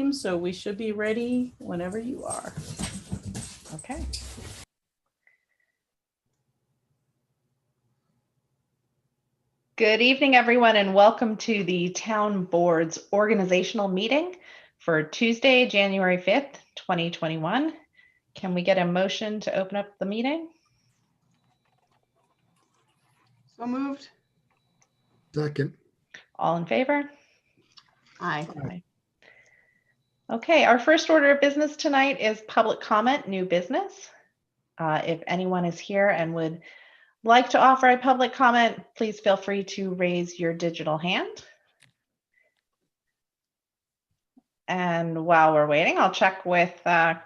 Zoom, so we should be ready whenever you are. Okay. Good evening, everyone, and welcome to the Town Board's organizational meeting for Tuesday, January 5th, 2021. Can we get a motion to open up the meeting? So moved. Second. All in favor? Aye. Aye. Okay, our first order of business tonight is public comment, new business. If anyone is here and would like to offer a public comment, please feel free to raise your digital hand. And while we're waiting, I'll check with our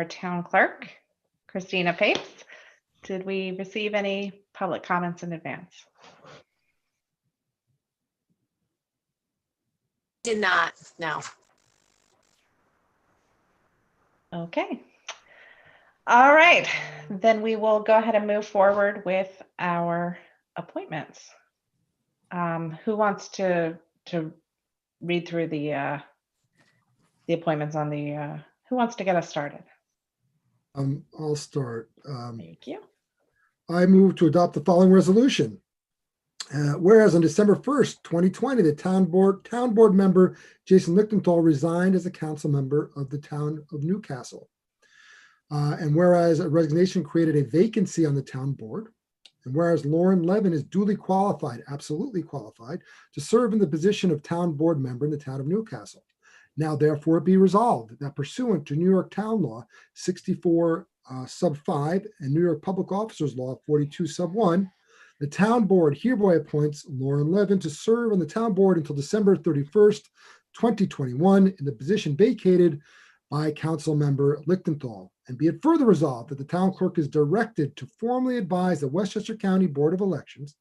town clerk, Christina Papes. Did we receive any public comments in advance? Did not, no. Okay. All right, then we will go ahead and move forward with our appointments. Who wants to read through the appointments on the, who wants to get us started? I'll start. Thank you. I move to adopt the following resolution. Whereas on December 1st, 2020, the town board member, Jason Lichtenthal, resigned as a council member of the town of Newcastle. And whereas a resignation created a vacancy on the town board, and whereas Lauren Levin is duly qualified, absolutely qualified, to serve in the position of town board member in the town of Newcastle. Now, therefore, be resolved that pursuant to New York Town Law 64 sub 5 and New York Public Officers Law 42 sub 1, the town board hereby appoints Lauren Levin to serve on the town board until December 31st, 2021, in the position vacated by council member Lichtenthal. And be it further resolved that the town clerk is directed to formally advise the Westchester County Board of Elections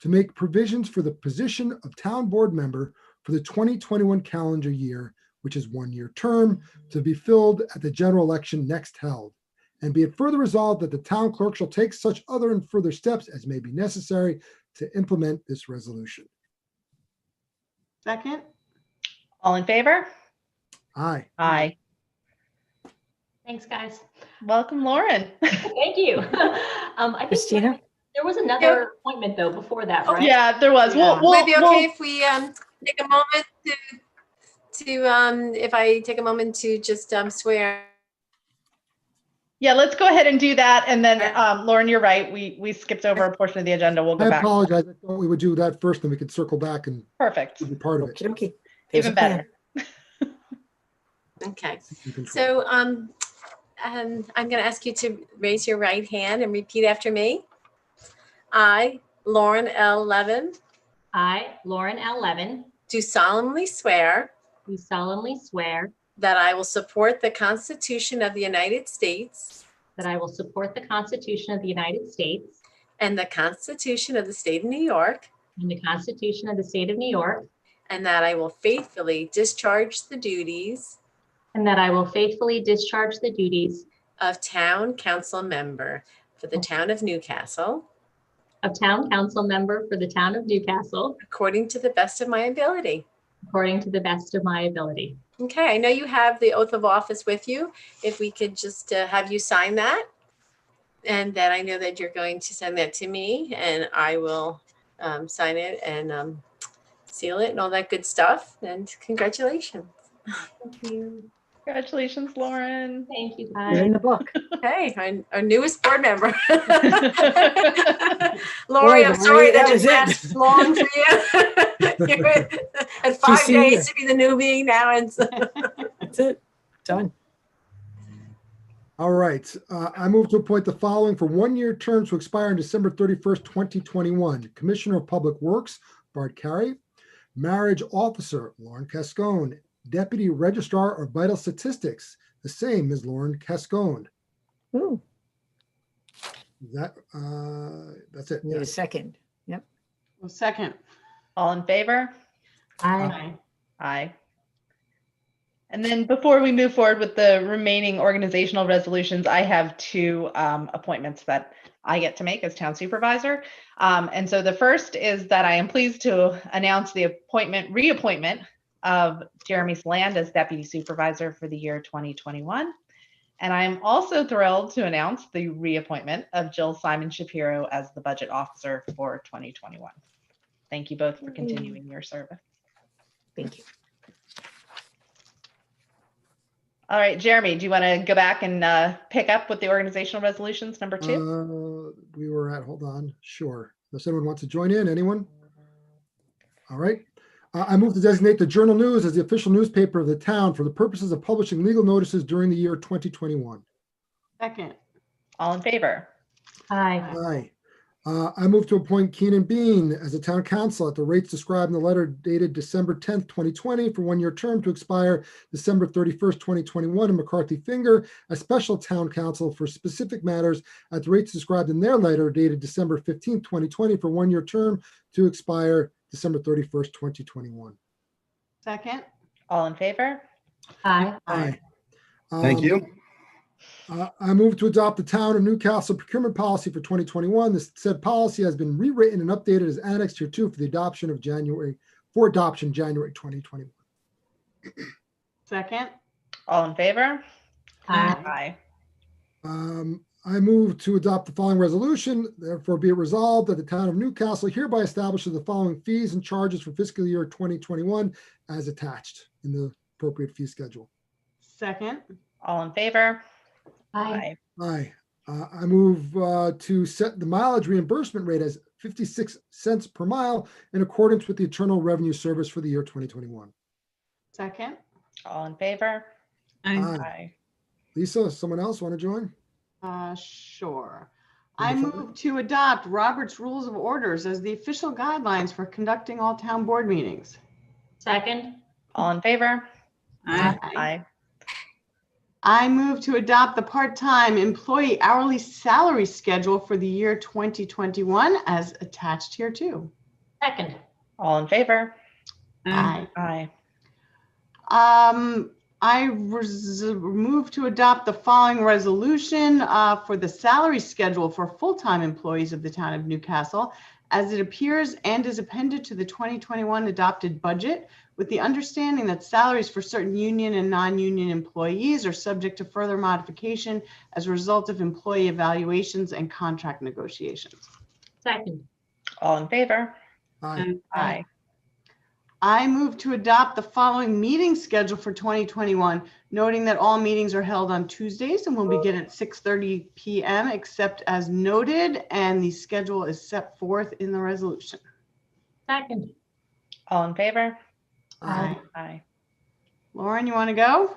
to make provisions for the position of town board member for the 2021 calendar year, which is 1-year term, to be filled at the general election next held. And be it further resolved that the town clerk shall take such other and further steps as may be necessary to implement this resolution. Second. All in favor? Aye. Aye. Thanks, guys. Welcome, Lauren. Thank you. I think Christina? there was another appointment though before that, right? Yeah, there was. Yeah. Would it be okay if we take a moment to if I take a moment to just swear? Yeah, let's go ahead and do that. And then, Lauren, you're right. We skipped over a portion of the agenda. We'll go I back. apologize. I thought we would do that first, then we could circle back and Perfect. be part of it. Okay. Even better. Okay. You can- So I'm going to ask you to raise your right hand and repeat after me. I, Lauren L. Levin, I, Lauren L. Levin, do solemnly swear do solemnly swear that I will support the Constitution of the United States that I will support the Constitution of the United States and the Constitution of the State of New York, and the Constitution of the State of New York, and that I will faithfully discharge the duties and that I will faithfully discharge the duties of town council member for the town of Newcastle of town council member for the town of Newcastle according to the best of my ability. according to the best of my ability. Okay, I know you have the oath of office with you. If we could just have you sign that. And then I know that you're going to send that to me and I will sign it and seal it and all that good stuff. And congratulations. Thank you. Congratulations, Lauren. Thank you, You're guys. in the book. Hey, our newest board member. Lori, I'm sorry that it lasts long for you. You're at 5 days to be the newbie now. And That's it. Done. All right. I move to appoint the following for 1-year terms to expire on December 31st, 2021. Commissioner of Public Works, Bart Carey. Marriage Officer, Lauren Cascone. Deputy Registrar of Vital Statistics, the same as Lauren Cascone. Ooh, That's it. need a Yes. second. Yep. Well, second. All in favor? Aye. Aye. And then before we move forward with the remaining organizational resolutions, I have 2 appointments that I get to make as town supervisor. And so the first is that I am pleased to announce the reappointment of Jeremy Sland as Deputy Supervisor for the year 2021. And I am also thrilled to announce the reappointment of Jill Simon Shapiro as the Budget Officer for 2021. Thank you both for continuing your service. Thank you. All right, Jeremy, do you want to go back and pick up with the organizational resolutions number 2? We were at, hold on, sure. Does anyone want to join in? Anyone? All right. I move to designate the Journal News as the official newspaper of the town for the purposes of publishing legal notices during the year 2021. Second. All in favor? Aye. Aye. I move to appoint Keenan Bean as the town council at the rates described in the letter dated December 10th, 2020 for 1-year term to expire December 31st, 2021, and McCarthy Finger as special town council for specific matters at the rates described in their letter dated December 15th, 2020 for 1-year term to expire December 31st, 2021. Second. All in favor? Aye. Aye. Thank you. I move to adopt the Town of Newcastle procurement policy for 2021. This said policy has been rewritten and updated as annexed here too for adoption January 2021. Second. All in favor? Aye. Aye. I move to adopt the following resolution. Therefore, be it resolved that the Town of Newcastle hereby establishes the following fees and charges for fiscal year 2021 as attached in the appropriate fee schedule. Second. All in favor? Aye. Aye. I move to set the mileage reimbursement rate as 56 cents per mile in accordance with the Internal Revenue Service for the year 2021. Second. All in favor? Aye. Aye. Lisa, someone else want to join? Sure. I Number move to adopt Robert's Rules of Orders as the official guidelines for conducting all town board meetings. Second. All in favor? Aye. Aye. I move to adopt the part-time employee hourly salary schedule for the year 2021 as attached here too. Second. All in favor? Aye. Aye. I move to adopt the following resolution for the salary schedule for full-time employees of the town of Newcastle as it appears and is appended to the 2021 adopted budget, with the understanding that salaries for certain union and non-union employees are subject to further modification as a result of employee evaluations and contract negotiations. Second. All in favor? Aye. Aye. I move to adopt the following meeting schedule for 2021, noting that all meetings are held on Tuesdays and will begin at 6:30 p.m. except as noted, and the schedule is set forth in the resolution. Second. All in favor? Aye. Aye. Lauren, you want to go?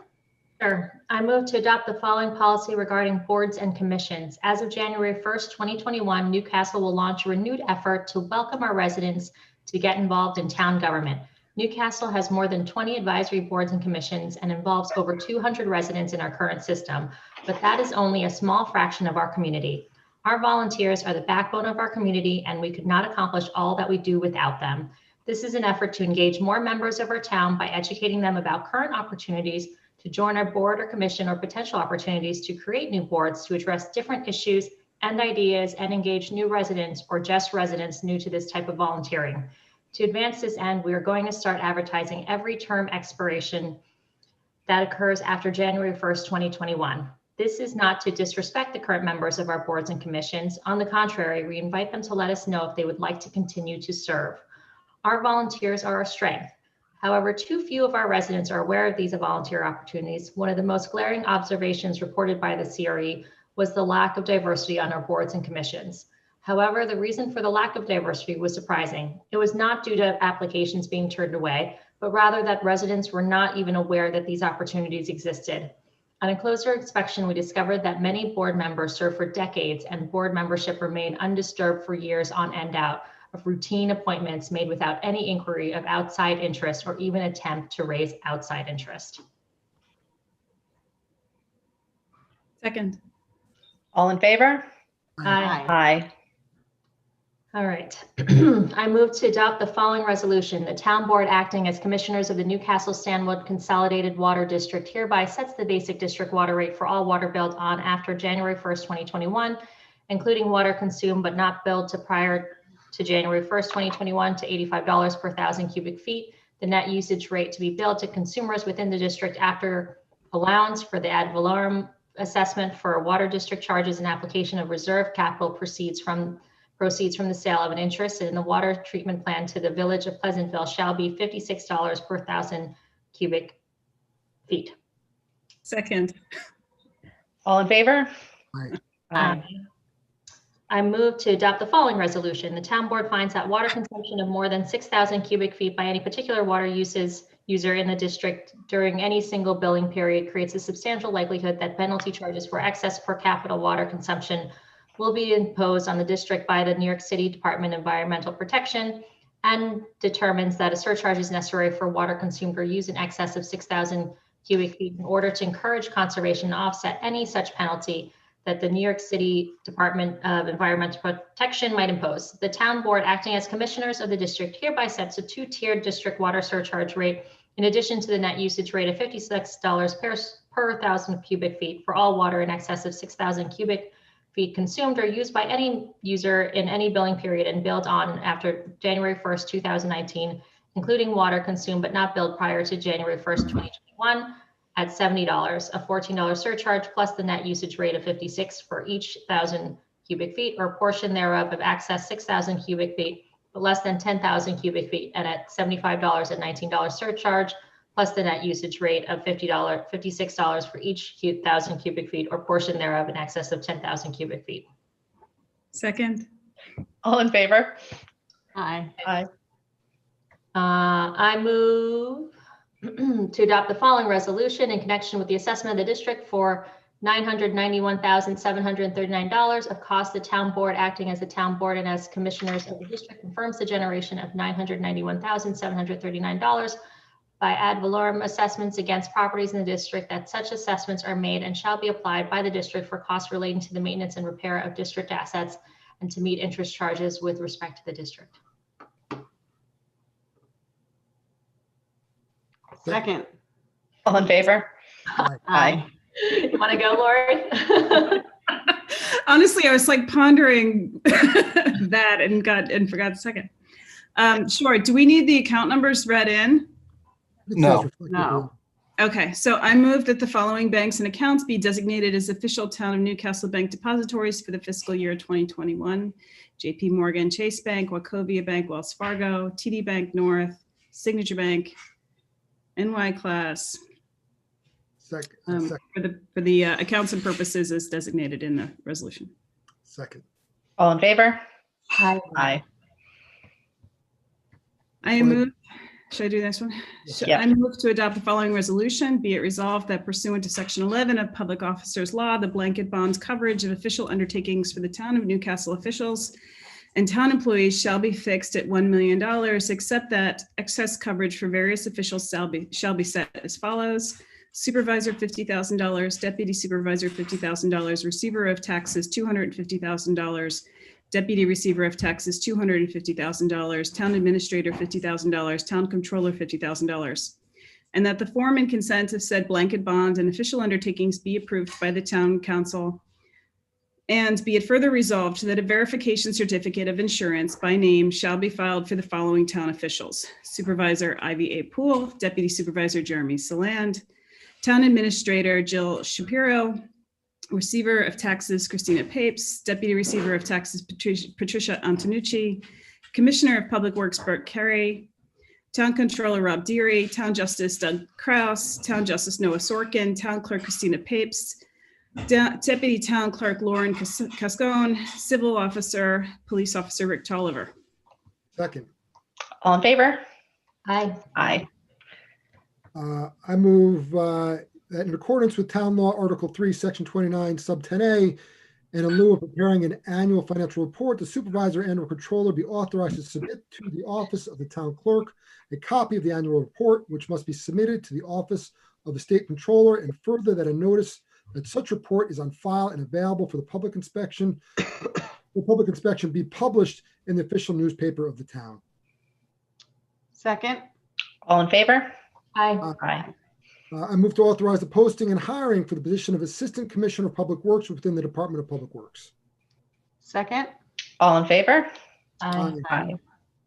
Sure. I move to adopt the following policy regarding boards and commissions. As of January 1st, 2021, Newcastle will launch a renewed effort to welcome our residents to get involved in town government. Newcastle has more than 20 advisory boards and commissions and involves over 200 residents in our current system, but that is only a small fraction of our community. Our volunteers are the backbone of our community, and we could not accomplish all that we do without them. This is an effort to engage more members of our town by educating them about current opportunities to join our board or commission, or potential opportunities to create new boards to address different issues and ideas and engage new residents or just residents new to this type of volunteering. To advance this end, we are going to start advertising every term expiration that occurs after January 1st, 2021. This is not to disrespect the current members of our boards and commissions. On the contrary, we invite them to let us know if they would like to continue to serve. Our volunteers are our strength. However, too few of our residents are aware of these volunteer opportunities. One of the most glaring observations reported by the CRE was the lack of diversity on our boards and commissions. However, the reason for the lack of diversity was surprising. It was not due to applications being turned away, but rather that residents were not even aware that these opportunities existed. On a closer inspection, we discovered that many board members served for decades and board membership remained undisturbed for years on end out of routine appointments made without any inquiry of outside interest or even attempt to raise outside interest. Second. All in favor? Aye. Aye. All right. I move to adopt the following resolution. The town board acting as commissioners of the Newcastle Stanwood Consolidated Water District hereby sets the basic district water rate for all water billed on after January 1st, 2021, including water consumed but not billed to prior to January 1st, 2021 to $85 per 1,000 cubic feet. the net usage rate to be billed to consumers within the district after allowance for the ad valorem assessment for water district charges and application of reserve capital proceeds from the sale of an interest in the water treatment plant to the village of Pleasantville shall be $56 per 1,000 cubic feet. Second. All in favor? Aye. I move to adopt the following resolution. The town board finds that water consumption of more than 6,000 cubic feet by any particular water user in the district during any single billing period creates a substantial likelihood that penalty charges for excess per capita water consumption will be imposed on the district by the New York City Department of Environmental Protection, and determines that a surcharge is necessary for water consumed or used in excess of 6,000 cubic feet in order to encourage conservation and offset any such penalty that the New York City Department of Environmental Protection might impose. The town board, acting as commissioners of the district, hereby sets a two-tiered district water surcharge rate in addition to the net usage rate of $56 per 1,000 cubic feet for all water in excess of 6,000 cubic feet consumed or used by any user in any billing period and billed on after January 1st, 2019, including water consumed but not billed prior to January 1st, 2021, at $70, a $14 surcharge plus the net usage rate of 56 for each 1,000 cubic feet or portion thereof of excess 6,000 cubic feet, but less than 10,000 cubic feet, and at $75 and $19 surcharge plus the net usage rate of $56 for each 1,000 cubic feet or portion thereof in excess of 10,000 cubic feet. Second. All in favor? Aye. Aye. I move to adopt the following resolution in connection with the assessment of the district for $991,739 of cost. The town board, acting as the town board and as commissioners of the district, confirms the generation of $991,739 by ad valorem assessments against properties in the district, that such assessments are made and shall be applied by the district for costs relating to the maintenance and repair of district assets and to meet interest charges with respect to the district. Second. All in favor? Aye. You want to go, Laurie? Honestly, I was like pondering that and forgot the second. Sure. Do we need the account numbers read in? No. No. Okay, so I move that the following banks and accounts be designated as official Town of Newcastle Bank depositories for the fiscal year 2021. JP Morgan Chase Bank, Wachovia Bank, Wells Fargo, TD Bank North, Signature Bank, NY Class, Second. for the accounts and purposes as designated in the resolution. Second. All in favor? Aye. Aye. I move, should I do the next one? Yeah. I move to adopt the following resolution. Be it resolved that pursuant to Section 11 of Public Officers Law, the blanket bonds coverage of official undertakings for the Town of Newcastle officials and town employees shall be fixed at $1 million, except that excess coverage for various officials shall be set as follows. Supervisor, $50,000, deputy supervisor, $50,000, receiver of taxes, $250,000, deputy receiver of taxes, $250,000, town administrator, $50,000, town controller, $50,000. And that the form and consent of said blanket bond and official undertakings be approved by the town council. And be it further resolved that a verification certificate of insurance by name shall be filed for the following town officials: Supervisor Ivy A. Poole, Deputy Supervisor Jeremy Saland, Town Administrator Jill Shapiro, Receiver of Taxes Christina Papes, Deputy Receiver of Taxes Patricia Antonucci, Commissioner of Public Works Bert Carey, Town Controller Rob Deary, Town Justice Doug Kraus, Town Justice Noah Sorkin, Town Clerk Christina Papes, Deputy Town Clerk Lauren Cascone, Civil Officer, Police Officer Rick Tolliver. Second. All in favor? Aye. Aye. I move that in accordance with Town Law Article 3, Section 29, Sub 10A, and in lieu of preparing an annual financial report, the supervisor and/or controller be authorized to submit to the office of the town clerk a copy of the annual report, which must be submitted to the office of the state controller, and further that a notice that such report is on file and available for the public inspection be published in the official newspaper of the town. Second. All in favor? Aye. Aye. I move to authorize the posting and hiring for the position of Assistant Commissioner of Public Works within the Department of Public Works. Second. All in favor? Aye. Aye.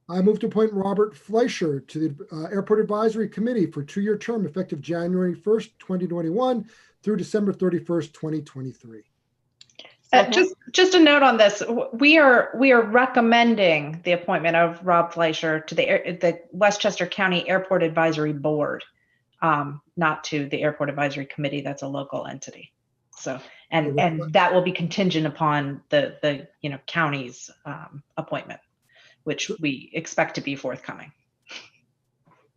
I move to appoint Robert Fleischer to the Airport Advisory Committee for 2-year term effective January 1st, 2021 through December 31st, 2023. Second. Just a note on this. We are recommending the appointment of Rob Fleischer to the Westchester County Airport Advisory Board, not to the Airport Advisory Committee. That's a local entity. So, and that will be contingent upon the county's appointment, which we expect to be forthcoming.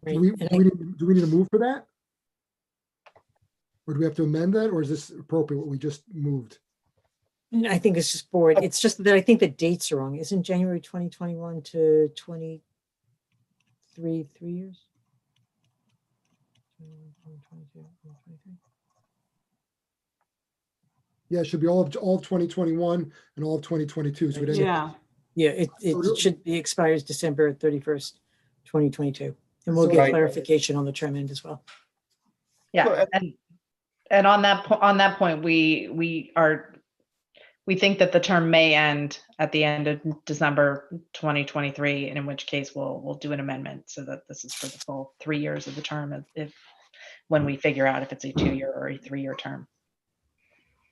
Do we need to move for that? Or do we have to amend that, or is this appropriate what we just moved? I think it's just board. It's just that I think the dates are wrong. Isn't January 2021 to 23 3 years? Yeah, it should be all of 2021 and all of 2022. So Yeah. Yeah, it should be expires December 31st, 2022. And we'll get Right. clarification on the term end as well. Yeah, and on that point, we think that the term may end at the end of December 2023, and in which case we'll do an amendment so that this is for the full 3 years of the term when we figure out if it's a 2-year or a 3-year term.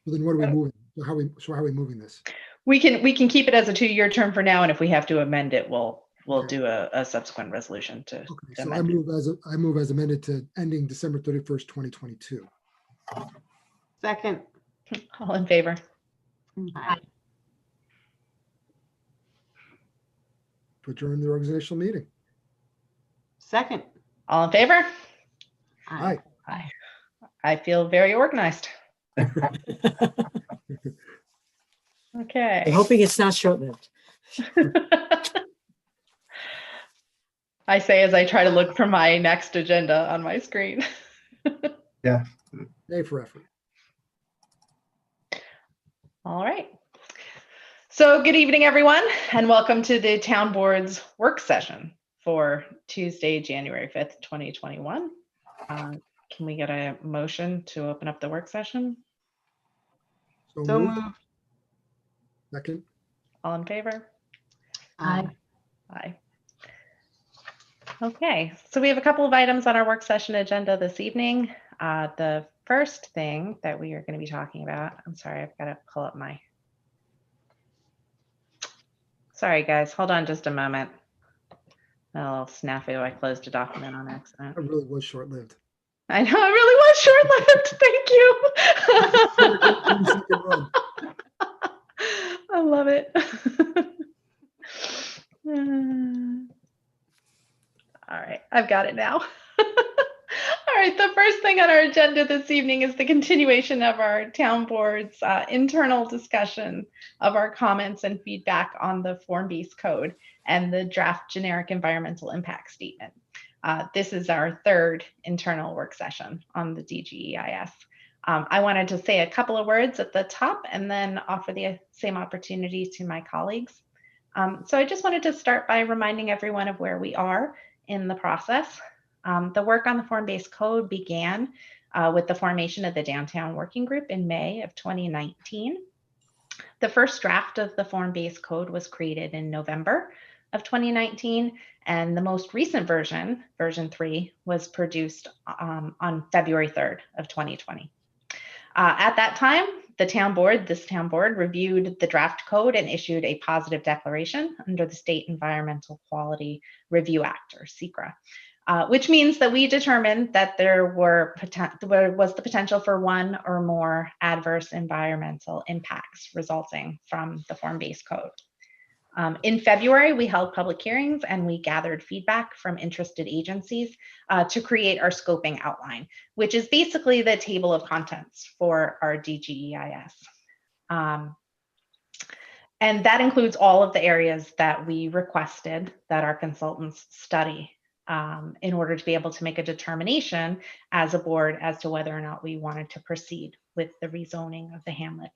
Well, then what are we moving? How are we moving this? We can keep it as a 2-year term for now, and if we have to amend it, we'll do a subsequent resolution to Okay, so amend it. I move as amended to ending December 31st, 2022. Second. All in favor? Aye. To adjourn the organizational meeting. Second. All in favor? Aye. Aye. I feel very organized. Okay. I'm hoping it's not short-lived. I say as I try to look for my next agenda on my screen. Yeah. A for effort. All right. So good evening, everyone, and welcome to the Town Board's work session for Tuesday, January 5th, 2021. Can we get a motion to open up the work session? So moved. Second. All in favor? Aye. Aye. Okay, so we have a couple of items on our work session agenda this evening. The first thing that we are going to be talking about, I'm sorry, I've got to pull up my. Sorry, guys, hold on just a moment. A little snafu, I closed a document on accident. That really was short-lived. I know, it really was short-lived. Thank you. I love it. All right, I've got it now. All right, the first thing on our agenda this evening is the continuation of our town board's internal discussion of our comments and feedback on the Formbase Code and the draft generic environmental impact statement. This is our third internal work session on the DGEIS. I wanted to say a couple of words at the top and then offer the same opportunity to my colleagues. So I just wanted to start by reminding everyone of where we are in the process. The work on the Formbase Code began with the formation of the Downtown Working Group in May of 2019. The first draft of the Formbase Code was created in November of 2019, and the most recent version, version 3, was produced on February 3rd of 2020. At that time, this town board reviewed the draft code and issued a positive declaration under the State Environmental Quality Review Act, or SEQRA, which means that we determined that there was the potential for one or more adverse environmental impacts resulting from the Formbase Code. In February, we held public hearings and we gathered feedback from interested agencies to create our scoping outline, which is basically the table of contents for our DGEIS. And that includes all of the areas that we requested that our consultants study in order to be able to make a determination as a board as to whether or not we wanted to proceed with the rezoning of the hamlet.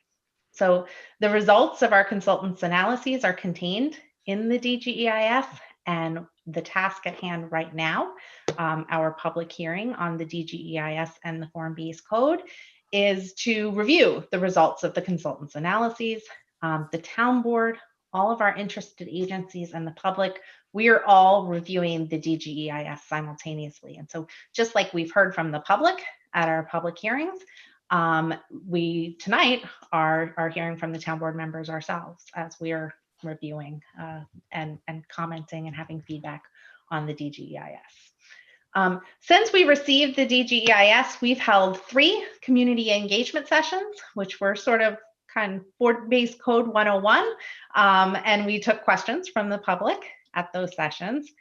So the results of our consultants' analyses are contained in the DGEIS, and the task at hand right now, our public hearing on the DGEIS and the Formbase Code, is to review the results of the consultants' analyses. The town board all of our interested agencies and the public, we are all reviewing the DGEIS simultaneously. And so just like we've heard from the public at our public hearings, we tonight are hearing from the town board members ourselves as we are reviewing and commenting and having feedback on the DGEIS. Since we received the DGEIS, we've held 3 community engagement sessions, which were sort of kind of Formbase Code 101, and we took questions from the public at those sessions.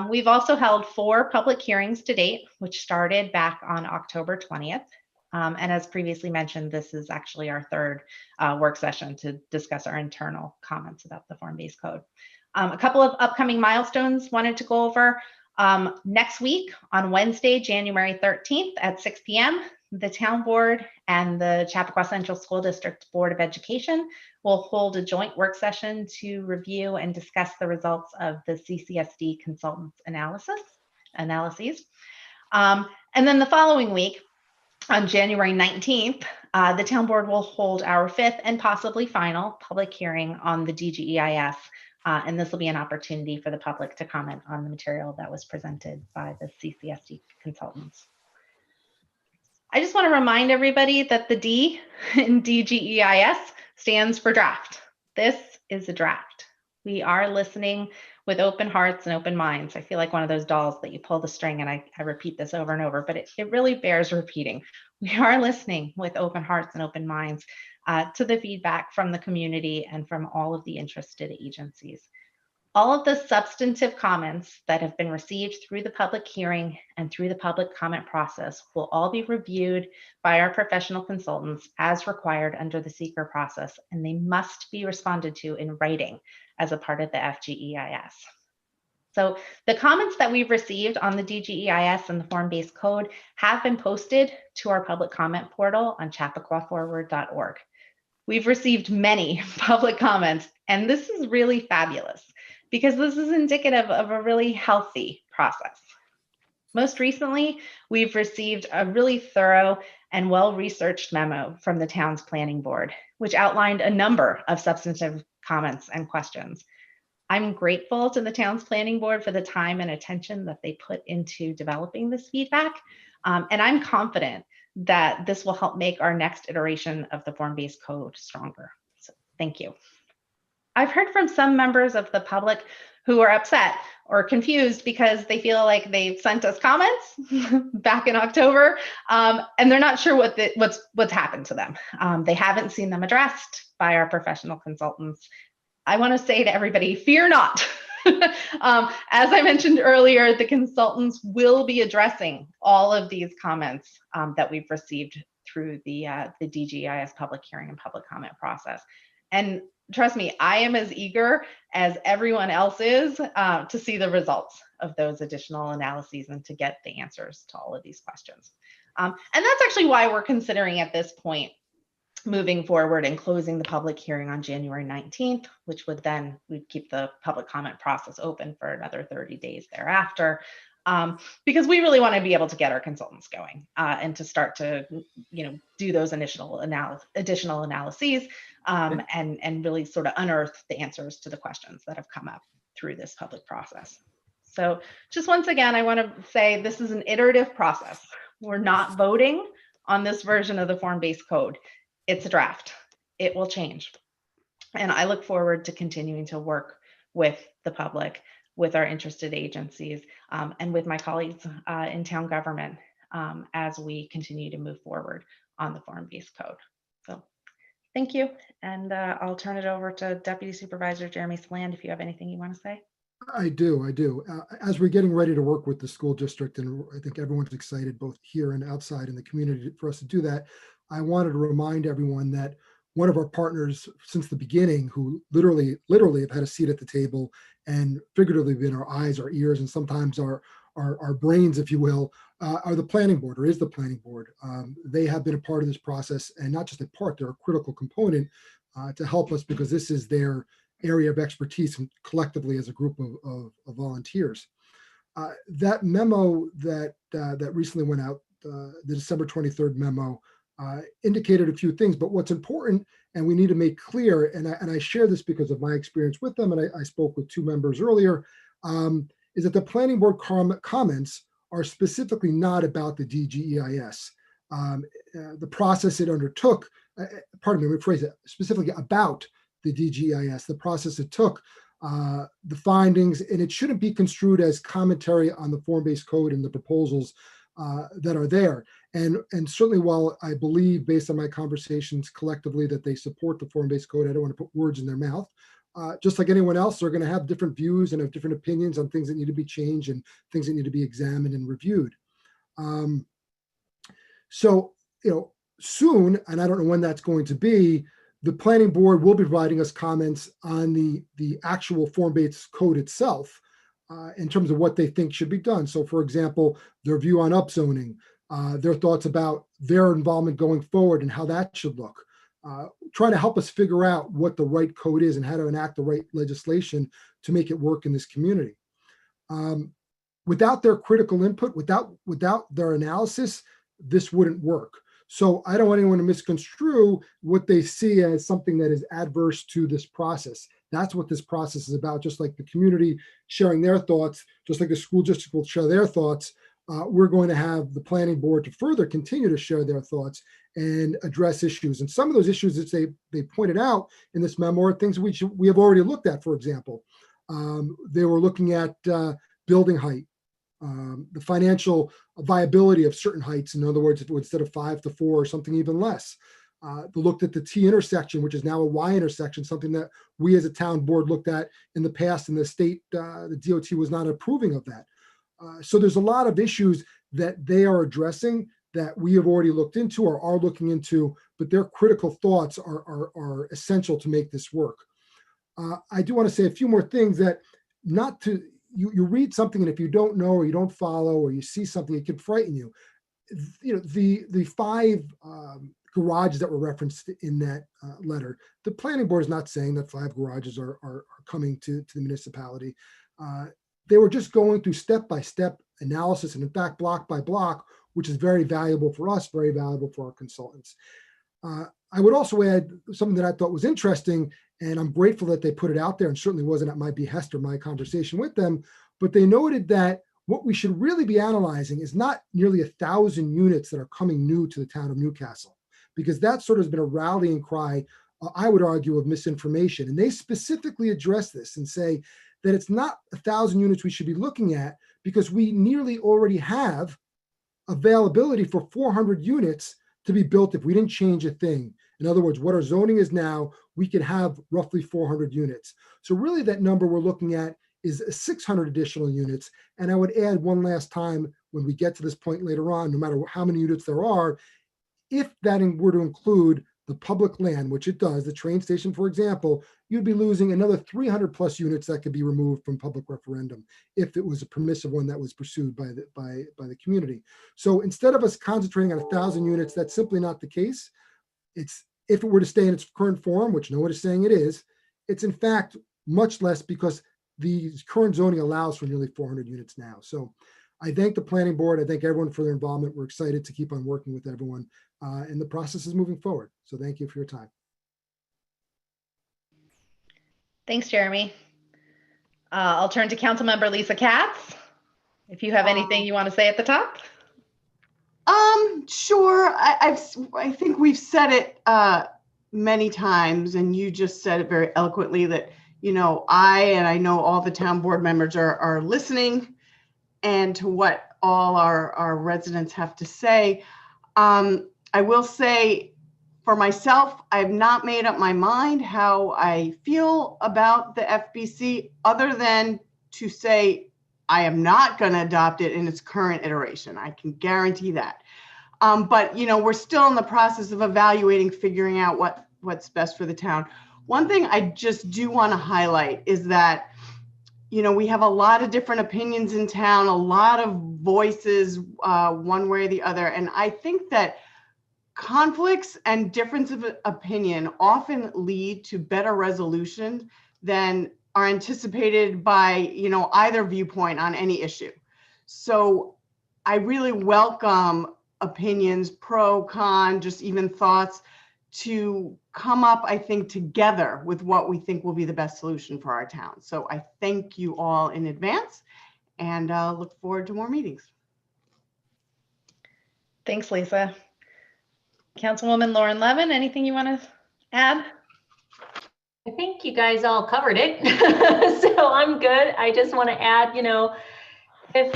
We've also held 4 public hearings to date, which started back on October 20th. And as previously mentioned, this is actually our 3rd work session to discuss our internal comments about the Formbase Code. A couple of upcoming milestones wanted to go over. Next week on Wednesday, January 13th at 6 p.m., the town board and the Chappaqua Central School District Board of Education will hold a joint work session to review and discuss the results of the CCSD consultants analyses. And then the following week, on January 19th, the town board will hold our 5th and possibly final public hearing on the DGEIS. And this will be an opportunity for the public to comment on the material that was presented by the CCSD consultants. I just want to remind everybody that the D in DGEIS stands for draft. This is a draft. We are listening with open hearts and open minds. I feel like one of those dolls that you pull the string, and I repeat this over and over, but it really bears repeating. We are listening with open hearts and open minds to the feedback from the community and from all of the interested agencies. All of the substantive comments that have been received through the public hearing and through the public comment process will all be reviewed by our professional consultants as required under the seeker process, and they must be responded to in writing as a part of the FGEIS. So the comments that we've received on the DGEIS and the Formbase Code have been posted to our public comment portal on chappaqua.forward.org. We've received many public comments, and this is really fabulous because this is indicative of a really healthy process. Most recently, we've received a really thorough and well-researched memo from the town's planning board, which outlined a number of substantive comments and questions. I'm grateful to the town's planning board for the time and attention that they put into developing this feedback, and I'm confident that this will help make our next iteration of the Formbase Code stronger. So thank you. I've heard from some members of the public who are upset or confused because they feel like they sent us comments back in October, and they're not sure what's happened to them. They haven't seen them addressed by our professional consultants. I want to say to everybody, fear not. As I mentioned earlier, the consultants will be addressing all of these comments that we've received through the DGEIS public hearing and public comment process. And trust me, I am as eager as everyone else is to see the results of those additional analyses and to get the answers to all of these questions. And that's actually why we're considering at this point moving forward and closing the public hearing on January 19th, which would then, we'd keep the public comment process open for another 30 days thereafter, because we really want to be able to get our consultants going and to start to, do those additional analyses and really sort of unearth the answers to the questions that have come up through this public process. So just once again, I want to say this is an iterative process. We're not voting on this version of the Formbase Code. It's a draft. It will change. And I look forward to continuing to work with the public, with our interested agencies, and with my colleagues in town government as we continue to move forward on the Formbase Code. So thank you. And I'll turn it over to Deputy Supervisor Jeremy Sland if you have anything you want to say. I do. As we're getting ready to work with the school district, and I think everyone's excited both here and outside in the community for us to do that, I wanted to remind everyone that one of our partners since the beginning, who literally have had a seat at the table and figuratively been our eyes, our ears, and sometimes our brains, if you will, are the planning board, or is the planning board. They have been a part of this process, and not just a part, they're a critical component to help us, because this is their area of expertise and collectively as a group of volunteers. That memo that recently went out, the December 23rd memo, indicated a few things, but what's important and we need to make clear, and I share this because of my experience with them, and I spoke with 2 members earlier, is that the planning board comments are specifically not about the DGEIS. The process it undertook, pardon me, rephrase it, specifically about the DGEIS, the process it took, the findings, and it shouldn't be construed as commentary on the Formbase Code and the proposals that are there. And certainly while I believe, based on my conversations collectively, that they support the Formbase Code, I don't want to put words in their mouth. Just like anyone else, they're going to have different views and have different opinions on things that need to be changed and things that need to be examined and reviewed. So, soon, and I don't know when that's going to be, the planning board will be providing us comments on the actual Formbase Code itself in terms of what they think should be done. So, for example, their view on upzoning, their thoughts about their involvement going forward and how that should look. Trying to help us figure out what the right code is and how to enact the right legislation to make it work in this community. Without their critical input, without their analysis, this wouldn't work. So I don't want anyone to misconstrue what they see as something that is adverse to this process. That's what this process is about. Just like the community sharing their thoughts, just like the school district will share their thoughts, we're going to have the planning board to further continue to share their thoughts and address issues. And some of those issues that they pointed out in this memo are things we have already looked at. For example, they were looking at building height, the financial viability of certain heights. In other words, if it was instead of 5 to 4 or something even less. They looked at the T intersection, which is now a Y intersection, something that we as a town board looked at in the past, and the state, the DOT was not approving of that. So there's a lot of issues that they are addressing that we have already looked into or are looking into, but their critical thoughts are essential to make this work. I do want to say a few more things that not to, you read something and if you don't know or you don't follow or you see something, it can frighten you. The 5 garages that were referenced in that letter, the planning board is not saying that 5 garages are coming to the municipality. They were just going through step-by-step analysis and in fact, block by block, which is very valuable for us, very valuable for our consultants. I would also add something that I thought was interesting, and I'm grateful that they put it out there, and certainly wasn't at my behest or my conversation with them, but they noted that what we should really be analyzing is not nearly 1,000 units that are coming new to the town of Newcastle, because that sort of has been a rallying cry, I would argue, of misinformation. And they specifically address this and say that it's not 1,000 units we should be looking at because we nearly already have availability for 400 units to be built if we didn't change a thing. In other words, what our zoning is now, we could have roughly 400 units. So really that number we're looking at is 600 additional units. And I would add one last time when we get to this point later on, no matter how many units there are, if that were to include the public land, which it does, the train station, for example, you'd be losing another 300 plus units that could be removed from public referendum if it was a permissive one that was pursued by the community. So instead of us concentrating on 1,000 units, that's simply not the case. It's, if it were to stay in its current form, which no one is saying it is, it's in fact much less because the current zoning allows for nearly 400 units now. So I thank the planning board. I thank everyone for their involvement. We're excited to keep on working with everyone, and the process is moving forward. So thank you for your time. Thanks, Jeremy. I'll turn to Councilmember Lisa Katz. If you have anything you want to say at the top. Sure. I think we've said it many times, and you just said it very eloquently that, you know, I know all the town board members are listening and to what all our residents have to say. I will say for myself, I've not made up my mind how I feel about the FBC other than to say I am not going to adopt it in its current iteration. I can guarantee that. But, you know, we're still in the process of evaluating, figuring out what's best for the town. One thing I just do want to highlight is that, you know, we have a lot of different opinions in town, a lot of voices, one way or the other. And I think that conflicts and difference of opinion often lead to better resolutions than are anticipated by, you know, either viewpoint on any issue. So I really welcome opinions, pro, con, just even thoughts to come up, I think, together with what we think will be the best solution for our town. So I thank you all in advance and look forward to more meetings. Thanks, Lisa. Councilwoman Lauren Levin, anything you want to add? I think you guys all covered it. So I'm good. I just want to add, if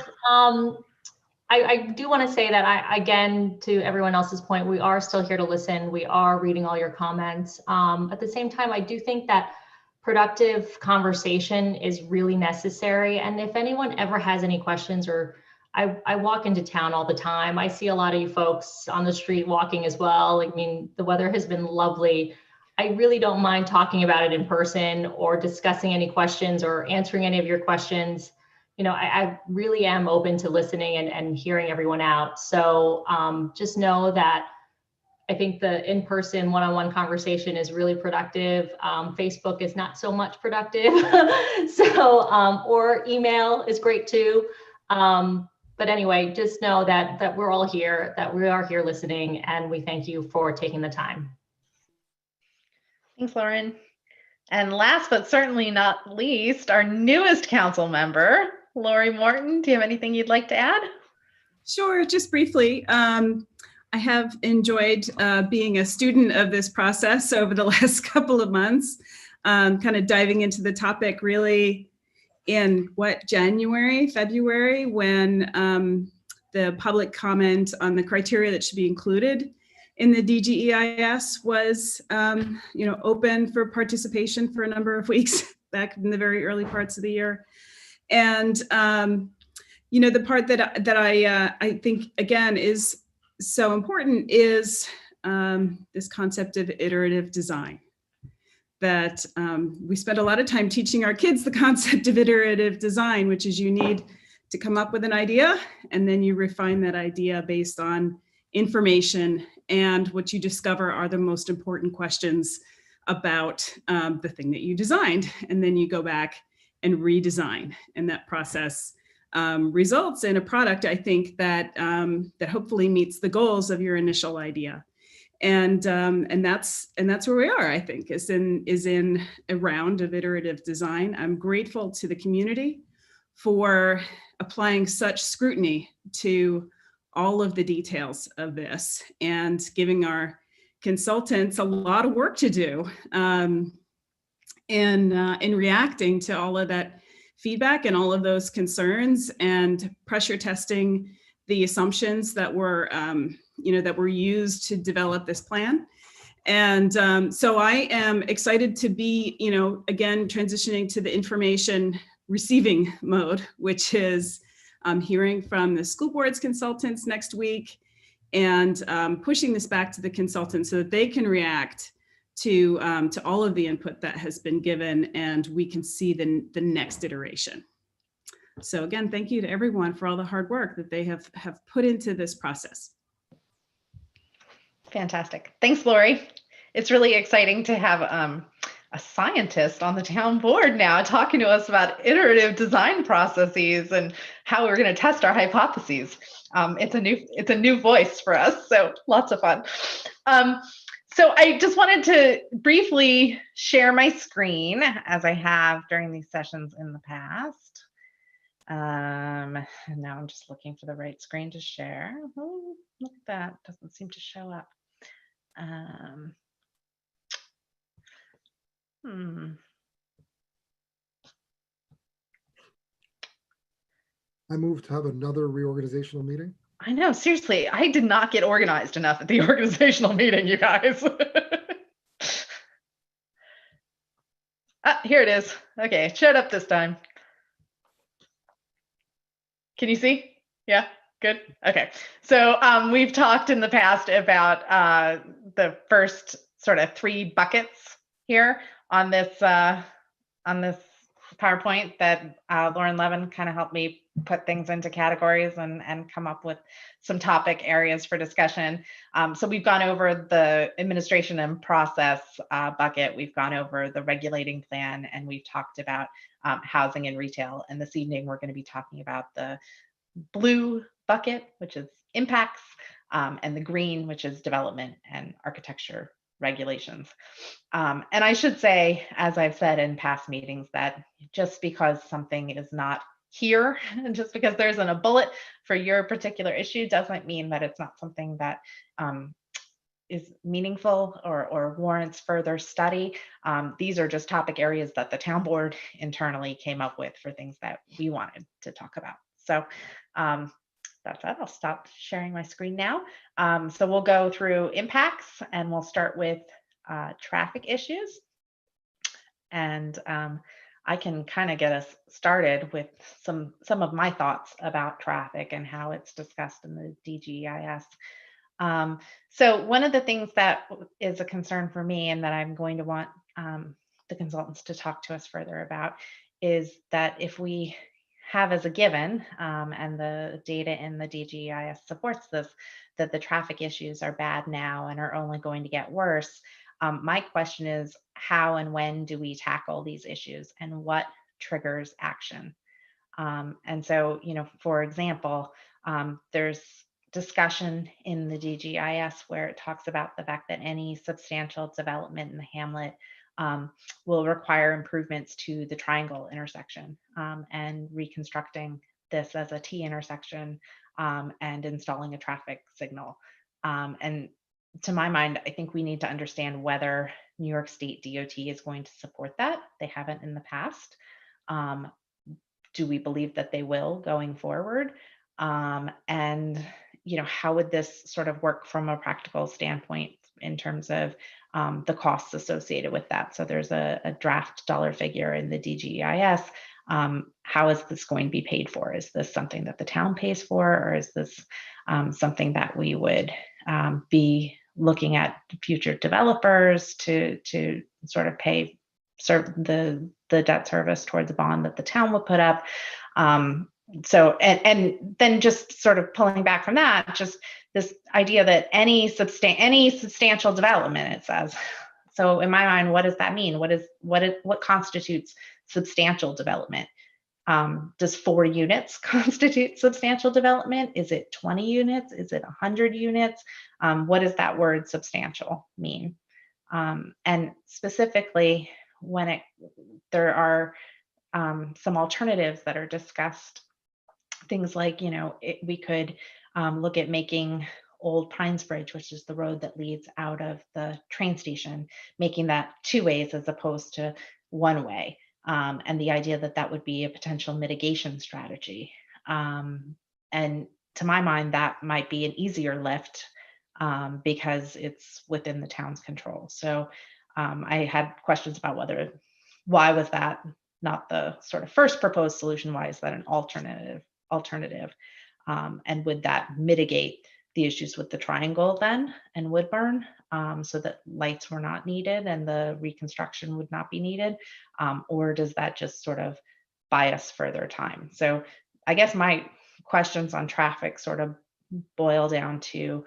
I do want to say that again, to everyone else's point, we are still here to listen. We are reading all your comments. At the same time, I do think that productive conversation is really necessary. And if anyone ever has any questions, or I walk into town all the time, I see a lot of you folks on the street walking as well. I mean, the weather has been lovely. I really don't mind talking about it in person or discussing any questions or answering any of your questions. I really am open to listening and hearing everyone out. So just know that I think the in-person one-on-one conversation is really productive. Facebook is not so much productive. Or email is great too. But anyway, just know that we're all here, that we are here listening, and we thank you for taking the time. Thanks, Lauren. And last but certainly not least, our newest council member, Laurie Morton. Do you have anything you'd like to add? Sure, just briefly. I have enjoyed being a student of this process over the last couple of months, kind of diving into the topic really in January, February, when the public comment on the criteria that should be included in the DGEIS was, open for participation for a number of weeks back in the very early parts of the year. And, the part that I think, again, is so important is this concept of iterative design. That we spend a lot of time teaching our kids the concept of iterative design, which is you need to come up with an idea, and then you refine that idea based on information, and what you discover are the most important questions about the thing that you designed, and then you go back and redesign, and that process results in a product, I think, that that hopefully meets the goals of your initial idea. And that's where we are, I think, is in a round of iterative design. I'm grateful to the community for applying such scrutiny to all of the details of this and giving our consultants a lot of work to do in reacting to all of that feedback and all of those concerns, and pressure testing the assumptions that were that were used to develop this plan. And so I am excited to be, again, transitioning to the information receiving mode, which is hearing from the school board's consultants next week, and pushing this back to the consultants so that they can react to all of the input that has been given, and we can see the next iteration. So again, thank you to everyone for all the hard work that they have put into this process. Fantastic. Thanks, Laurie. It's really exciting to have a scientist on the town board now talking to us about iterative design processes and how we're going to test our hypotheses. It's a new voice for us, so lots of fun. So I just wanted to briefly share my screen, as I have during these sessions in the past. And now I'm just looking for the right screen to share. Oh, look at that, doesn't seem to show up. I move to have another reorganizational meeting. I know, seriously, I did not get organized enough at the organizational meeting, you guys. Here it is. Okay, it showed up this time. Can you see? Yeah, good. Okay, so we've talked in the past about the first sort of 3 buckets here on this PowerPoint that Lauren Levin kind of helped me put things into categories and come up with some topic areas for discussion. So we've gone over the administration and process bucket, we've gone over the regulating plan, and we've talked about housing and retail. And this evening, we're going to be talking about the blue bucket, which is impacts, and the green, which is development and architecture regulations. And I should say, as I've said in past meetings, that just because something is not here, just because there isn't a bullet for your particular issue, doesn't mean that it's not something that is meaningful or warrants further study. These are just topic areas that the town board internally came up with for things that we wanted to talk about. So that's it. I'll stop sharing my screen now. So we'll go through impacts, and we'll start with traffic issues. And I can kind of get us started with some of my thoughts about traffic and how it's discussed in the DGIS. So one of the things that is a concern for me, and that I'm going to want the consultants to talk to us further about, is that if we have as a given, and the data in the DGIS supports this, that the traffic issues are bad now and are only going to get worse. My question is, how and when do we tackle these issues, and what triggers action? And so, for example, there's discussion in the DGIS where it talks about the fact that any substantial development in the hamlet will require improvements to the triangle intersection, and reconstructing this as a T intersection, and installing a traffic signal. And to my mind, I think we need to understand whether New York State DOT is going to support that. They haven't in the past. Do we believe that they will going forward? And how would this sort of work from a practical standpoint in terms of the costs associated with that? So there's a draft dollar figure in the DGIS. How is this going to be paid for? Is this something that the town pays for, or is this something that we would be looking at future developers to sort of pay the debt service towards the bond that the town would put up? So, and then just sort of pulling back from that, just this idea that any substantial development, it says. So in my mind, what does that mean? What constitutes substantial development? Does 4 units constitute substantial development? Is it 20 units? Is it 100 units? What does that word substantial mean? And specifically, when there are some alternatives that are discussed, things like, we could look at making Old Pines Bridge, which is the road that leads out of the train station, making that 2 ways as opposed to 1 way. And the idea that that would be a potential mitigation strategy. And to my mind, that might be an easier lift because it's within the town's control. So I had questions about why was that not the sort of first proposed solution? Why is that an alternative? And would that mitigate the issues with the triangle then and Woodburn, so that lights were not needed and the reconstruction would not be needed? Or does that just sort of buy us further time? So I guess my questions on traffic sort of boil down to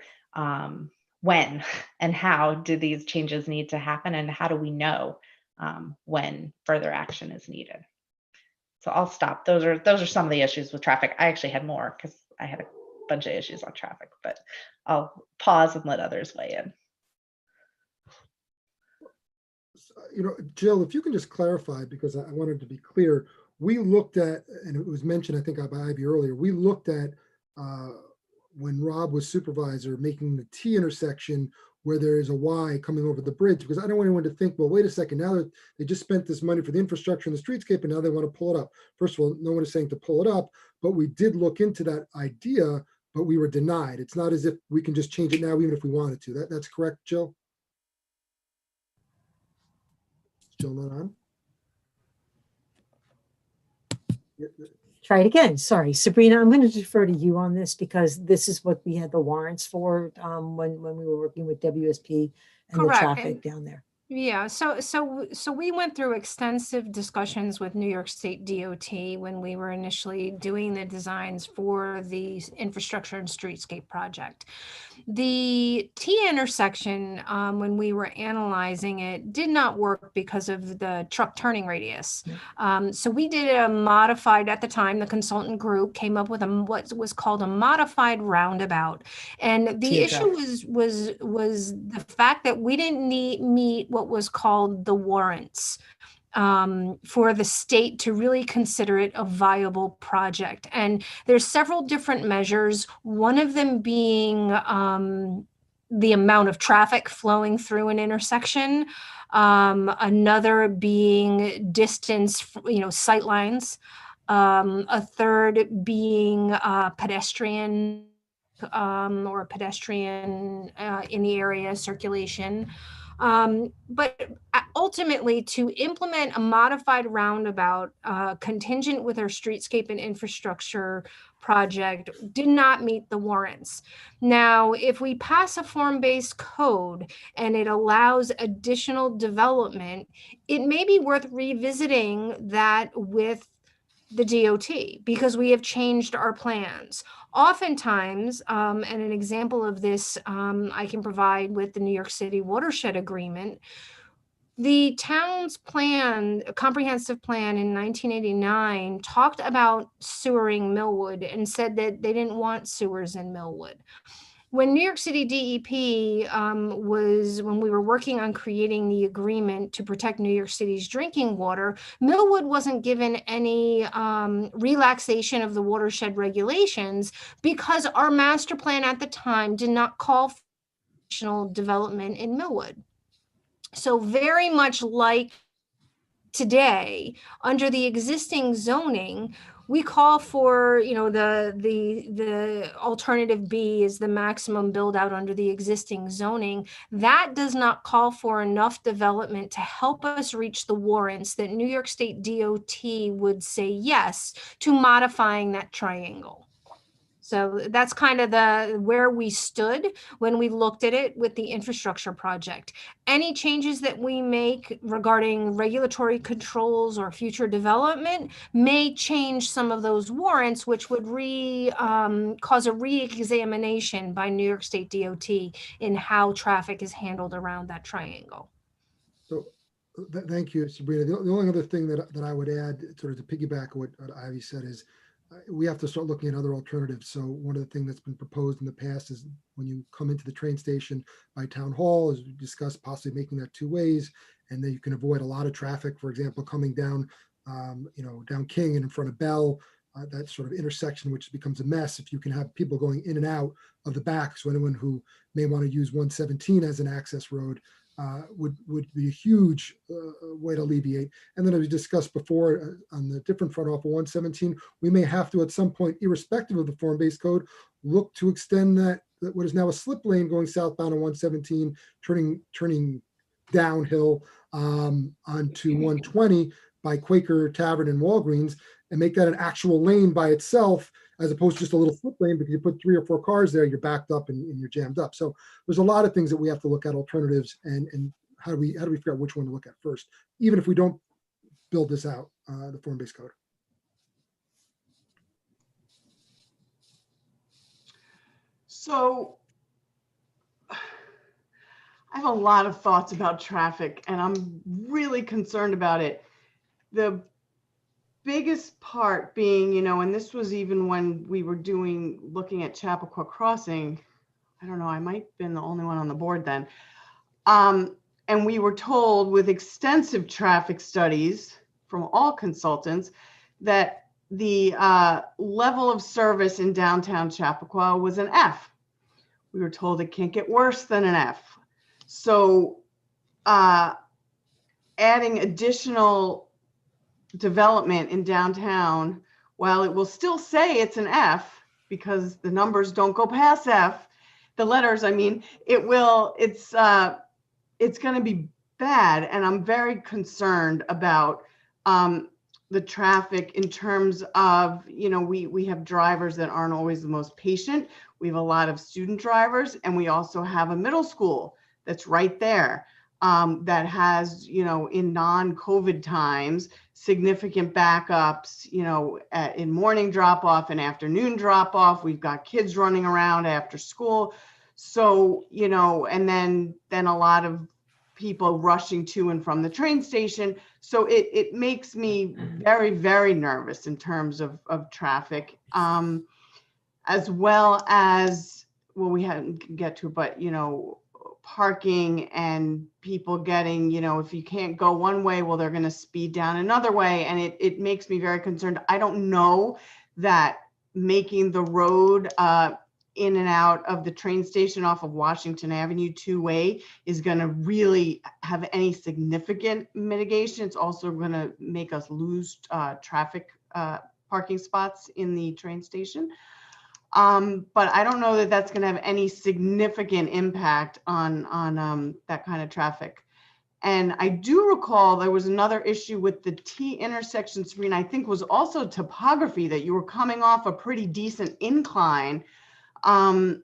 when and how do these changes need to happen, and how do we know when further action is needed? So I'll stop. Those are some of the issues with traffic. I actually had more because I had a bunch of issues on traffic, but I'll pause and let others weigh in. Jill, if you can just clarify, because I wanted to be clear, we looked at, and it was mentioned, I think by Ivy earlier, we looked at when Rob was supervisor, making the T intersection where there is a Y coming over the bridge, because I don't want anyone to think, well, wait a second, now that they just spent this money for the infrastructure and the streetscape, and now they want to pull it up. First of all, no one is saying to pull it up, but we did look into that idea, but we were denied. It's not as if we can just change it now, even if we wanted to. That's correct, Jill? Jill not on? Try it again. Sorry, Sabrina, I'm going to defer to you on this because this is what we had the warrants for when we were working with WSP and Correct. the traffic down there. Yeah, so we went through extensive discussions with New York State DOT when we were initially doing the designs for the infrastructure and streetscape project. The T intersection, when we were analyzing it, did not work because of the truck turning radius. So we did a modified, at the time, the consultant group came up with what was called a modified roundabout. And the issue was the fact that we didn't meet what was called the warrants for the state to really consider it a viable project. And there's several different measures, one of them being the amount of traffic flowing through an intersection, another being distance, sight lines, a third being pedestrian or pedestrian in the area circulation. But ultimately, to implement a modified roundabout contingent with our streetscape and infrastructure project did not meet the warrants. Now, if we pass a form-based code and it allows additional development, it may be worth revisiting that with the DOT because we have changed our plans. Oftentimes, and an example of this I can provide with the New York City watershed agreement, the town's plan, a comprehensive plan in 1989, talked about sewering Millwood and said that they didn't want sewers in Millwood. When New York City DEP when we were working on creating the agreement to protect New York City's drinking water, Millwood wasn't given any relaxation of the watershed regulations because our master plan at the time did not call for additional development in Millwood. So very much like today, under the existing zoning, we call for, the alternative B is the maximum build out under the existing zoning. That does not call for enough development to help us reach the warrants that New York State DOT would say yes to modifying that triangle. So that's kind of where we stood when we looked at it with the infrastructure project. Any changes that we make regarding regulatory controls or future development may change some of those warrants, which would cause a re-examination by New York State DOT in how traffic is handled around that triangle. So thank you, Sabrina. The only other thing that I would add, sort of to piggyback what Ivy said, is we have to start looking at other alternatives. So one of the things that's been proposed in the past is when you come into the train station by Town Hall, as we discussed, possibly making that 2 ways, and then you can avoid a lot of traffic. For example, coming down, down King and in front of Bell, that sort of intersection, which becomes a mess if you can have people going in and out of the back. So anyone who may want to use 117 as an access road would be a huge way to alleviate. And then as we discussed before, on the different front off of 117, we may have to, at some point, irrespective of the form-based code, look to extend that what is now a slip lane going southbound on 117, turning downhill onto 120 by Quaker Tavern and Walgreens, and make that an actual lane by itself, as opposed to just a little slip lane, because you put 3 or 4 cars there, you're backed up and you're jammed up. So there's a lot of things that we have to look at, alternatives, and how do we figure out which one to look at first, even if we don't build this out, the form-based code. So I have a lot of thoughts about traffic, and I'm really concerned about it. The biggest part being, and this was even when we were looking at Chappaqua Crossing. I don't know, I might have been the only one on the board then. And we were told with extensive traffic studies from all consultants that the level of service in downtown Chappaqua was an F. We were told it can't get worse than an F. So adding additional development in downtown, while it will still say it's an F because the numbers don't go past F, the letters, it's going to be bad. And I'm very concerned about the traffic in terms of, we have drivers that aren't always the most patient. We have a lot of student drivers, and we also have a middle school that's right there. that has, in non-COVID times, significant backups, in morning drop off and afternoon drop off. We've got kids running around after school. So, and then a lot of people rushing to and from the train station. So it makes me very, very nervous in terms of traffic, as well as, well, we hadn't get to, but, parking and people getting, if you can't go one way, well, they're going to speed down another way. And it makes me very concerned. I don't know that making the road in and out of the train station off of Washington Avenue two-way is going to really have any significant mitigation. It's also going to make us lose traffic parking spots in the train station. But I don't know that that's going to have any significant impact on that kind of traffic. And I do recall there was another issue with the T intersection, Serena, I think was also topography, that you were coming off a pretty decent incline. And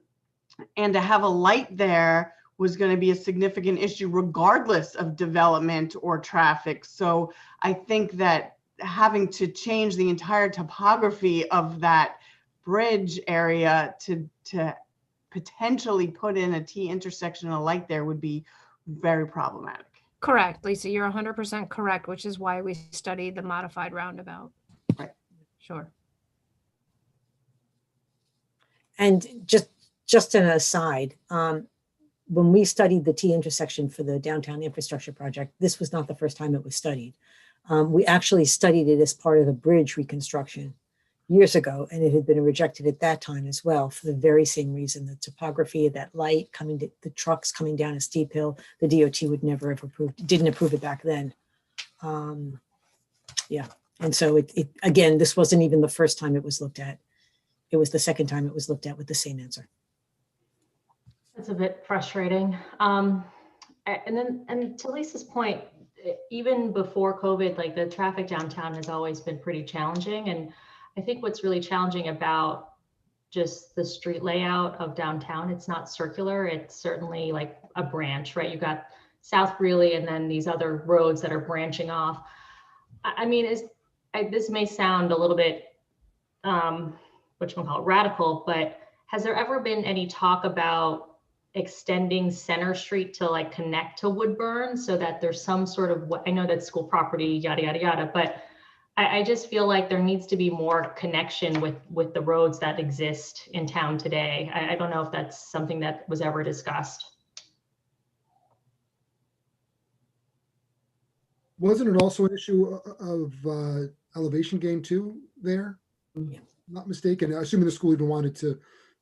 to have a light there was going to be a significant issue regardless of development or traffic. So I think that having to change the entire topography of that bridge area to potentially put in a T intersection and a light there would be very problematic. Correct, Lisa, you're 100% correct, which is why we studied the modified roundabout. Right. Sure. And just an aside, when we studied the T intersection for the downtown infrastructure project, this was not the first time it was studied. We actually studied it as part of the bridge reconstruction years ago, and it had been rejected at that time as well for the very same reason: the topography of that light coming to the trucks coming down a steep hill. The DOT would never have approved, didn't approve it back then. Yeah, and so it again, this wasn't even the first time it was looked at. It was the second time it was looked at with the same answer. That's a bit frustrating. And to Lisa's point, even before COVID, like the traffic downtown has always been pretty challenging. And I think what's really challenging about just the street layout of downtown, it's not circular. It's certainly like a branch, right? You've got South Greeley and then these other roads that are branching off. I mean, this may sound a little bit, whatchamacallit, radical, but has there ever been any talk about extending Center Street to like connect to Woodburn so that there's some sort of, I know that's school property, yada, yada, yada, but I just feel like there needs to be more connection with the roads that exist in town today. I don't know if that's something that was ever discussed. Wasn't it also an issue of elevation gain too there? Yeah. Not mistaken. Assuming the school even wanted to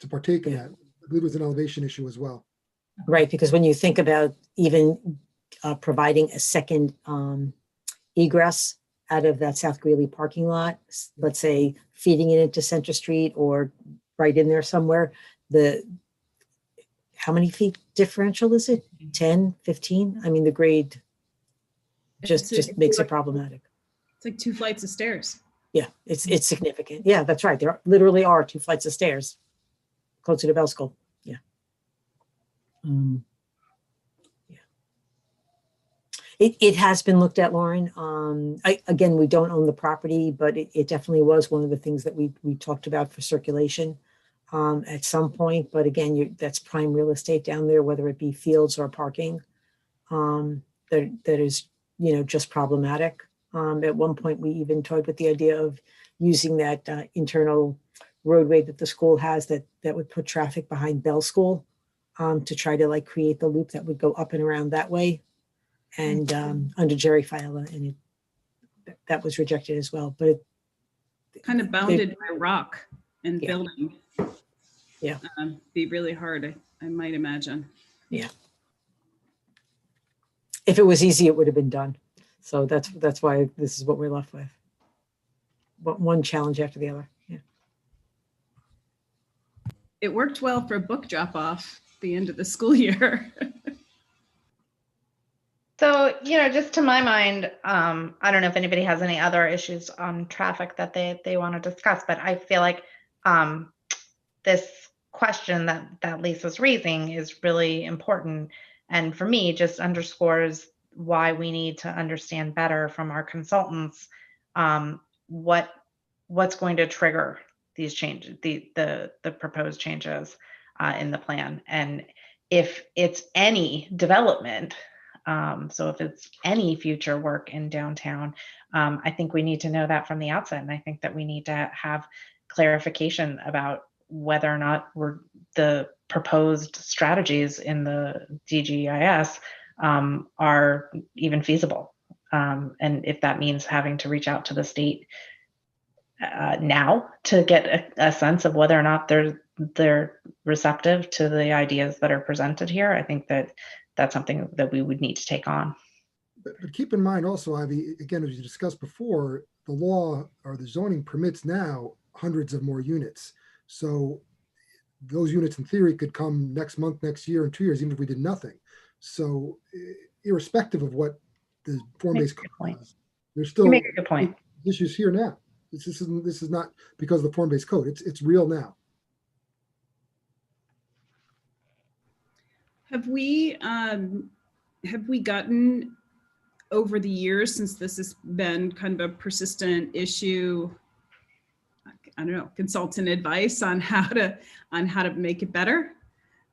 partake in that. I believe it was an elevation issue as well. Right, because when you think about even providing a second egress out of that South Greeley parking lot, let's say feeding it into Center Street or right in there somewhere, how many feet differential is it? 10, 15? I mean, the grade just makes it problematic. It's like 2 flights of stairs. Yeah, it's significant. Yeah, that's right. There literally are 2 flights of stairs closer to Bell School. Yeah. Yeah. It has been looked at, Lauren. Again, we don't own the property, but it definitely was one of the things that we talked about for circulation at some point. But again, that's prime real estate down there, whether it be fields or parking. That is, just problematic. At one point, we even toyed with the idea of using that internal roadway that the school has that would put traffic behind Bell School to try to like create the loop that would go up and around that way. And under Jerry Fila, and that was rejected as well. But Kind of bounded by rock and Yeah. building. Yeah. Be really hard, I might imagine. yeah, if it was easy, it would have been done. So that's why this is what we're left with. But one challenge after the other. Yeah. It worked well for a book drop off the end of the school year. So, just to my mind, I don't know if anybody has any other issues on traffic that they want to discuss, but I feel like this question that Lisa's raising is really important. And for me, just underscores why we need to understand better from our consultants what's going to trigger these changes, the proposed changes in the plan. And if it's any development, so if it's any future work in downtown, I think we need to know that from the outset. And I think that we need to have clarification about whether or not the proposed strategies in the DGIS are even feasible. And if that means having to reach out to the state now to get a sense of whether or not they're receptive to the ideas that are presented here, I think that that's something that we would need to take on. But keep in mind also, Ivy, again, as you discussed before, the law or the zoning permits now hundreds of more units. So those units in theory could come next month, next year, and 2 years, even if we did nothing. So irrespective of what the form-based code is, there's still You make a good point. issues here now. This is not because of the form-based code. It's real now. Have we gotten over the years, since this has been kind of a persistent issue, I don't know, consultant advice on how to make it better?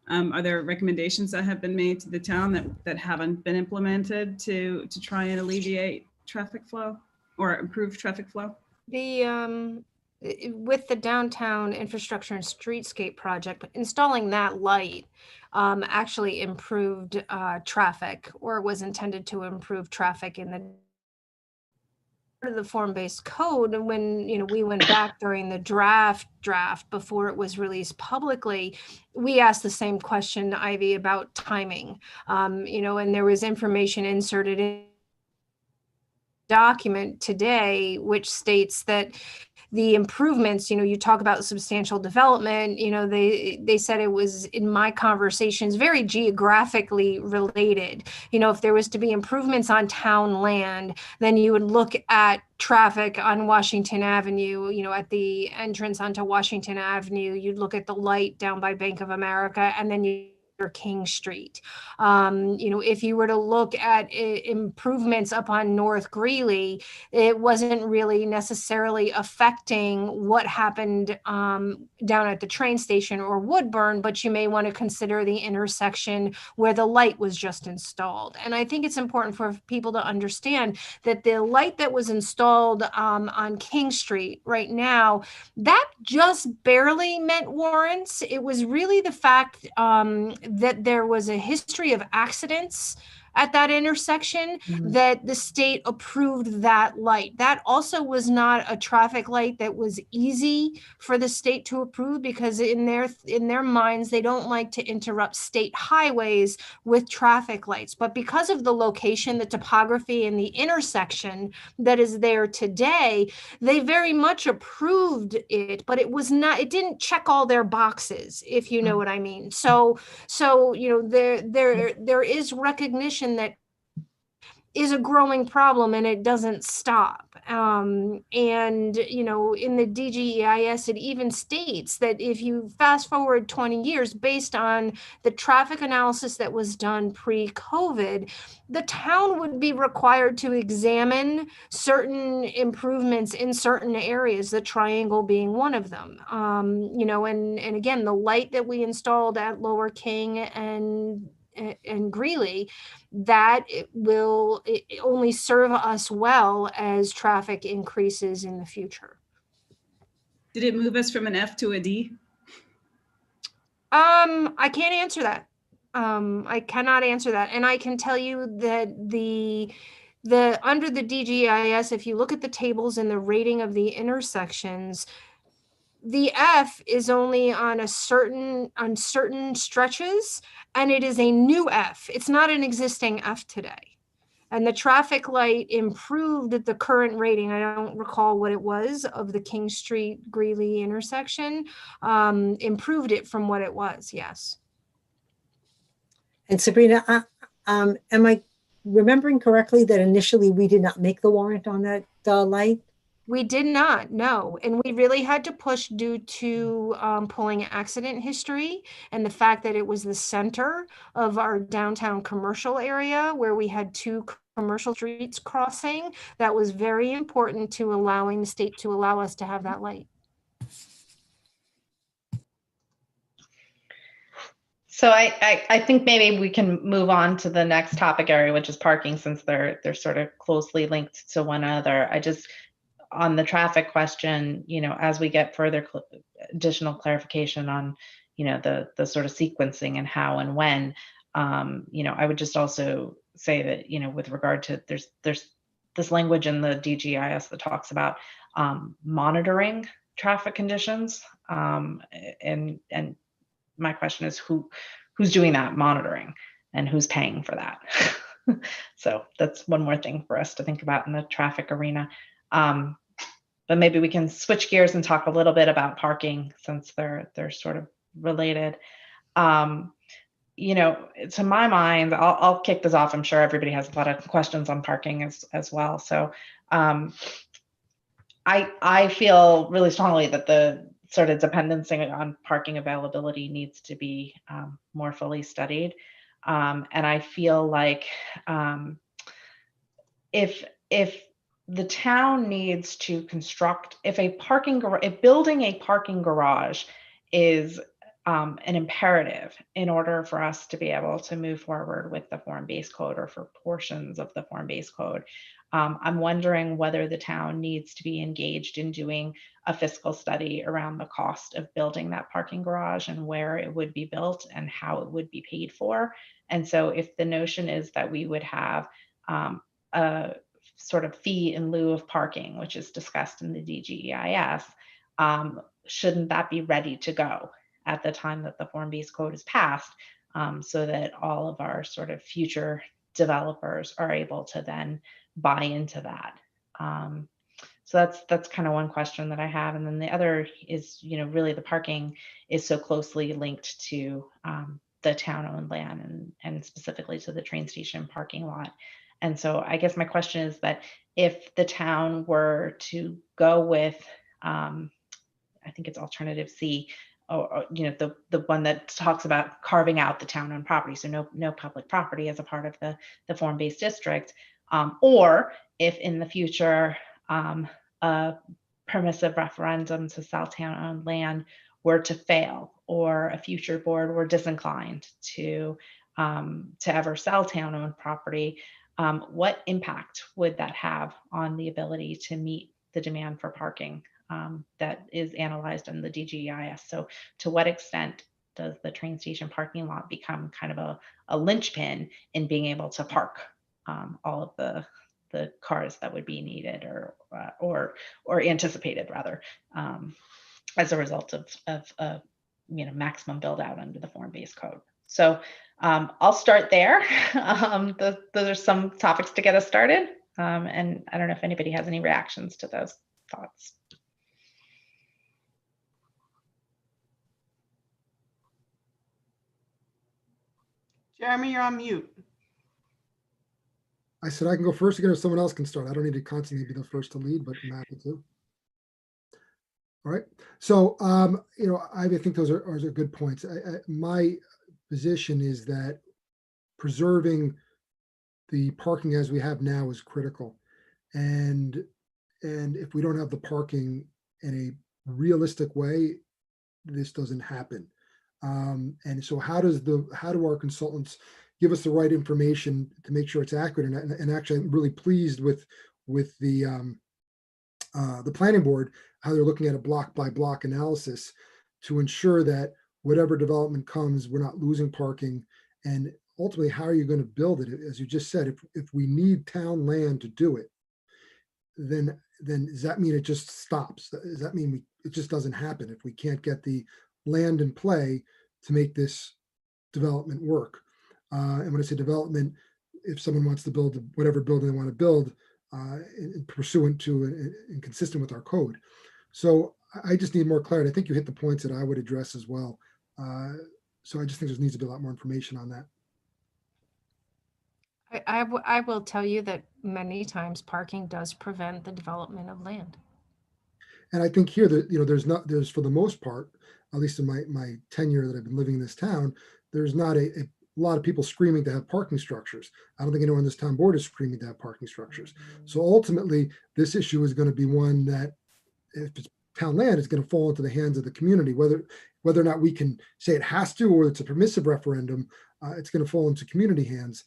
Are there recommendations that have been made to the town that haven't been implemented to try and alleviate traffic flow or improve traffic flow? With the downtown infrastructure and streetscape project, installing that light actually improved traffic, or was intended to improve traffic in the form-based code. And when we went back during the draft before it was released publicly, we asked the same question, Ivy, about timing. And there was information inserted in document today which states that the improvements, you talk about substantial development, they said it was, in my conversations, very geographically related. If there was to be improvements on town land, then you would look at traffic on Washington Avenue, at the entrance onto Washington Avenue, you'd look at the light down by Bank of America, and then King Street. If you were to look at improvements up on North Greeley, it wasn't really necessarily affecting what happened down at the train station or Woodburn, but you may want to consider the intersection where the light was just installed. And I think it's important for people to understand that the light that was installed on King Street right now, that just barely met warrants. It was really the fact that there was a history of accidents at that intersection that the state approved that light. That also was not a traffic light that was easy for the state to approve, because in their minds, they don't like to interrupt state highways with traffic lights. But because of the location, the topography, and the intersection that is there today, they very much approved it, but it didn't check all their boxes, if you know what I mean. So there is recognition that is a growing problem, and it doesn't stop. And in the DGEIS, it even states that if you fast forward 20 years, based on the traffic analysis that was done pre-COVID, the town would be required to examine certain improvements in certain areas, the triangle being one of them. And again, the light that we installed at Lower King and Greeley, that it will only serve us well as traffic increases in the future. Did it move us from an F to a D? I can't answer that. I cannot answer that. And I can tell you that the under the DGIS, if you look at the tables and the rating of the intersections, the F is only on certain stretches, and it is a new F. It's not an existing F today. And the traffic light improved at the current rating. I don't recall what it was of the King Street Greeley intersection. Improved it from what it was. Yes. And Sabrina, am I remembering correctly that initially we did not make the warrant on that light? We did not, no. And we really had to push due to pulling accident history and the fact that it was the center of our downtown commercial area where we had two commercial streets crossing. That was very important to allowing the state to allow us to have that light. So I think maybe we can move on to the next topic area, which is parking, since they're sort of closely linked to one another. I just, on the traffic question, you know, as we get further additional clarification on, you know, the sort of sequencing and how and when, you know, I would just also say that, you know, with regard to there's this language in the DGIS that talks about monitoring traffic conditions, and my question is who's doing that monitoring and who's paying for that? So that's one more thing for us to think about in the traffic arena. But maybe we can switch gears and talk a little bit about parking, since they're sort of related. You know, to my mind, I'll kick this off. I'm sure everybody has a lot of questions on parking as well. So I feel really strongly that the sort of dependency on parking availability needs to be more fully studied. And I feel like if the town needs to construct, if building a parking garage is an imperative in order for us to be able to move forward with the Formbase Code, or for portions of the Formbase Code, I'm wondering whether the town needs to be engaged in doing a fiscal study around the cost of building that parking garage and where it would be built and how it would be paid for. And so if the notion is that we would have a sort of fee in lieu of parking, which is discussed in the DGEIS, shouldn't that be ready to go at the time that the Formbase Code is passed, so that all of our sort of future developers are able to then buy into that? So that's kind of one question that I have. And then the other is, you know, really the parking is so closely linked to the town-owned land, and specifically to the train station parking lot. And so I guess my question is that if the town were to go with, I think it's alternative C, or you know, the one that talks about carving out the town-owned property, so no public property as a part of the form-based district, or if in the future a permissive referendum to sell town-owned land were to fail, or a future board were disinclined to ever sell town-owned property, what impact would that have on the ability to meet the demand for parking that is analyzed in the DGEIS? So to what extent does the train station parking lot become kind of a linchpin in being able to park all of the cars that would be needed or anticipated, rather, as a result of you know, maximum build out under the Formbase Code? So I'll start there. Those are some topics to get us started. And I don't know if anybody has any reactions to those thoughts. Jeremy, you're on mute. I said I can go first again, or someone else can start. I don't need to constantly be the first to lead, but I'm happy to. All right. So, you know, I think those are good points. My position is that preserving the parking as we have now is critical. And if we don't have the parking in a realistic way, this doesn't happen. And so how do our consultants give us the right information to make sure it's accurate? And actually, I'm really pleased with the planning board, how they're looking at a block by block analysis to ensure that whatever development comes, we're not losing parking. And ultimately, how are you going to build it? As you just said, if we need town land to do it, then does that mean it just stops? Does that mean it just doesn't happen if we can't get the land in play to make this development work? And when I say development, if someone wants to build whatever building they want to build, pursuant to and consistent with our code. So I just need more clarity. I think you hit the points that I would address as well. So I just think there needs to be a lot more information on that. I will tell you that many times parking does prevent the development of land. And I think here that, there's for the most part, at least in my tenure that I've been living in this town, there's not a lot of people screaming to have parking structures. I don't think anyone on this town board is screaming to have parking structures. So ultimately, this issue is going to be one that, if it's town land, it's going to fall into the hands of the community, whether or not we can say it has to, or it's a permissive referendum. It's going to fall into community hands.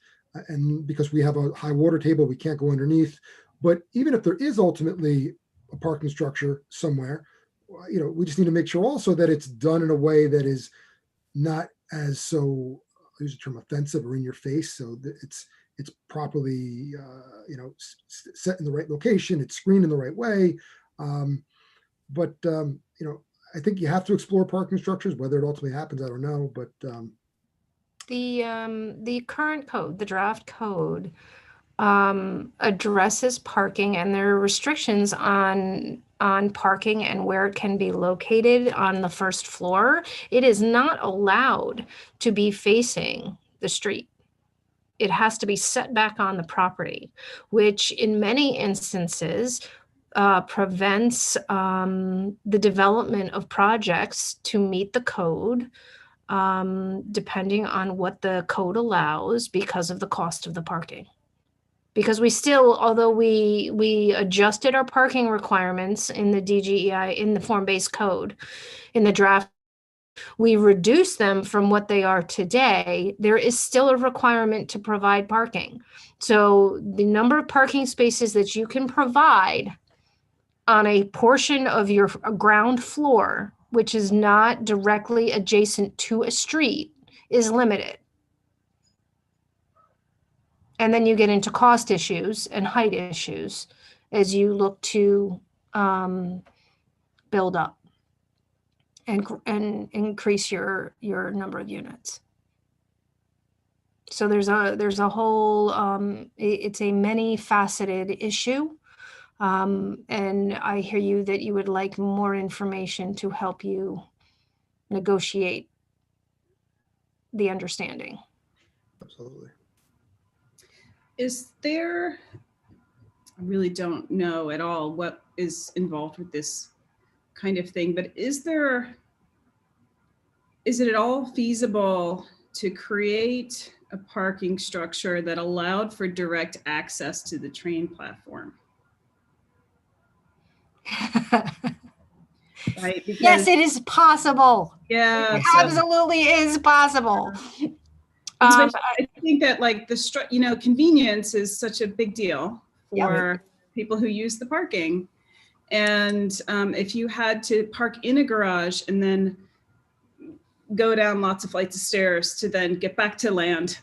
And because we have a high water table, we can't go underneath. But even if there is ultimately a parking structure somewhere, we just need to make sure also that it's done in a way that is not as so, I'll use the term, offensive or in your face. So that it's properly, set in the right location, it's screened in the right way. But I think you have to explore parking structures. Whether it ultimately happens, I don't know. But The current code, the draft code, addresses parking, and there are restrictions on parking and where it can be located on the first floor. It is not allowed to be facing the street. It has to be set back on the property, which in many instances prevents the development of projects to meet the code, depending on what the code allows, because of the cost of the parking. Because we still, although we adjusted our parking requirements in the DGEI, in the Formbase Code, in the draft, we reduced them from what they are today, there is still a requirement to provide parking. So the number of parking spaces that you can provide on a portion of your ground floor, which is not directly adjacent to a street, is limited. And then you get into cost issues and height issues as you look to build up and increase your number of units. So there's a whole, it's a many faceted issue. And I hear you that you would like more information to help you negotiate the understanding. absolutely. Is there, I really don't know at all what is involved with this kind of thing, but is it at all feasible to create a parking structure that allowed for direct access to the train platform? Right? Because, Yes, it is possible. yeah, It so- absolutely is possible. I think that like convenience is such a big deal for people who use the parking. And if you had to park in a garage and then go down lots of flights of stairs to then get back to land,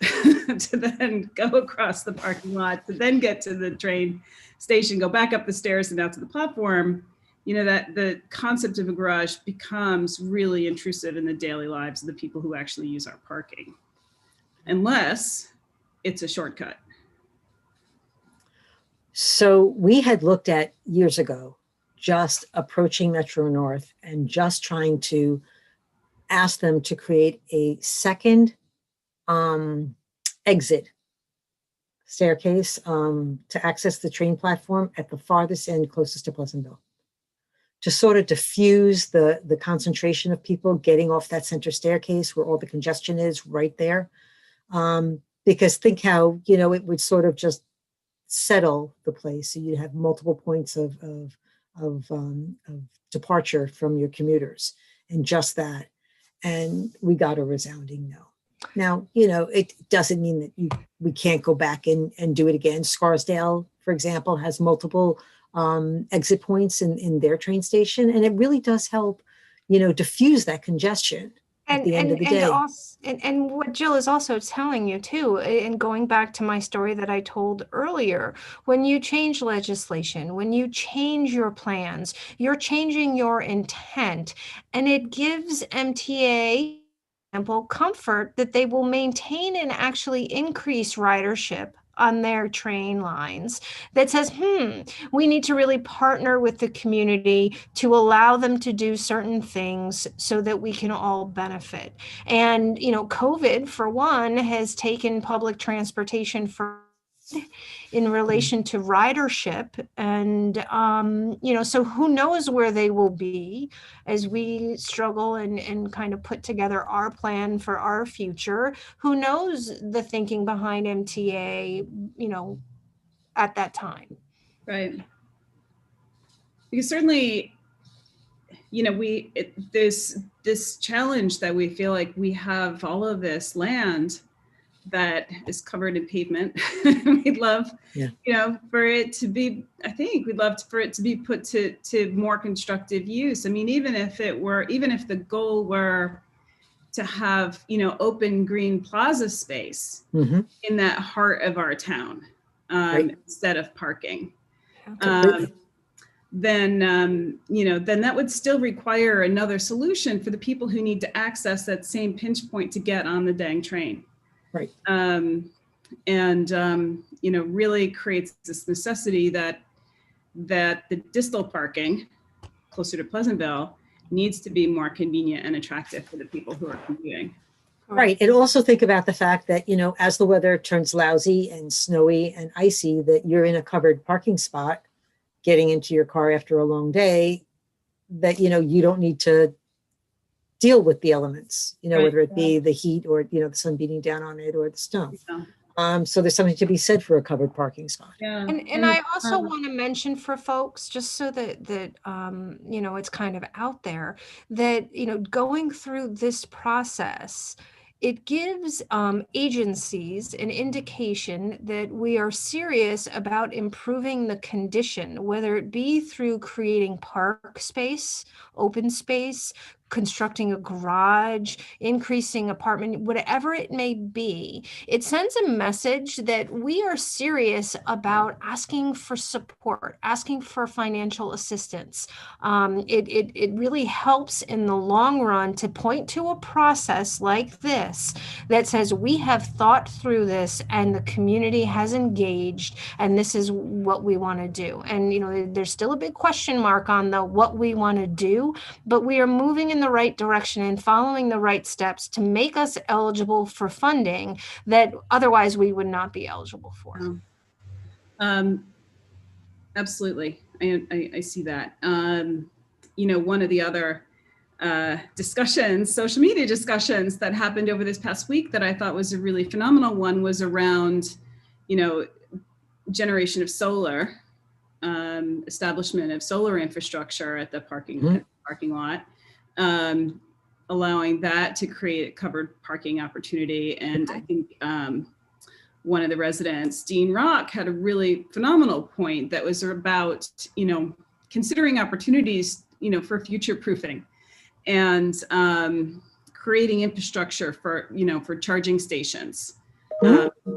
to then go across the parking lot, to then get to the train station, go back up the stairs and out to the platform, that the concept of a garage becomes really intrusive in the daily lives of the people who actually use our parking, unless it's a shortcut. So we had looked at years ago, just approaching Metro North and just trying to ask them to create a second exit staircase to access the train platform at the farthest end closest to Pleasantville, to sort of diffuse the concentration of people getting off that center staircase where all the congestion is right there. Because think how, it would sort of just settle the place. So you have multiple points of departure from your commuters and just that. And we got a resounding no. Now, it doesn't mean that we can't go back and do it again. Scarsdale, for example, has multiple exit points in their train station. And it really does help, diffuse that congestion at the end of the day. And what Jill is also telling you too, and going back to my story that I told earlier, when you change legislation, when you change your plans, you're changing your intent, and it gives MTA ample comfort that they will maintain and actually increase ridership on their train lines, that says, we need to really partner with the community to allow them to do certain things so that we can all benefit. And, COVID, for one, has taken public transportation for in relation to ridership. And, so who knows where they will be as we struggle and kind of put together our plan for our future. Who knows the thinking behind MTA, at that time. Right. Because certainly, this challenge that we feel like we have all of this land that is covered in pavement. We'd love, for it to be, we'd love for it to be put to more constructive use. I mean, even if the goal were to have, open green plaza space in that heart of our town, instead of parking. Then that would still require another solution for the people who need to access that same pinch point to get on the dang train. Right. Really creates this necessity that the distal parking closer to Pleasantville needs to be more convenient and attractive for the people who are commuting. Right. And also think about the fact that, as the weather turns lousy and snowy and icy, that you're in a covered parking spot getting into your car after a long day, that, you don't need to deal with the elements, whether it be the heat or, the sun beating down on it or the snow. So there's something to be said for a covered parking spot. Yeah. And I also want to mention for folks, just so that it's kind of out there, that, going through this process, it gives agencies an indication that we are serious about improving the condition, whether it be through creating park space, open space, constructing a garage, increasing apartment, whatever it may be. It sends a message that we are serious about asking for support, asking for financial assistance. It really helps in the long run to point to a process like this that says we have thought through this and the community has engaged and this is what we want to do. And there's still a big question mark on what we want to do, but we are moving in the right direction and following the right steps to make us eligible for funding that otherwise we would not be eligible for. Absolutely. I see that. One of the other social media discussions that happened over this past week that I thought was a really phenomenal one was around, generation of solar, establishment of solar infrastructure at the parking lot, allowing that to create a covered parking opportunity. And I think one of the residents, Dean Rock, had a really phenomenal point that was about, considering opportunities, for future proofing and creating infrastructure for charging stations.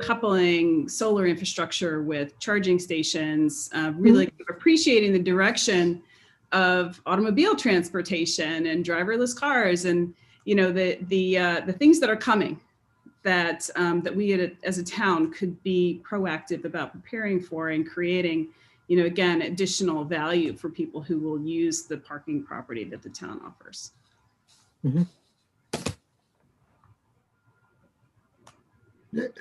Coupling solar infrastructure with charging stations, really appreciating the direction of automobile transportation and driverless cars, and the things that are coming that we as a town could be proactive about preparing for and creating, again, additional value for people who will use the parking property that the town offers.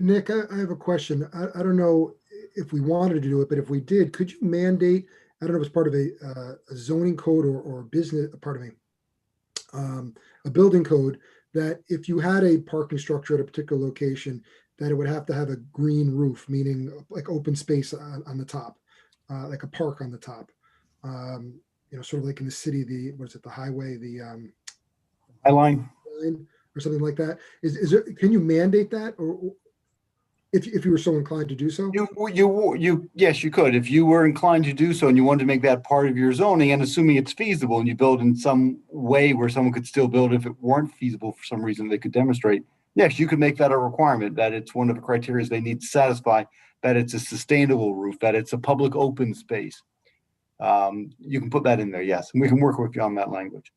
Nick, I have a question. I don't know if we wanted to do it, but if we did, could you mandate, I don't know if it's part of a zoning code or business, a building code, that if you had a parking structure at a particular location, that it would have to have a green roof, meaning like open space on the top, like a park on the top, sort of like in the city, the highway, the Highline or something like that. Is there, can you mandate that, or if you were so inclined to do so? Yes, you could. If you were inclined to do so and you wanted to make that part of your zoning, and assuming it's feasible and you build in some way where someone could still build if it weren't feasible for some reason they could demonstrate, yes, you could make that a requirement, that it's one of the criteria they need to satisfy, that it's a sustainable roof, that it's a public open space. You can put that in there, yes, and we can work with you on that language.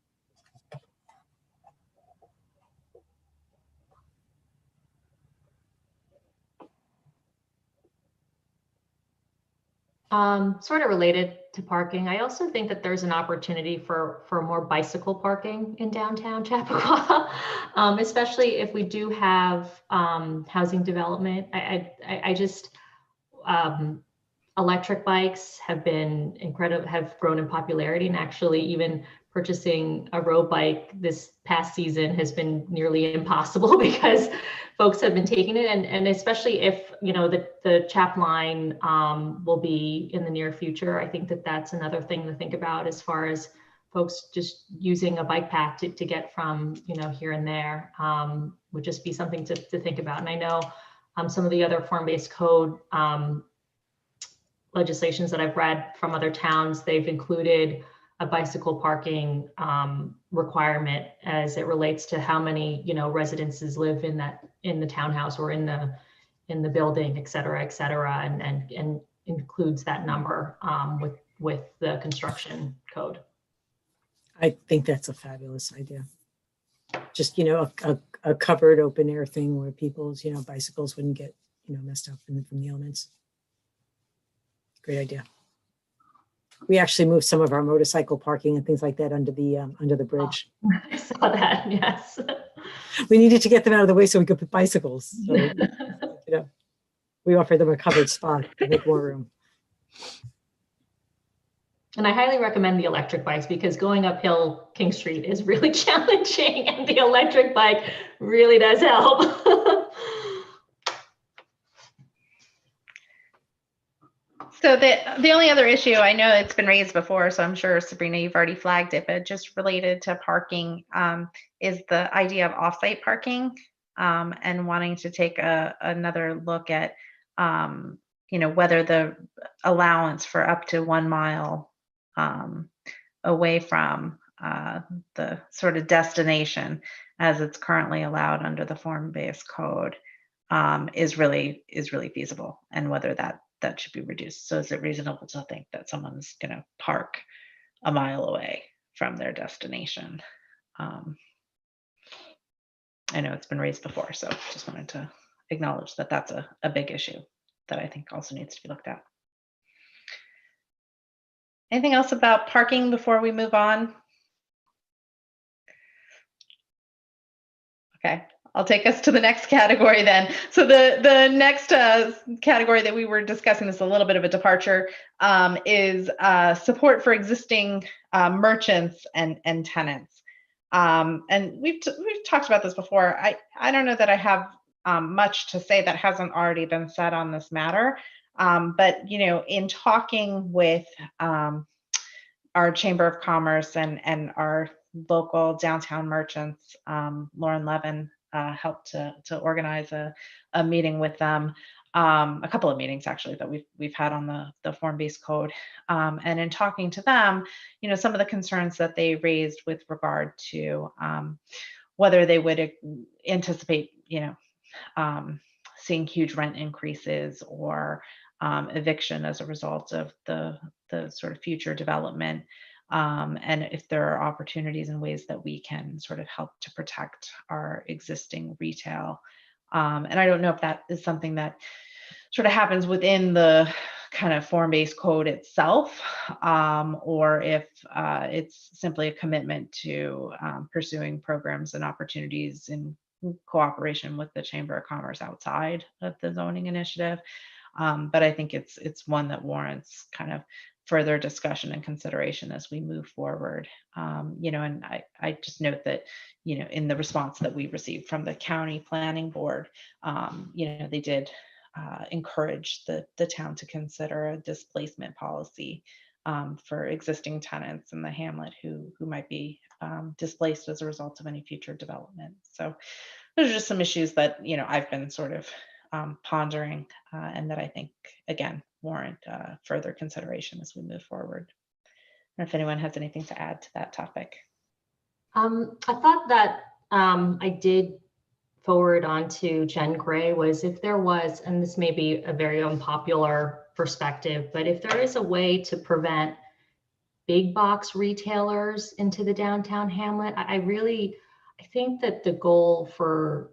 Sort of related to parking, I also think that there's an opportunity for more bicycle parking in downtown Chappaqua, especially if we do have housing development. electric bikes have been incredible, have grown in popularity, and actually even purchasing a road bike this past season has been nearly impossible because folks have been taking it, and especially if, you know, the chap line will be in the near future. I think that that's another thing to think about as far as folks just using a bike path to get from, you know, here and there, would just be something to think about. And I know some of the other Formbase Code legislations that I've read from other towns, they've included a bicycle parking requirement as it relates to how many, you know, residences live in the townhouse or in the building, et cetera, and includes that number with the construction code. I think that's a fabulous idea. Just, you know, a covered open air thing where people's, you know, bicycles wouldn't get, you know, messed up from the elements. Great idea. We actually moved some of our motorcycle parking and things like that under the bridge. Oh, I saw that, yes. We needed to get them out of the way so we could put bicycles. So, you know, we offered them a covered spot to make more room. And I highly recommend the electric bikes because going uphill King Street is really challenging, and the electric bike really does help. So the only other issue, I know it's been raised before, so I'm sure, Sabrina, you've already flagged it, but just related to parking, is the idea of offsite parking, and wanting to take another look at, you know, whether the allowance for up to 1 mile away from the sort of destination as it's currently allowed under the Formbase Code is really feasible, and whether that should be reduced. So is it reasonable to think that someone's going to park a mile away from their destination? I know it's been raised before, so just wanted to acknowledge that that's a big issue that I think also needs to be looked at. Anything else about parking before we move on? Okay. I'll take us to the next category then. So the next category that we were discussing is a little bit of a departure, is support for existing merchants and tenants. And we've talked about this before. I don't know that I have much to say that hasn't already been said on this matter. But, you know, in talking with our Chamber of Commerce and our local downtown merchants, Lauren Levine helped to organize a meeting with them, a couple of meetings actually that we've had on the Formbase Code, and in talking to them, you know, some of the concerns that they raised with regard to whether they would anticipate, you know, seeing huge rent increases or eviction as a result of the sort of future development. And if there are opportunities and ways that we can sort of help to protect our existing retail. And I don't know if that is something that sort of happens within the kind of Formbase Code itself, or if it's simply a commitment to pursuing programs and opportunities in cooperation with the Chamber of Commerce outside of the zoning initiative. But I think it's one that warrants kind of further discussion and consideration as we move forward. You know, and I just note that, you know, in the response that we received from the County Planning Board, you know, they did encourage the town to consider a displacement policy for existing tenants in the hamlet who might be displaced as a result of any future development. So those are just some issues that, you know, I've been sort of pondering and that I think, again, warrant further consideration as we move forward. And if anyone has anything to add to that topic. I thought that I did forward on to Jen Gray was if there was, and this may be a very unpopular perspective, but if there is a way to prevent big box retailers into the downtown hamlet, I think that the goal for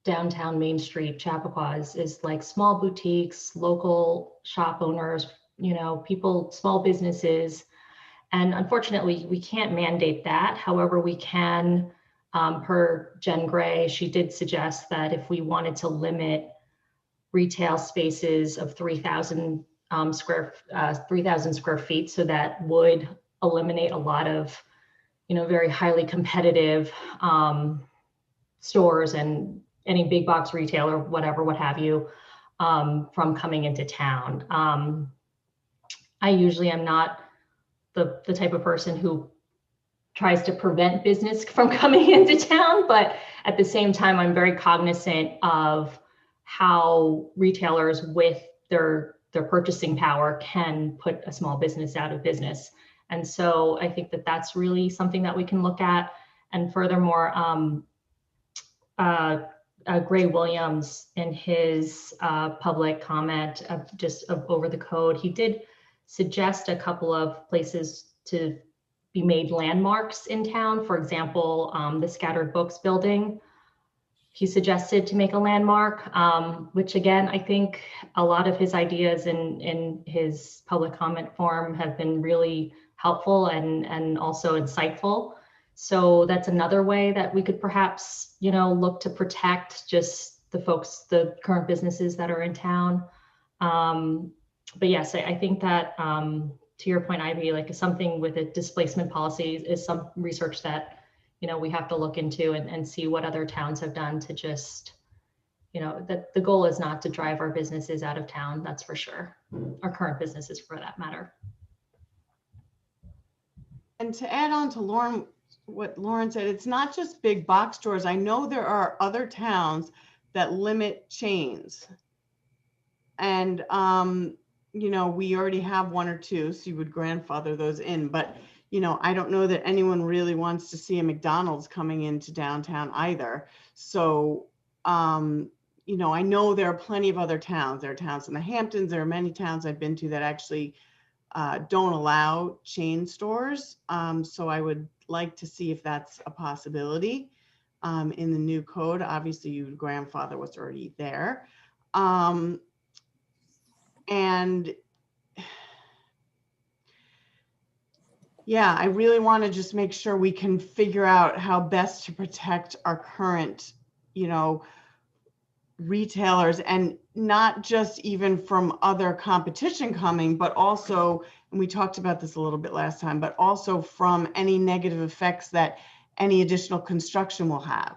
downtown Main Street, Chappaqua is like small boutiques, local shop owners, you know, people, small businesses. And unfortunately, we can't mandate that. However, we can, per Jen Gray, she did suggest that if we wanted to limit retail spaces of 3,000 3,000 square feet. So that would eliminate a lot of, very highly competitive stores and any big box retailer, whatever, what have you, from coming into town. I usually am not the type of person who tries to prevent business from coming into town, but at the same time, I'm very cognizant of how retailers with their purchasing power can put a small business out of business. And so I think that that's really something that we can look at. And furthermore, Gray Williams, in his public comment over the code, he did suggest a couple of places to be made landmarks in town. For example, the Scattered Books building, he suggested to make a landmark, which again, I think a lot of his ideas in his public comment form have been really helpful and also insightful. So that's another way that we could perhaps, look to protect just the current businesses that are in town. But yes, I think that to your point, Ivy, like something with a displacement policy is some research that, we have to look into and see what other towns have done to just, that the goal is not to drive our businesses out of town, that's for sure. Our current businesses for that matter. And to add on to what Lauren said, it's not just big box stores. I know there are other towns that limit chains. And, we already have one or two, so you would grandfather those in. But, I don't know that anyone really wants to see a McDonald's coming into downtown either. So, I know there are plenty of other towns. There are towns in the Hamptons. There are many towns I've been to that actually don't allow chain stores. So I would like to see if that's a possibility in the new code. Obviously, you would grandfather what's already there. And yeah, I really want to just make sure we can figure out how best to protect our current, retailers, and not just even from other competition coming, but also, and we talked about this a little bit last time, but also from any negative effects that any additional construction will have,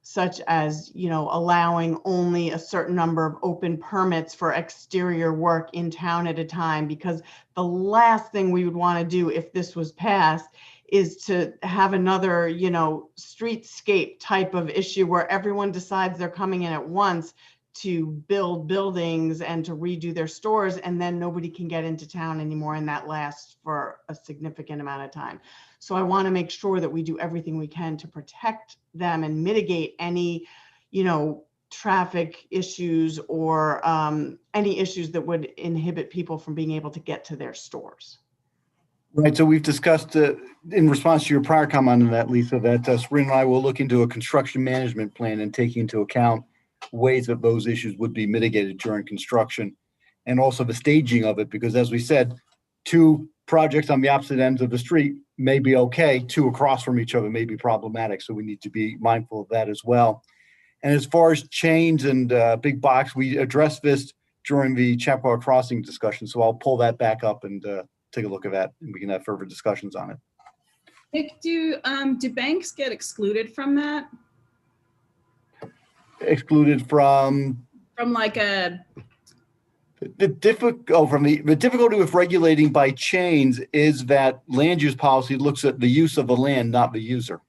such as, allowing only a certain number of open permits for exterior work in town at a time, because the last thing we would want to do if this was passed is to have another, streetscape type of issue where everyone decides they're coming in at once to build buildings and to redo their stores, and then nobody can get into town anymore, and that lasts for a significant amount of time. So I want to make sure that we do everything we can to protect them and mitigate any, traffic issues or any issues that would inhibit people from being able to get to their stores. Right. So we've discussed in response to your prior comment on that, Lisa, that Sabrina and I will look into a construction management plan and take into account ways that those issues would be mitigated during construction, and also the staging of it, because as we said, two projects on the opposite ends of the street may be okay, two across from each other may be problematic. So we need to be mindful of that as well. And as far as chains and big box, we addressed this during the Chapua Crossing discussion. So I'll pull that back up and take a look at that, and we can have further discussions on it. Nick, do banks get excluded from that? Excluded from like a the difficulty with regulating by chains is that land use policy looks at the use of the land, not the user,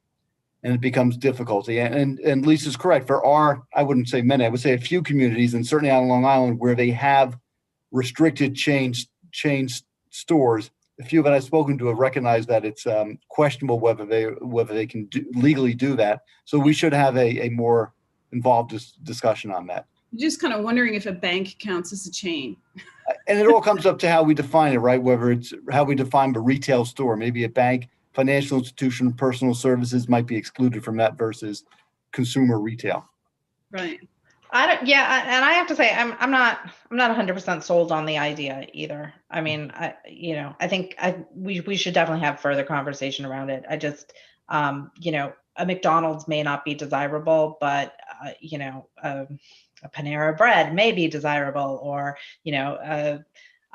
and it becomes difficulty. And Lisa's correct. For I wouldn't say many, I would say a few communities, and certainly on Long Island, where they have restricted chain stores, a few that I've spoken to have recognized that it's questionable whether they can legally do that. So we should have a more involved discussion on that. Just kind of wondering if a bank counts as a chain. And it all comes up to how we define it, right? Whether it's how we define the retail store, maybe a bank, financial institution, personal services might be excluded from that versus consumer retail. Right. And I have to say, I'm not 100% sold on the idea either. I mean, I think we should definitely have further conversation around it. I just, a McDonald's may not be desirable, but a Panera Bread may be desirable, or, you know,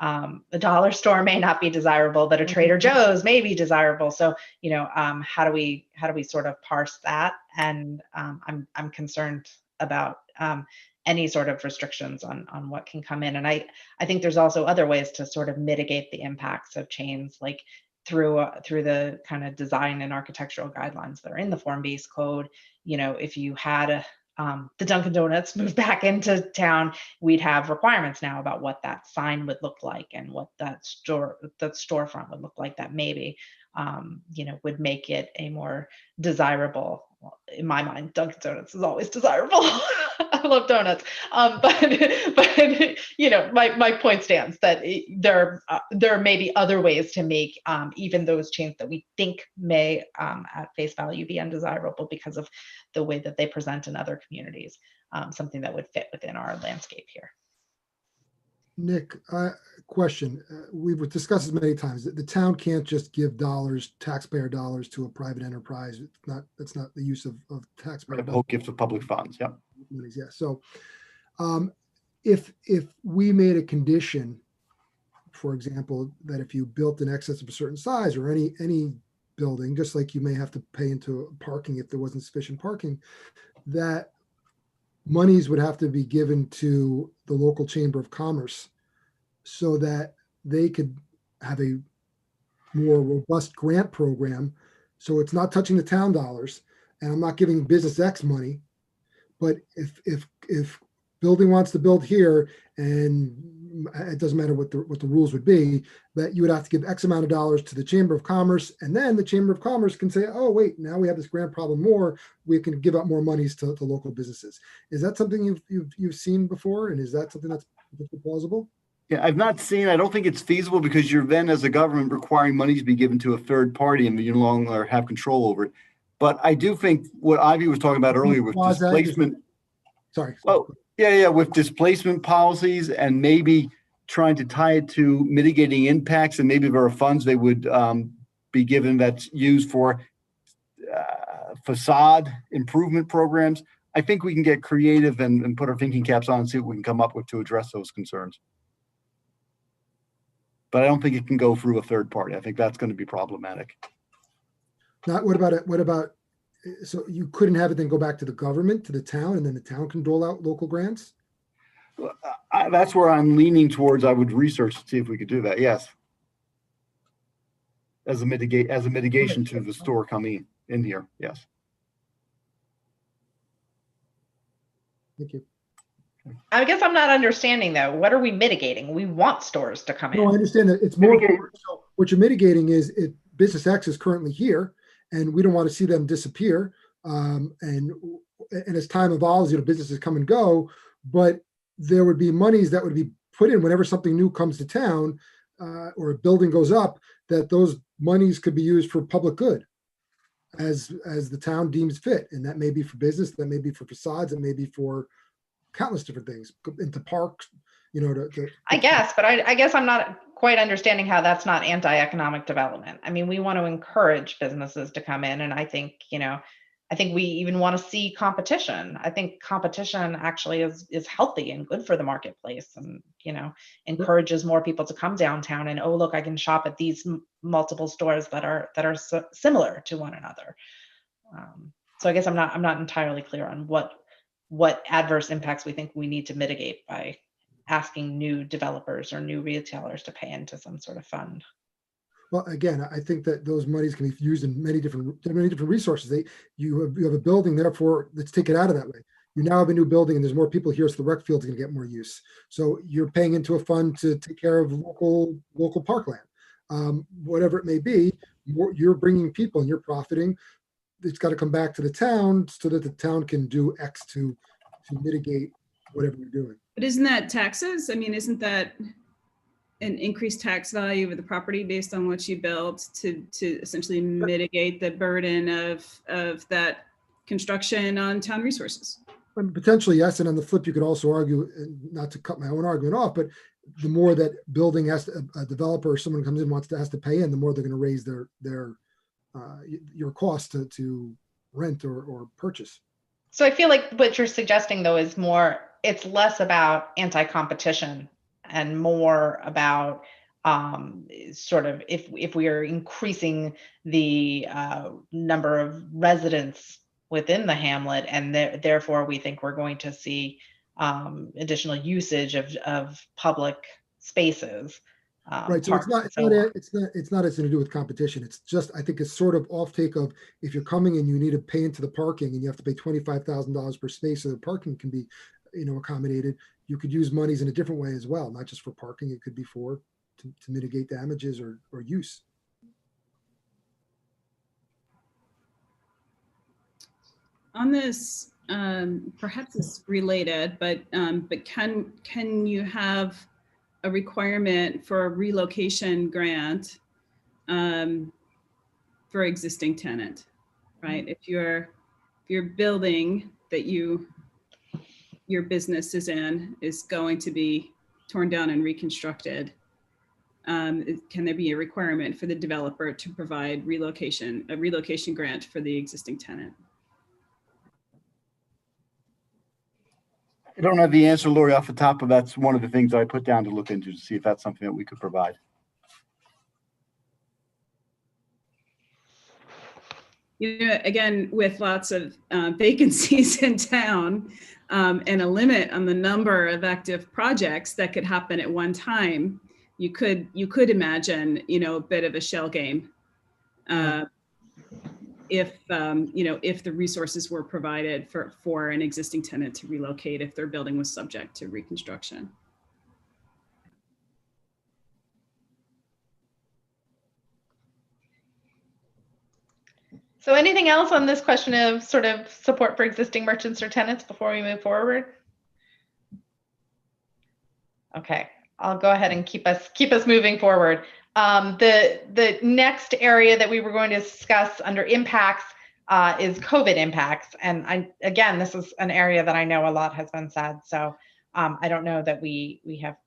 a dollar store may not be desirable, but a Trader Joe's may be desirable. So, you know, how do we sort of parse that? And I'm concerned about any sort of restrictions on what can come in. And I think there's also other ways to sort of mitigate the impacts of chains, like through the kind of design and architectural guidelines that are in the Formbase Code. You know, if you had the Dunkin' Donuts move back into town, we'd have requirements now about what that sign would look like and what that storefront would look like. That maybe, you know, would make it a more desirable. Well, in my mind, Dunkin' Donuts is always desirable. I love donuts, but you know, my point stands that there may be other ways to make even those chains that we think may at face value be undesirable because of the way that they present in other communities, something that would fit within our landscape here. Nick, question. We've discussed this many times. The town can't just give dollars, taxpayer dollars, to a private enterprise. That's not the use of taxpayer dollars. Whole gift of public funds. Yeah. Yeah. So, if we made a condition, for example, that if you built in excess of a certain size, or any building, just like you may have to pay into parking if there wasn't sufficient parking, that monies would have to be given to the local chamber of commerce so that they could have a more robust grant program. So it's not touching the town dollars, and I'm not giving business X money. But if building wants to build here, and it doesn't matter what the rules would be, that you would have to give X amount of dollars to the Chamber of Commerce, and then the Chamber of Commerce can say, oh wait, now we have this grant problem more, we can give out more monies to local businesses. Is that something you've seen before, and is that something that's plausible? Yeah, I've not seen. I don't think it's feasible, because you're then, as a government, requiring money to be given to a third party, and you no longer have control over it. But I do think what Ivy was talking about earlier with displacement. Sorry. Well, yeah, with displacement policies, and maybe trying to tie it to mitigating impacts, and maybe there are funds they would be given that's used for facade improvement programs. I think we can get creative and put our thinking caps on and see what we can come up with to address those concerns. But I don't think it can go through a third party. I think that's going to be problematic. What about, so you couldn't have it then go back to the government, to the town, and then the town can dole out local grants? That's where I'm leaning towards. I would research to see if we could do that. Yes. As a mitigation to the store coming in here. Yes. Thank you. I guess I'm not understanding though. What are we mitigating? We want stores to come in. No, I understand that. It's more, so what you're mitigating is business X is currently here, and we don't want to see them disappear. And as time evolves, businesses come and go, but there would be monies that would be put in whenever something new comes to town, or a building goes up, that those monies could be used for public good as the town deems fit. And that may be for business, that may be for facades, it may be for countless different things, into parks, I guess, but I guess I'm not quite understanding how that's not anti-economic development. I mean, we want to encourage businesses to come in, and I think we even want to see competition. I think competition actually is healthy and good for the marketplace, and encourages more people to come downtown and, oh look, I can shop at these multiple stores that are similar to one another. So I guess I'm not entirely clear on what adverse impacts we think we need to mitigate by asking new developers or new retailers to pay into some sort of fund. Well, again, I think that those monies can be used in many different resources. You have a building, therefore let's take it out of that way. You now have a new building, and there's more people here, so the rec field's going to get more use. So you're paying into a fund to take care of local parkland, whatever it may be. You're bringing people and you're profiting. It's got to come back to the town so that the town can do X to mitigate whatever you're doing. But isn't that taxes? I mean, isn't that an increased tax value of the property based on what you built to essentially mitigate the burden of that construction on town resources? Potentially, yes. And on the flip, you could also argue, not to cut my own argument off, but the more that building a developer or someone who comes in has to pay in, the more they're going to raise your cost to rent or purchase. So I feel like what you're suggesting though is more it's less about anti-competition and more about sort of if we are increasing the number of residents within the hamlet, and therefore we think we're going to see additional usage of public spaces. Right, so it's not, parks and so on. it's not anything to do with competition. It's just, I think it's sort of off take of, if you're coming and you need to pay into the parking and you have to pay $25,000 per space so the parking can be, accommodated, you could use monies in a different way as well, not just for parking. It could be to mitigate damages or use. On this, perhaps it's related, but can you have a requirement for a relocation grant for existing tenant, right? If your building that your business is in is going to be torn down and reconstructed, can there be a requirement for the developer to provide a relocation grant for the existing tenant? I don't have the answer, Laurie, off the top, but that's one of the things I put down to look into to see if that's something that we could provide. Again, with lots of vacancies in town and a limit on the number of active projects that could happen at one time, you could imagine, a bit of a shell game if the resources were provided for an existing tenant to relocate if their building was subject to reconstruction. So anything else on this question of sort of support for existing merchants or tenants before we move forward? Okay, I'll go ahead and keep us moving forward. The next area that we were going to discuss under impacts is COVID impacts. And again, this is an area that I know a lot has been said. So I don't know that we have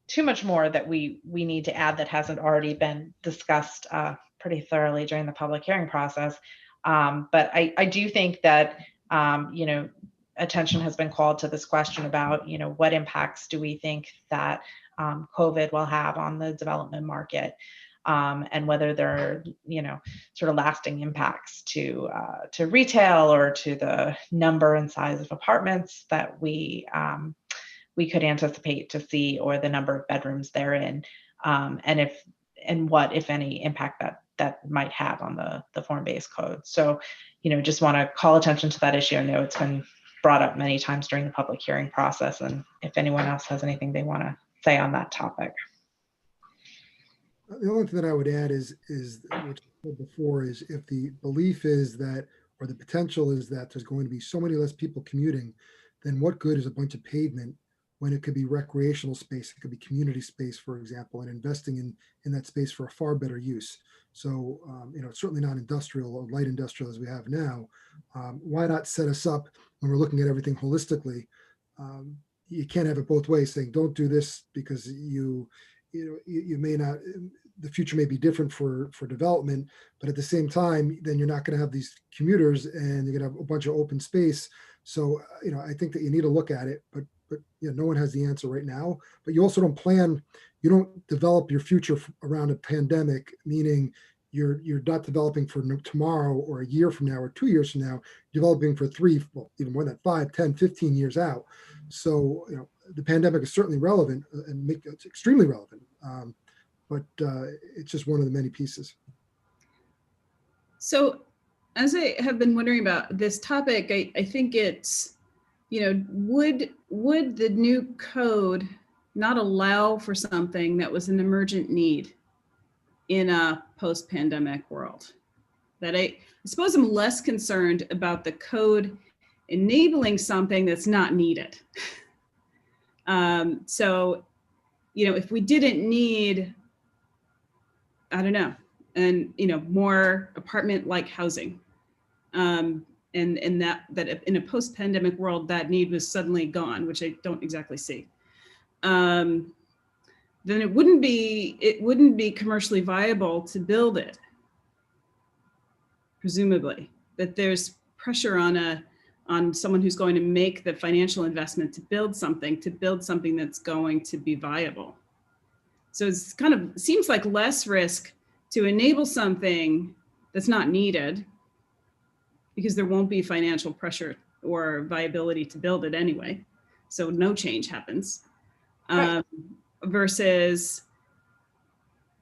too much more that we need to add that hasn't already been discussed pretty thoroughly during the public hearing process. But I do think that, attention has been called to this question about, what impacts do we think that COVID will have on the development market, and whether there are, sort of lasting impacts to retail or to the number and size of apartments that we could anticipate to see, or the number of bedrooms therein, and what, if any, impact that might have on the Formbase Code. So, just want to call attention to that issue. I know it's been brought up many times during the public hearing process, and if anyone else has anything they want to say on that topic. The only thing that I would add is which I said before, is if the belief is that, or the potential is that there's going to be so many less people commuting, then what good is a bunch of pavement when it could be recreational space, it could be community space, for example, and investing in that space for a far better use. So, it's certainly not industrial or light industrial as we have now. Why not set us up when we're looking at everything holistically? You can't have it both ways, saying don't do this because you may not, the future may be different for development, but at the same time, then you're not going to have these commuters and you're going to have a bunch of open space. So, I think that you need to look at it, but no one has the answer right now. But you also you don't develop your future around a pandemic, meaning you're not developing for tomorrow or a year from now or 2 years from now, developing for even more than 5, 10, 15 years out. So, the pandemic is certainly relevant and it's extremely relevant, but it's just one of the many pieces. So as I have been wondering about this topic, I think it's, would the new code not allow for something that was an emergent need in a post-pandemic world? That I suppose I'm less concerned about the code enabling something that's not needed. So, if we didn't need, I don't know, and more apartment-like housing, and that in a post-pandemic world, that need was suddenly gone, which I don't exactly see. Then it wouldn't be commercially viable to build it. Presumably, that there's pressure on on someone who's going to make the financial investment to build something that's going to be viable. So it's kind of seems like less risk to enable something that's not needed because there won't be financial pressure or viability to build it anyway. So no change happens. Right. Versus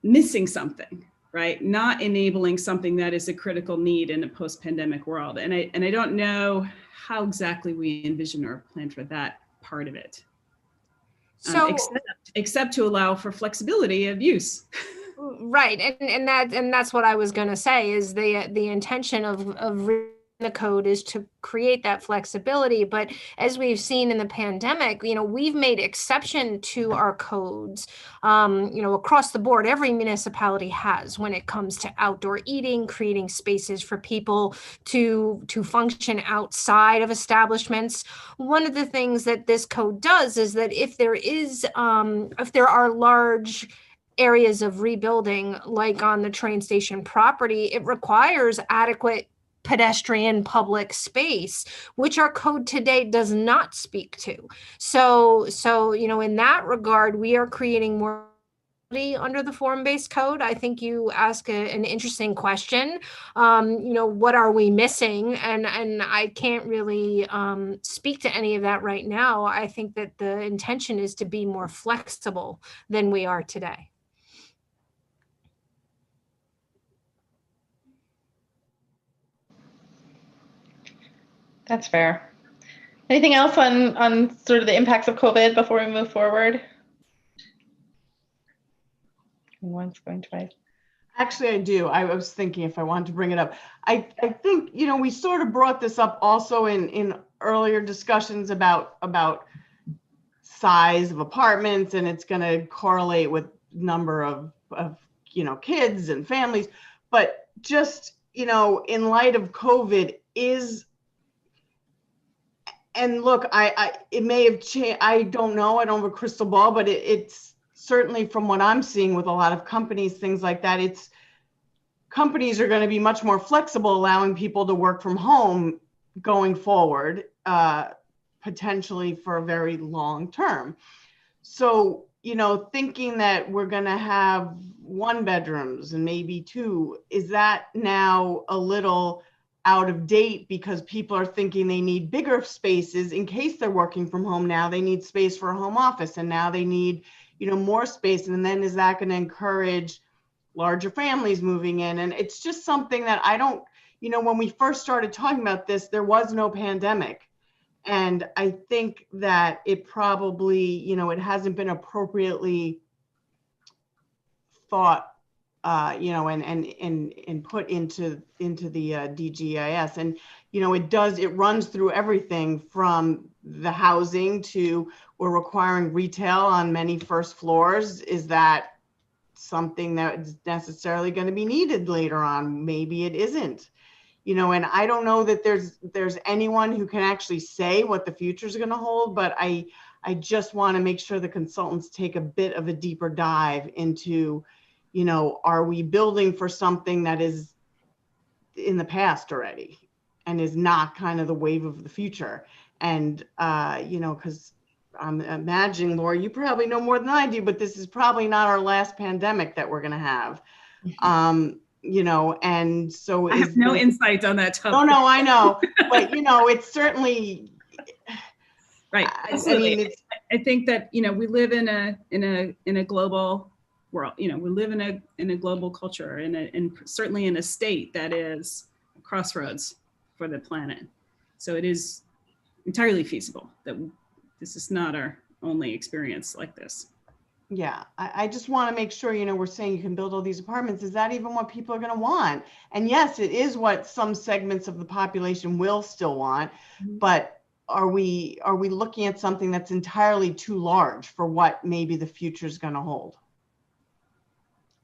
missing something, right? Not enabling something that is a critical need in a post-pandemic world. And I don't know how exactly we envision or plan for that part of it. So, Except to allow for flexibility of use. right, and that's what I was going to say is the intention of the code is to create that flexibility. But as we've seen in the pandemic, we've made exception to our codes, across the board. Every municipality has when it comes to outdoor eating, creating spaces for people to function outside of establishments. One of the things that this code does is that if there are large areas of rebuilding, like on the train station property, it requires adequate pedestrian public space, which our code today does not speak to. So in that regard, we are creating more under the Formbase Code. I think you ask an interesting question. What are we missing? And I can't really speak to any of that right now. I think that the intention is to be more flexible than we are today. That's fair. Anything else on sort of the impacts of COVID before we move forward? One's going twice. Actually, I do. I was thinking if I wanted to bring it up. I think, we sort of brought this up also in earlier discussions about size of apartments, and it's going to correlate with number of kids and families. But just, in light of COVID and look, it may have changed. I don't know. I don't have a crystal ball, but it's certainly from what I'm seeing with a lot of companies, things like that, companies are going to be much more flexible, allowing people to work from home going forward, potentially for a very long term. So, thinking that we're going to have 1 bedrooms and maybe 2, is that now a little out of date because people are thinking they need bigger spaces in case they're working from home? Now they need space for a home office, and now they need, more space. And then is that going to encourage larger families moving in? And it's just something that I don't, when we first started talking about this, there was no pandemic. And I think that it probably, it hasn't been appropriately thought, and put into the DGIS. And, it runs through everything from the housing to we're requiring retail on many first floors. Is that something that's necessarily going to be needed later on? Maybe it isn't, and I don't know that there's anyone who can actually say what the future is going to hold, but I just want to make sure the consultants take a bit of a deeper dive into, are we building for something that is in the past already and is not kind of the wave of the future? And, because I'm imagining, Laurie, you probably know more than I do, but this is probably not our last pandemic that we're going to have. And so I have no insight on that topic. No, I know, but it's certainly right. Absolutely. I think that we live in a global world. We live in a global culture, and certainly in a state that is a crossroads for the planet. So it is entirely feasible that this is not our only experience like this. Yeah, I just want to make sure, we're saying you can build all these apartments. Is that even what people are going to want? And yes, it is what some segments of the population will still want, but are we looking at something that's entirely too large for what maybe the future is going to hold?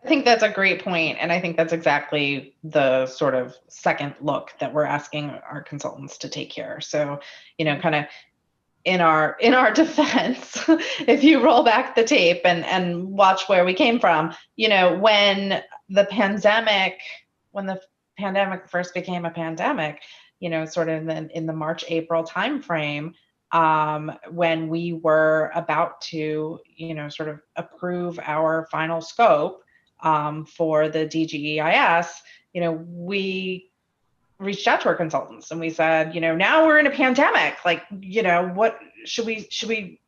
I think that's a great point, and I think that's exactly the sort of second look that we're asking our consultants to take here. So, kind of in our defense, if you roll back the tape and watch where we came from, when the pandemic first became a pandemic, sort of in the March, April timeframe, when we were about to, sort of approve our final scope for the DGEIS, we reached out to our consultants and we said, now we're in a pandemic, like, what should we,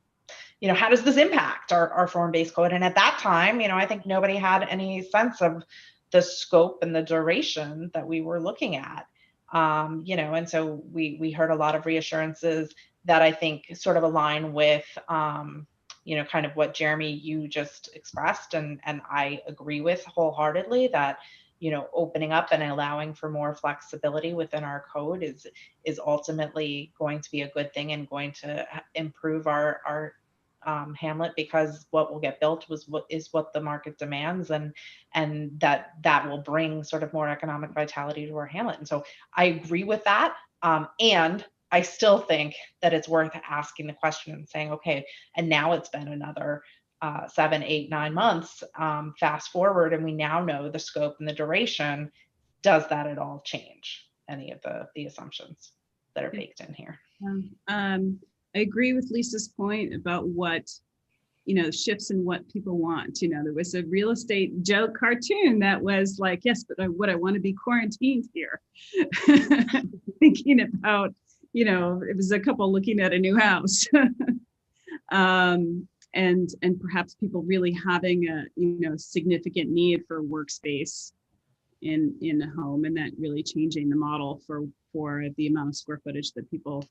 how does this impact our form-based code? And at that time, I think nobody had any sense of the scope and the duration that we were looking at. And so we heard a lot of reassurances that I think sort of align with, kind of what Jeremy, you just expressed, and I agree with wholeheartedly, that, opening up and allowing for more flexibility within our code is ultimately going to be a good thing and going to improve our hamlet, because what will get built is what the market demands, and that will bring sort of more economic vitality to our hamlet. And so I agree with that. And I still think that it's worth asking the question and saying, okay, and now it's been another 7, 8, 9 months, fast forward, and we now know the scope and the duration. Does that at all change any of the assumptions that are baked in here? I agree with Lisa's point about what, shifts in what people want. There was a real estate joke cartoon that was like, yes, but I want to be quarantined here. Thinking about, it was a couple looking at a new house. And perhaps people really having a, significant need for workspace in the home, and that really changing the model for the amount of square footage that people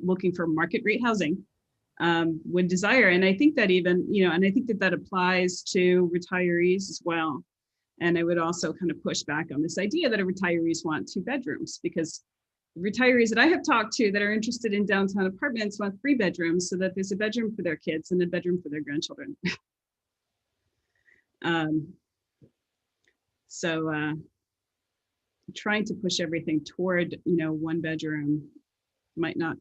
looking for market rate housing would desire. And I think that even, and I think that applies to retirees as well. And I would also kind of push back on this idea that retirees want 2 bedrooms, because retirees that I have talked to that are interested in downtown apartments want 3 bedrooms, so that there's a bedroom for their kids and a bedroom for their grandchildren. So trying to push everything toward, 1 bedroom might not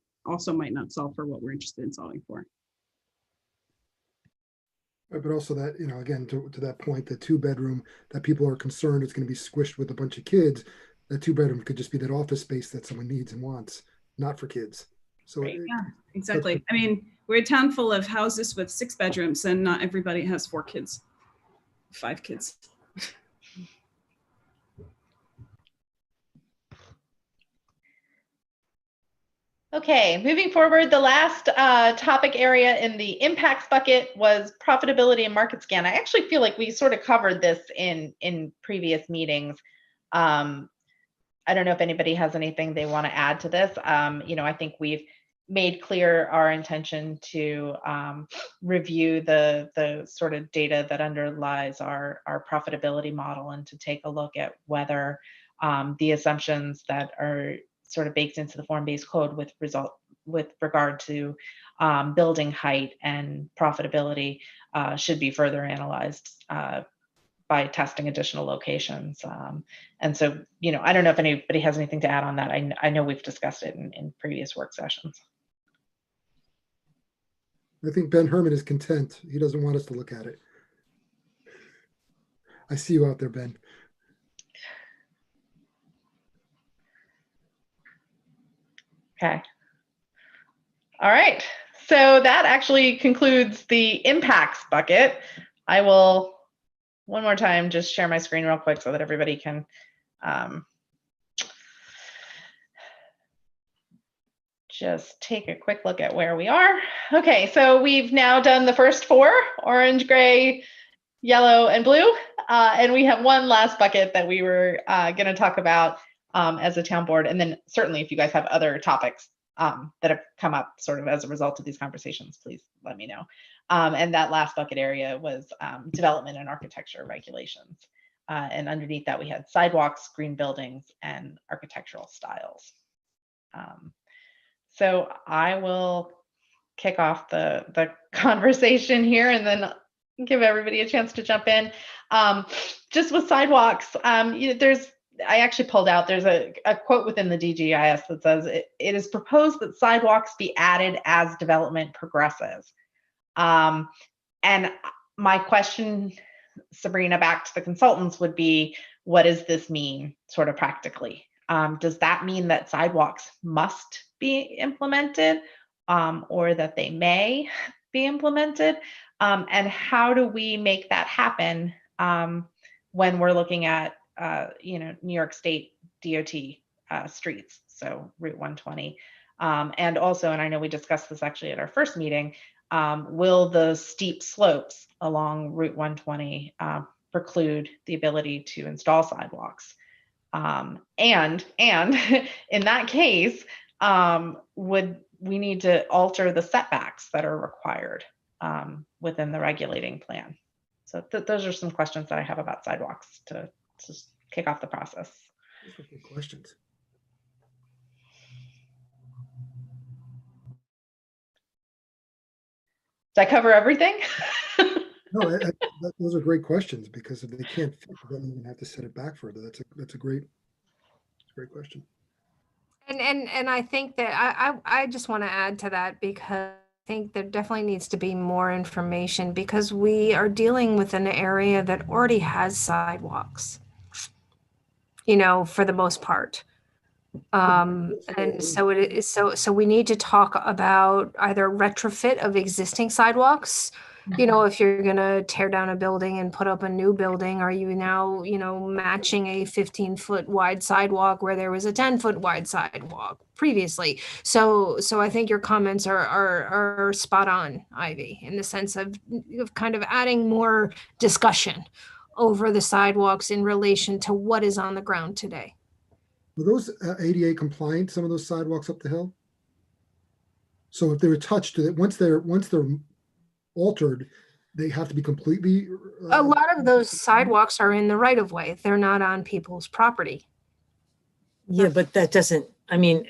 solve for what we're interested in solving for. Right, but also that, again, to that point, the 2 bedroom that people are concerned it's going to be squished with a bunch of kids. That 2 bedroom could just be that office space that someone needs and wants, not for kids. So right. Yeah, exactly. I mean, we're a town full of houses with 6 bedrooms, and not everybody has 4 kids, 5 kids. Okay, moving forward, the last topic area in the impacts bucket was profitability and market scan. I actually feel like we sort of covered this in previous meetings. I don't know if anybody has anything they want to add to this. I think we've made clear our intention to review the sort of data that underlies our profitability model, and to take a look at whether the assumptions that are sort of baked into the form-based code with regard to building height and profitability should be further analyzed by testing additional locations. And so, I don't know if anybody has anything to add on that. I know we've discussed it in previous work sessions. I think Ben Herman is content. He doesn't want us to look at it. I see you out there, Ben. Okay. All right. So that actually concludes the impacts bucket. I will one more time just share my screen real quick so that everybody can just take a quick look at where we are. Okay, so we've now done the first 4, orange, gray, yellow, and blue. And we have one last bucket that we were going to talk about as a town board. And then certainly if you guys have other topics that have come up sort of as a result of these conversations, please let me know. And that last bucket area was development and architecture regulations. And underneath that, we had sidewalks, green buildings, and architectural styles. So I will kick off the conversation here and then give everybody a chance to jump in. Just with sidewalks, I actually pulled out, there's a quote within the DGIS that says, it is proposed that sidewalks be added as development progresses. And my question, Sabrina, back to the consultants would be, what does this mean sort of practically? Does that mean that sidewalks must be implemented, or that they may be implemented? And how do we make that happen when we're looking at New York State DOT streets, so Route 120, and also, and I know we discussed this actually at our first meeting, will the steep slopes along Route 120 preclude the ability to install sidewalks? And in that case, would we need to alter the setbacks that are required within the regulating plan? So those are some questions that I have about sidewalks to kick off the process. Those are good questions. Did I cover everything? No, those are great questions, because if they can't fit, then you have to set it back further. That's a great question. And I think that I just want to add to that, because I think there definitely needs to be more information, because we are dealing with an area that already has sidewalks, for the most part. And so it is, so we need to talk about either retrofit of existing sidewalks. If you're going to tear down a building and put up a new building, are you now, matching a 15-foot wide sidewalk where there was a 10-foot wide sidewalk previously? So I think your comments are spot on, Ivy, in the sense of kind of adding more discussion over the sidewalks in relation to what is on the ground today. Were those ADA compliant, some of those sidewalks up the hill? So if they were touched, once they're altered, they have to be completely. A lot of those sidewalks are in the right of way. They're not on people's property. Yeah, but that doesn't,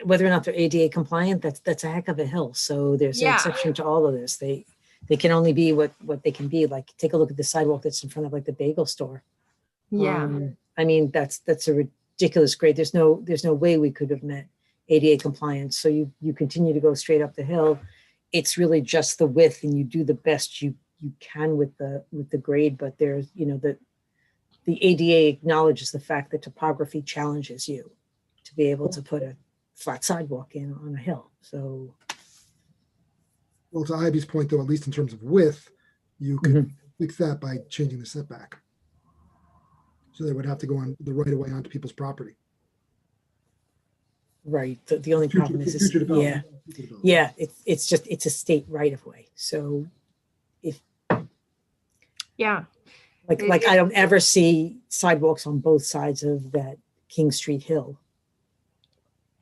whether or not they're ADA compliant, that's a heck of a hill. So there's an exception to all of this. They can only be what they can be. Like, take a look at the sidewalk that's in front of the bagel store. Yeah. That's a ridiculous grade. There's no way we could have met ADA compliance. So you continue to go straight up the hill. It's really just the width, and you do the best you can with the grade. But there's, the ADA acknowledges the fact that topography challenges you to be able to put a flat sidewalk in on a hill. So, Well, to Ivy's point, though, at least in terms of width, you can fix that by changing the setback. So they would have to go on the right of way onto people's property. Right. The only problem is, it's a state right of way. So like I don't ever see sidewalks on both sides of that King Street hill.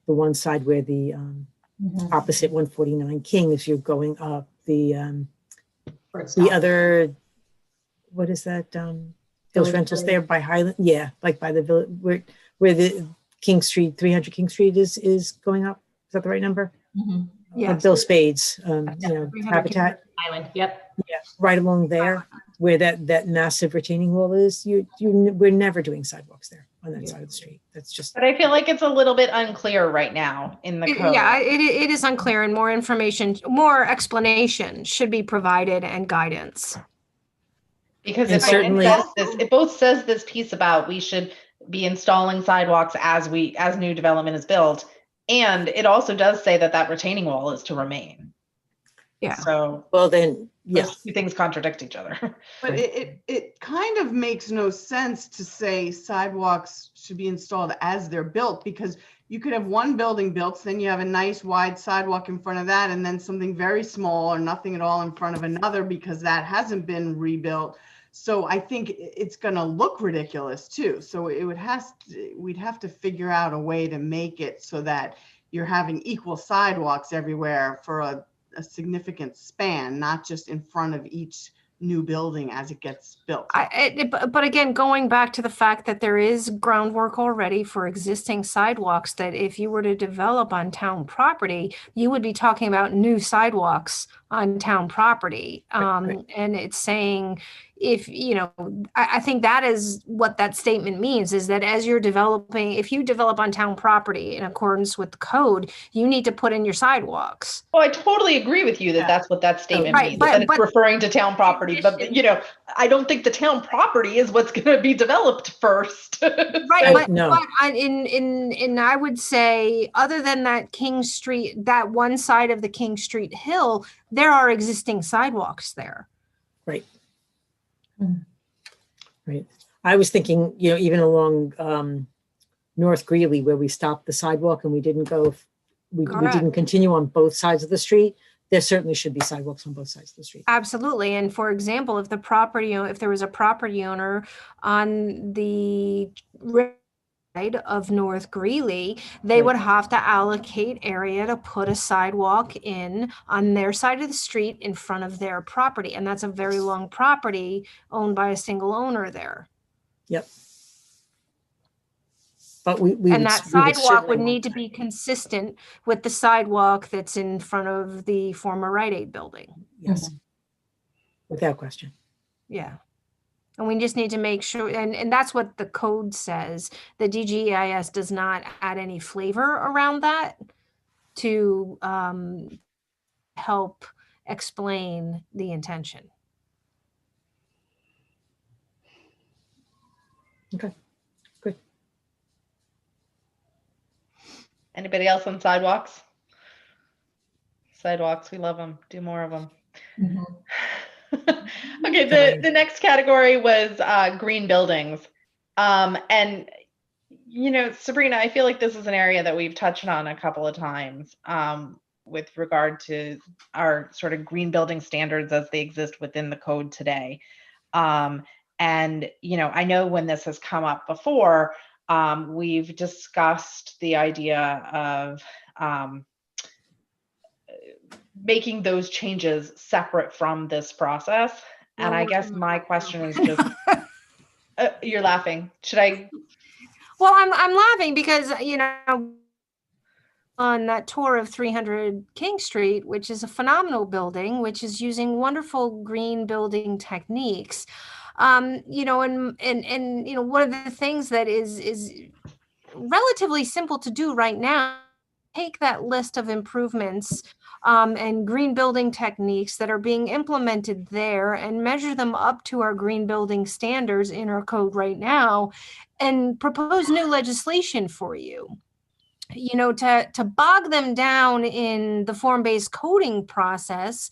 The one side where the opposite 149 King, as you're going up, the other, what is that? Those rentals there by Highland, like by the village where the King Street, 300 King Street is going up. Is that the right number? Yeah. Bill Spade's, Habitat. Island. Yep. Yeah, right along there where that massive retaining wall is. We're never doing sidewalks there on that side of the street. That's just. But I feel like it's a little bit unclear right now in the code. Yeah, it is unclear, and more information, more explanation should be provided, and guidance. Because And it both says this piece about we should be installing sidewalks as new development is built, and it also does say that retaining wall is to remain. Yeah. So well, then those two things contradict each other. But it kind of makes no sense to say sidewalks should be installed as they're built, because you could have one building built, then you have a nice wide sidewalk in front of that, and then something very small or nothing at all in front of another because that hasn't been rebuilt. So I think it's going to look ridiculous too. So we'd have to figure out a way to make it so that you're having equal sidewalks everywhere for a significant span, not just in front of each new building as it gets built. But again, going back to the fact that there is groundwork already for existing sidewalks, that if you were to develop on town property, you would be talking about new sidewalks on town property. Right. And it's saying, if, I think that is what that statement means, is that as you're developing, if you develop on town property in accordance with the code, you need to put in your sidewalks. Oh, I totally agree with you that that's what that statement Right, means, but- that it's but- referring to town property. But, I don't think the town property is what's going to be developed first. Right, So- but, No. but I would say, other than that King Street, that one side of the King Street hill, there are existing sidewalks there. Right. Right. I was thinking, even along North Greeley, where we stopped the sidewalk and we didn't go, we didn't continue on both sides of the street. There certainly should be sidewalks on both sides of the street. Absolutely. And for example, if there was a property owner on the side of North Greeley, they Right. would have to allocate area to put a sidewalk in on their side of the street in front of their property. And that's a very long property owned by a single owner there. Yep. But we And would- that we sidewalk certainly would want need to be consistent with the sidewalk that's in front of the former Rite Aid building. Yes. Without question. Yeah. And we just need to make sure, and that's what the code says. The DGEIS does not add any flavor around that to help explain the intention. Okay. Good. Anybody else on sidewalks? Sidewalks, we love them. Do more of them. Okay, the next category was green buildings. And, Sabrina, I feel like this is an area that we've touched on a couple of times with regard to our sort of green building standards as they exist within the code today. And, I know when this has come up before, we've discussed the idea of making those changes separate from this process. And I guess my question is just, you're laughing. Should I? Well, I'm laughing because, on that tour of 300 King Street, which is a phenomenal building, which is using wonderful green building techniques. And one of the things that is relatively simple to do right now, take that list of improvements and green building techniques that are being implemented there and measure them up to our green building standards in our code right now and propose new legislation for you. To bog them down in the form-based coding process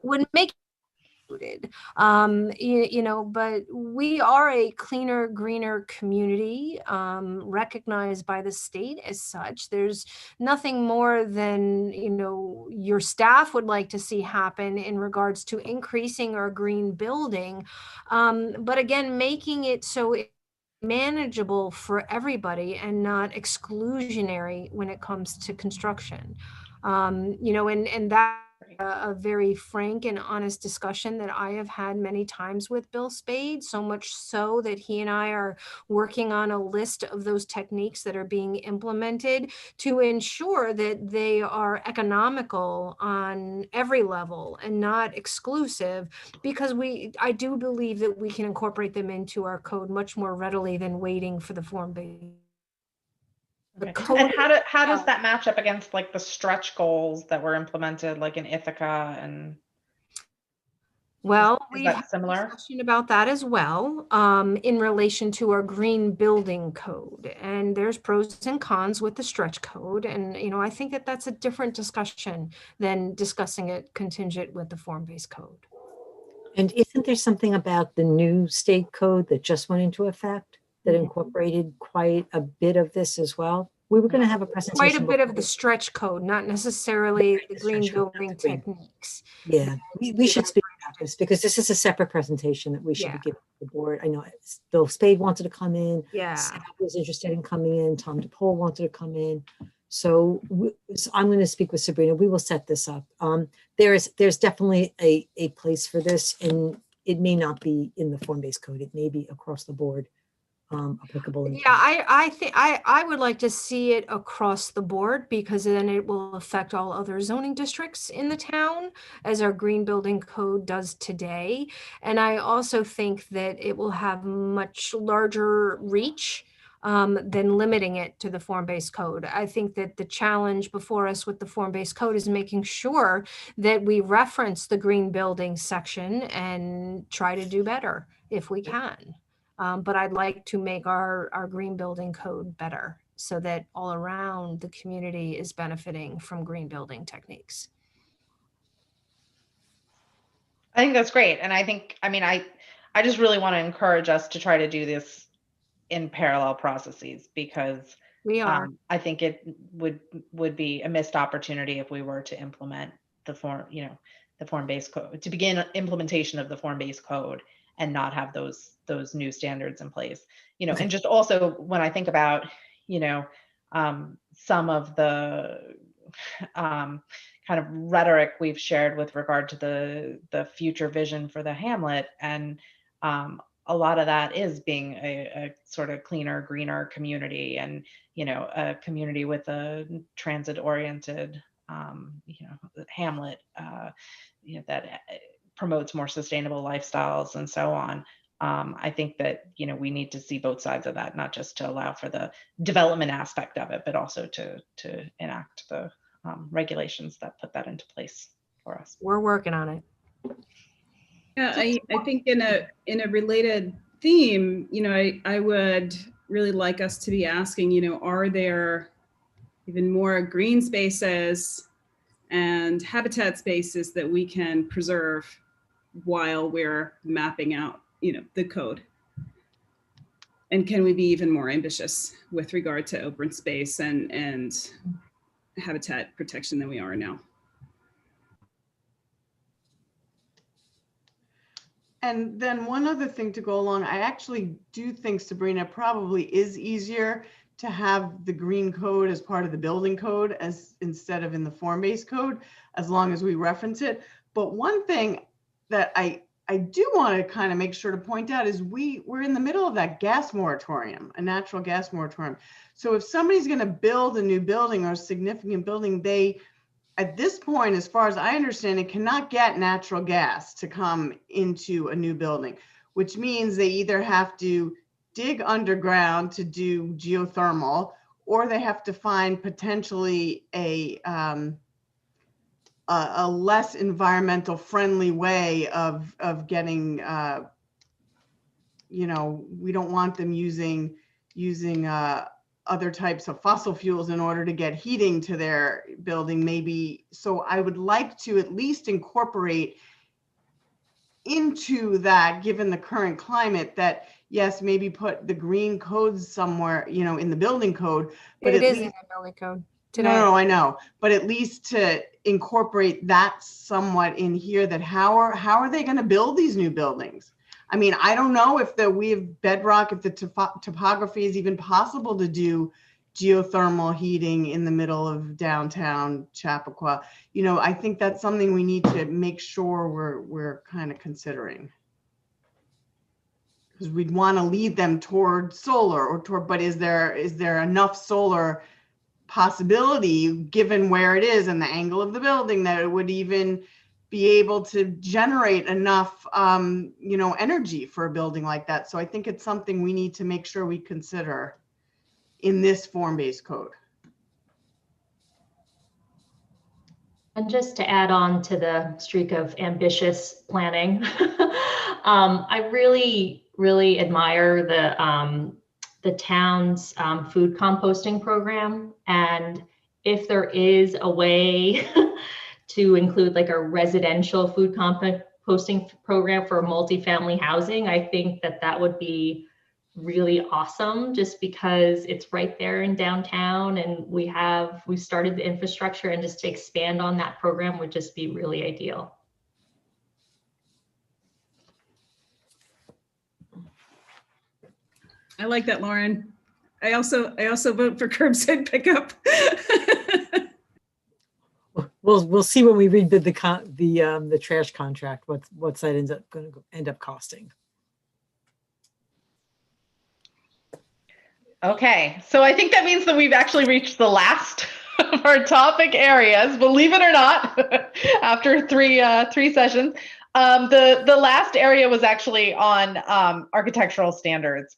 would make included. But we are a cleaner, greener community, recognized by the state as such. There's nothing more than, your staff would like to see happen in regards to increasing our green building. But again, making it so manageable for everybody and not exclusionary when it comes to construction. And that a very frank and honest discussion that I have had many times with Bill Spade, so much so that he and I are working on a list of those techniques that are being implemented to ensure that they are economical on every level and not exclusive, because I do believe that we can incorporate them into our code much more readily than waiting for the form-based. And how does that match up against like the stretch goals that were implemented like in Ithaca and? Well, is we've that had similar? a discussion about that as well, in relation to our green building code. And there's pros and cons with the stretch code. And, I think that that's a different discussion than discussing it contingent with the form-based code. And isn't there something about the new state code that just went into effect that incorporated quite a bit of this as well? We were going to have a presentation. Quite a bit of the stretch code, not necessarily the green stretch code, building green. techniques. Yeah, we should speak about this because this is a separate presentation that we should be Yeah. giving the board. I know Bill Spade wanted to come in. Yeah. Sam was interested in coming in. Tom DePaul wanted to come in. So I'm going to speak with Sabrina. We will set this up. There's definitely a place for this, and it may not be in the form-based code. It may be across the board. applicable. in Yeah, town. I think I would like to see it across the board because then it will affect all other zoning districts in the town as our green building code does today. And I also think that it will have much larger reach than limiting it to the form-based code. I think that the challenge before us with the form-based code is making sure that we reference the green building section and try to do better if we can. But I'd like to make our green building code better so that all around the community is benefiting from green building techniques. I think that's great. And I think, I mean, I just really want to encourage us to try to do this in parallel processes because We are. I think it would be a missed opportunity if we were to implement the form-based code, to begin implementation of the form-based code and not have those new standards in place, and just also when I think about, some of the kind of rhetoric we've shared with regard to the future vision for the hamlet, and a lot of that is being a sort of cleaner, greener community, and a community with a transit-oriented hamlet that promotes more sustainable lifestyles and so on. I think that we need to see both sides of that, not just to allow for the development aspect of it, but also to enact the regulations that put that into place for us. We're working on it. Yeah, I think in a related theme, I would really like us to be asking, are there even more green spaces and habitat spaces that we can preserve while we're mapping out, the code? And can we be even more ambitious with regard to open space and habitat protection than we are now? And then one other thing to go along, I actually do think, Sabrina, probably is easier to have the green code as part of the building code instead of in the form-based code, as long as we reference it. But one thing that I do want to kind of make sure to point out is we're in the middle of that gas moratorium, a natural gas moratorium. So if somebody's going to build a new building or a significant building, they, at this point, as far as I understand it, cannot get natural gas to come into a new building, which means they either have to dig underground to do geothermal, or they have to find potentially a less environmental friendly way of getting, we don't want them using other types of fossil fuels in order to get heating to their building, maybe. So I would like to at least incorporate into that, given the current climate, that yes, maybe put the green codes somewhere, in the building code, but It at is in least, the building code today. no, I know, but at least to incorporate that somewhat in here, that how are they going to build these new buildings? I mean, I don't know if we have bedrock, if the topography is even possible to do geothermal heating in the middle of downtown Chappaqua. I think that's something we need to make sure we're kind of considering, because we'd want to lead them toward solar but is there enough solar possibility, given where it is and the angle of the building, that it would even be able to generate enough energy for a building like that? So I think it's something we need to make sure we consider in this form-based code. And just to add on to the streak of ambitious planning, I really, really admire the town's food composting program. And if there is a way to include like a residential food composting program for multifamily housing, I think that would be really awesome, just because it's right there in downtown, and we started the infrastructure, and just to expand on that program would just be really ideal. I like that, Lauren. I also vote for curbside pickup. We'll see when we rebid the trash contract, what's that going to end up costing. Okay, so I think that means that we've actually reached the last of our topic areas, believe it or not, after three sessions. The last area was actually on architectural standards.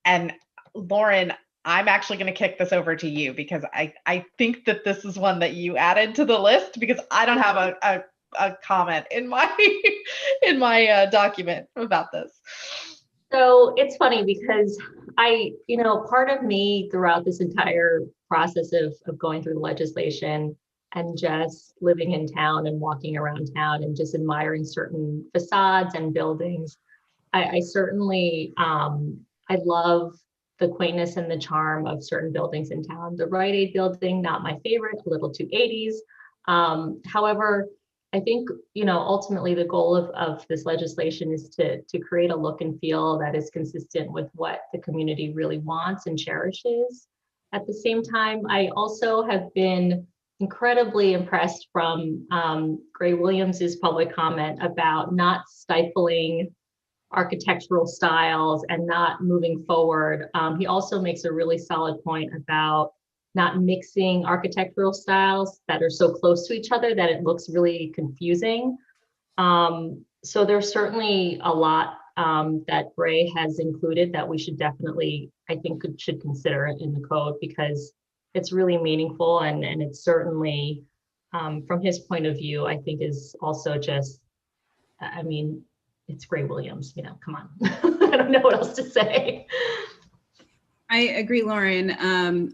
And Lauren, I'm actually going to kick this over to you because I think that this is one that you added to the list because I don't have a comment in my in my document about this. So it's funny because part of me throughout this entire process of going through the legislation and just living in town and walking around town and just admiring certain facades and buildings, I certainly, I love the quaintness and the charm of certain buildings in town. The Rite Aid building, not my favorite, a little too 80s. However, I think, ultimately the goal of this legislation is to create a look and feel that is consistent with what the community really wants and cherishes. At the same time, I also have been incredibly impressed from Gray Williams's public comment about not stifling architectural styles and not moving forward. He also makes a really solid point about not mixing architectural styles that are so close to each other that it looks really confusing. So there's certainly a lot that Gray has included that we should definitely, I think, should consider in the code because it's really meaningful and it's certainly, from his point of view, I think is also just, I mean, it's Gray Williams, come on. I don't know what else to say. I agree, Lauren.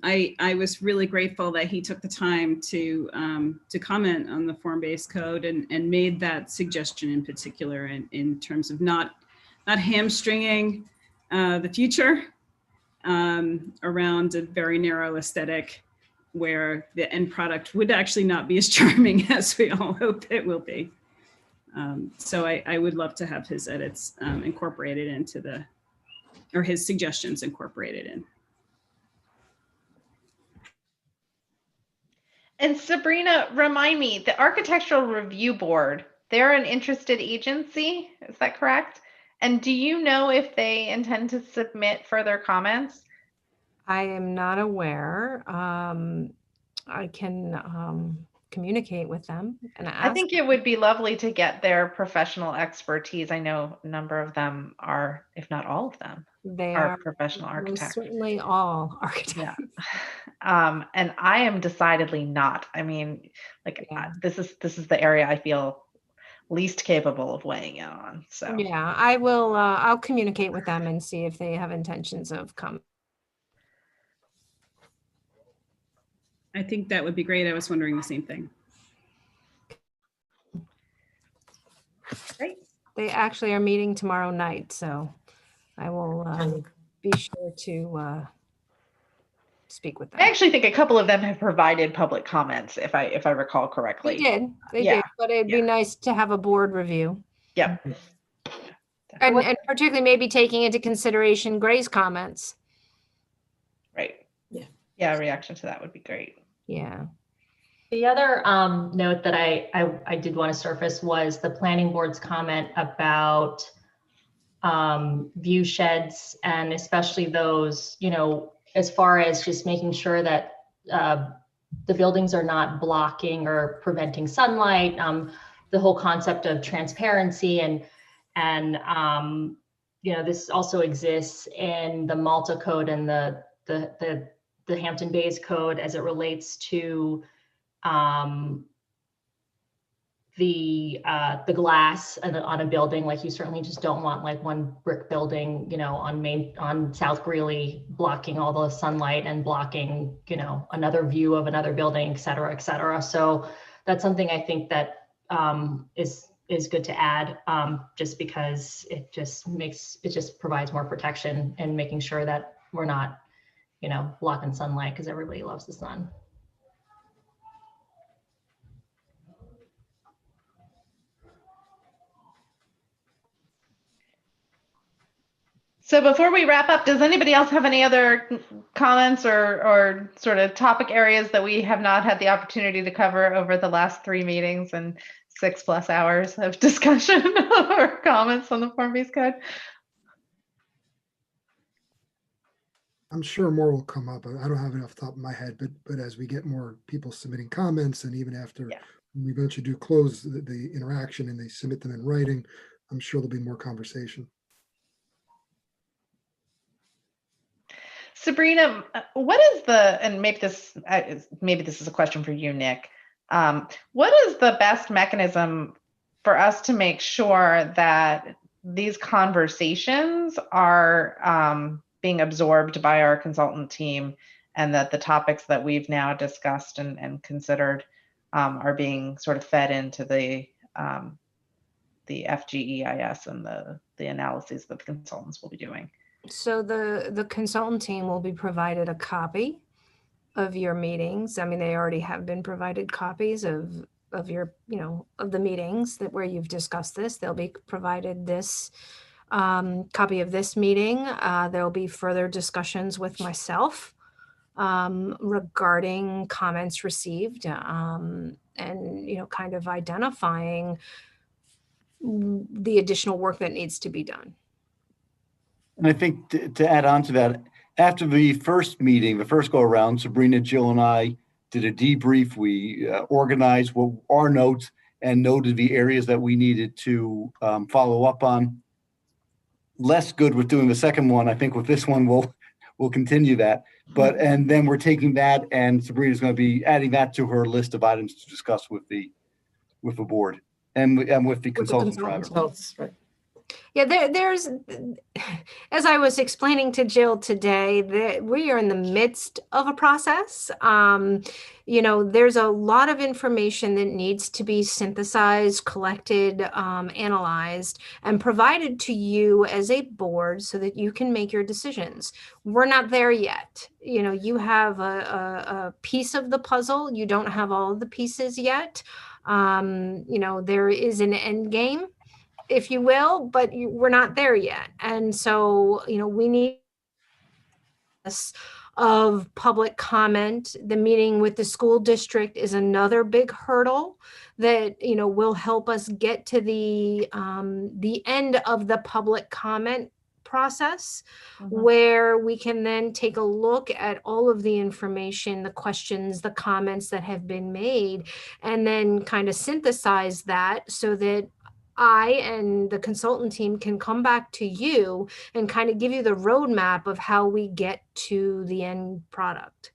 I was really grateful that he took the time to comment on the Formbase Code and made that suggestion in particular in terms of not hamstringing the future around a very narrow aesthetic where the end product would actually not be as charming as we all hope it will be. So I would love to have his edits incorporated into or his suggestions incorporated in. And Sabrina, remind me, the Architectural Review Board, they're an interested agency, is that correct? And do you know if they intend to submit further comments? I am not aware. I can communicate with them and ask. I think it would be lovely to get their professional expertise. I know a number of them are, if not all of them, They are are professional architects. certainly all architects. Yeah. And I am decidedly not. I mean, like this is the area I feel least capable of weighing in on. So yeah, I will. I'll communicate with them and see if they have intentions of coming. I think that would be great. I was wondering the same thing. Great. They actually are meeting tomorrow night, so I will be sure to speak with them. I actually think a couple of them have provided public comments, if I recall correctly. They did, but it'd be nice to have a board review. Yep. And particularly maybe taking into consideration Gray's comments. Right. Yeah. Yeah, a reaction to that would be great. Yeah. The other note that I did want to surface was the planning board's comment about view sheds, and especially those, as far as just making sure that the buildings are not blocking or preventing sunlight, the whole concept of transparency and this also exists in the Malta Code and the Hampton Bays Code as it relates to the glass on a building. Like you certainly just don't want like one brick building, on South Greeley blocking all the sunlight and blocking, another view of another building, et cetera, et cetera. So that's something I think that is good to add, just because it just provides more protection and making sure that we're not, blocking sunlight, because everybody loves the sun. So before we wrap up, does anybody else have any other comments or sort of topic areas that we have not had the opportunity to cover over the last 3 meetings and 6+ hours of discussion or comments on the Formbase Code? I'm sure more will come up. I don't have it off the top of my head, but as we get more people submitting comments, and even after Yeah. we eventually do close the interaction and they submit them in writing, I'm sure there'll be more conversation. Sabrina, what is and maybe this is a question for you, Nick. What is the best mechanism for us to make sure that these conversations are being absorbed by our consultant team, and that the topics that we've now discussed and considered are being sort of fed into the FGEIS and the analyses that the consultants will be doing? So the consultant team will be provided a copy of your meetings. I mean, they already have been provided copies of your, of the meetings where you've discussed this. They'll be provided this copy of this meeting. There'll be further discussions with myself regarding comments received, and kind of identifying the additional work that needs to be done. And I think to add on to that, after the first meeting, the first go around, Sabrina, Jill, and I did a debrief. We organized our notes and noted the areas that we needed to follow up on. Less good with doing the second one. I think with this one, we'll continue that. And then we're taking that, and Sabrina's going to be adding that to her list of items to discuss with the board and with the consultants. Right. Yeah, there's, as I was explaining to Jill today, that we are in the midst of a process. There's a lot of information that needs to be synthesized, collected, analyzed, and provided to you as a board so that you can make your decisions. We're not there yet. You have a piece of the puzzle. You don't have all of the pieces yet. There is an end game, if you will, but we're not there yet. And so, we need of public comment. The meeting with the school district is another big hurdle that, will help us get to the end of the public comment process, where we can then take a look at all of the information, the questions, the comments that have been made, and then kind of synthesize that so that I and the consultant team can come back to you and kind of give you the roadmap of how we get to the end product.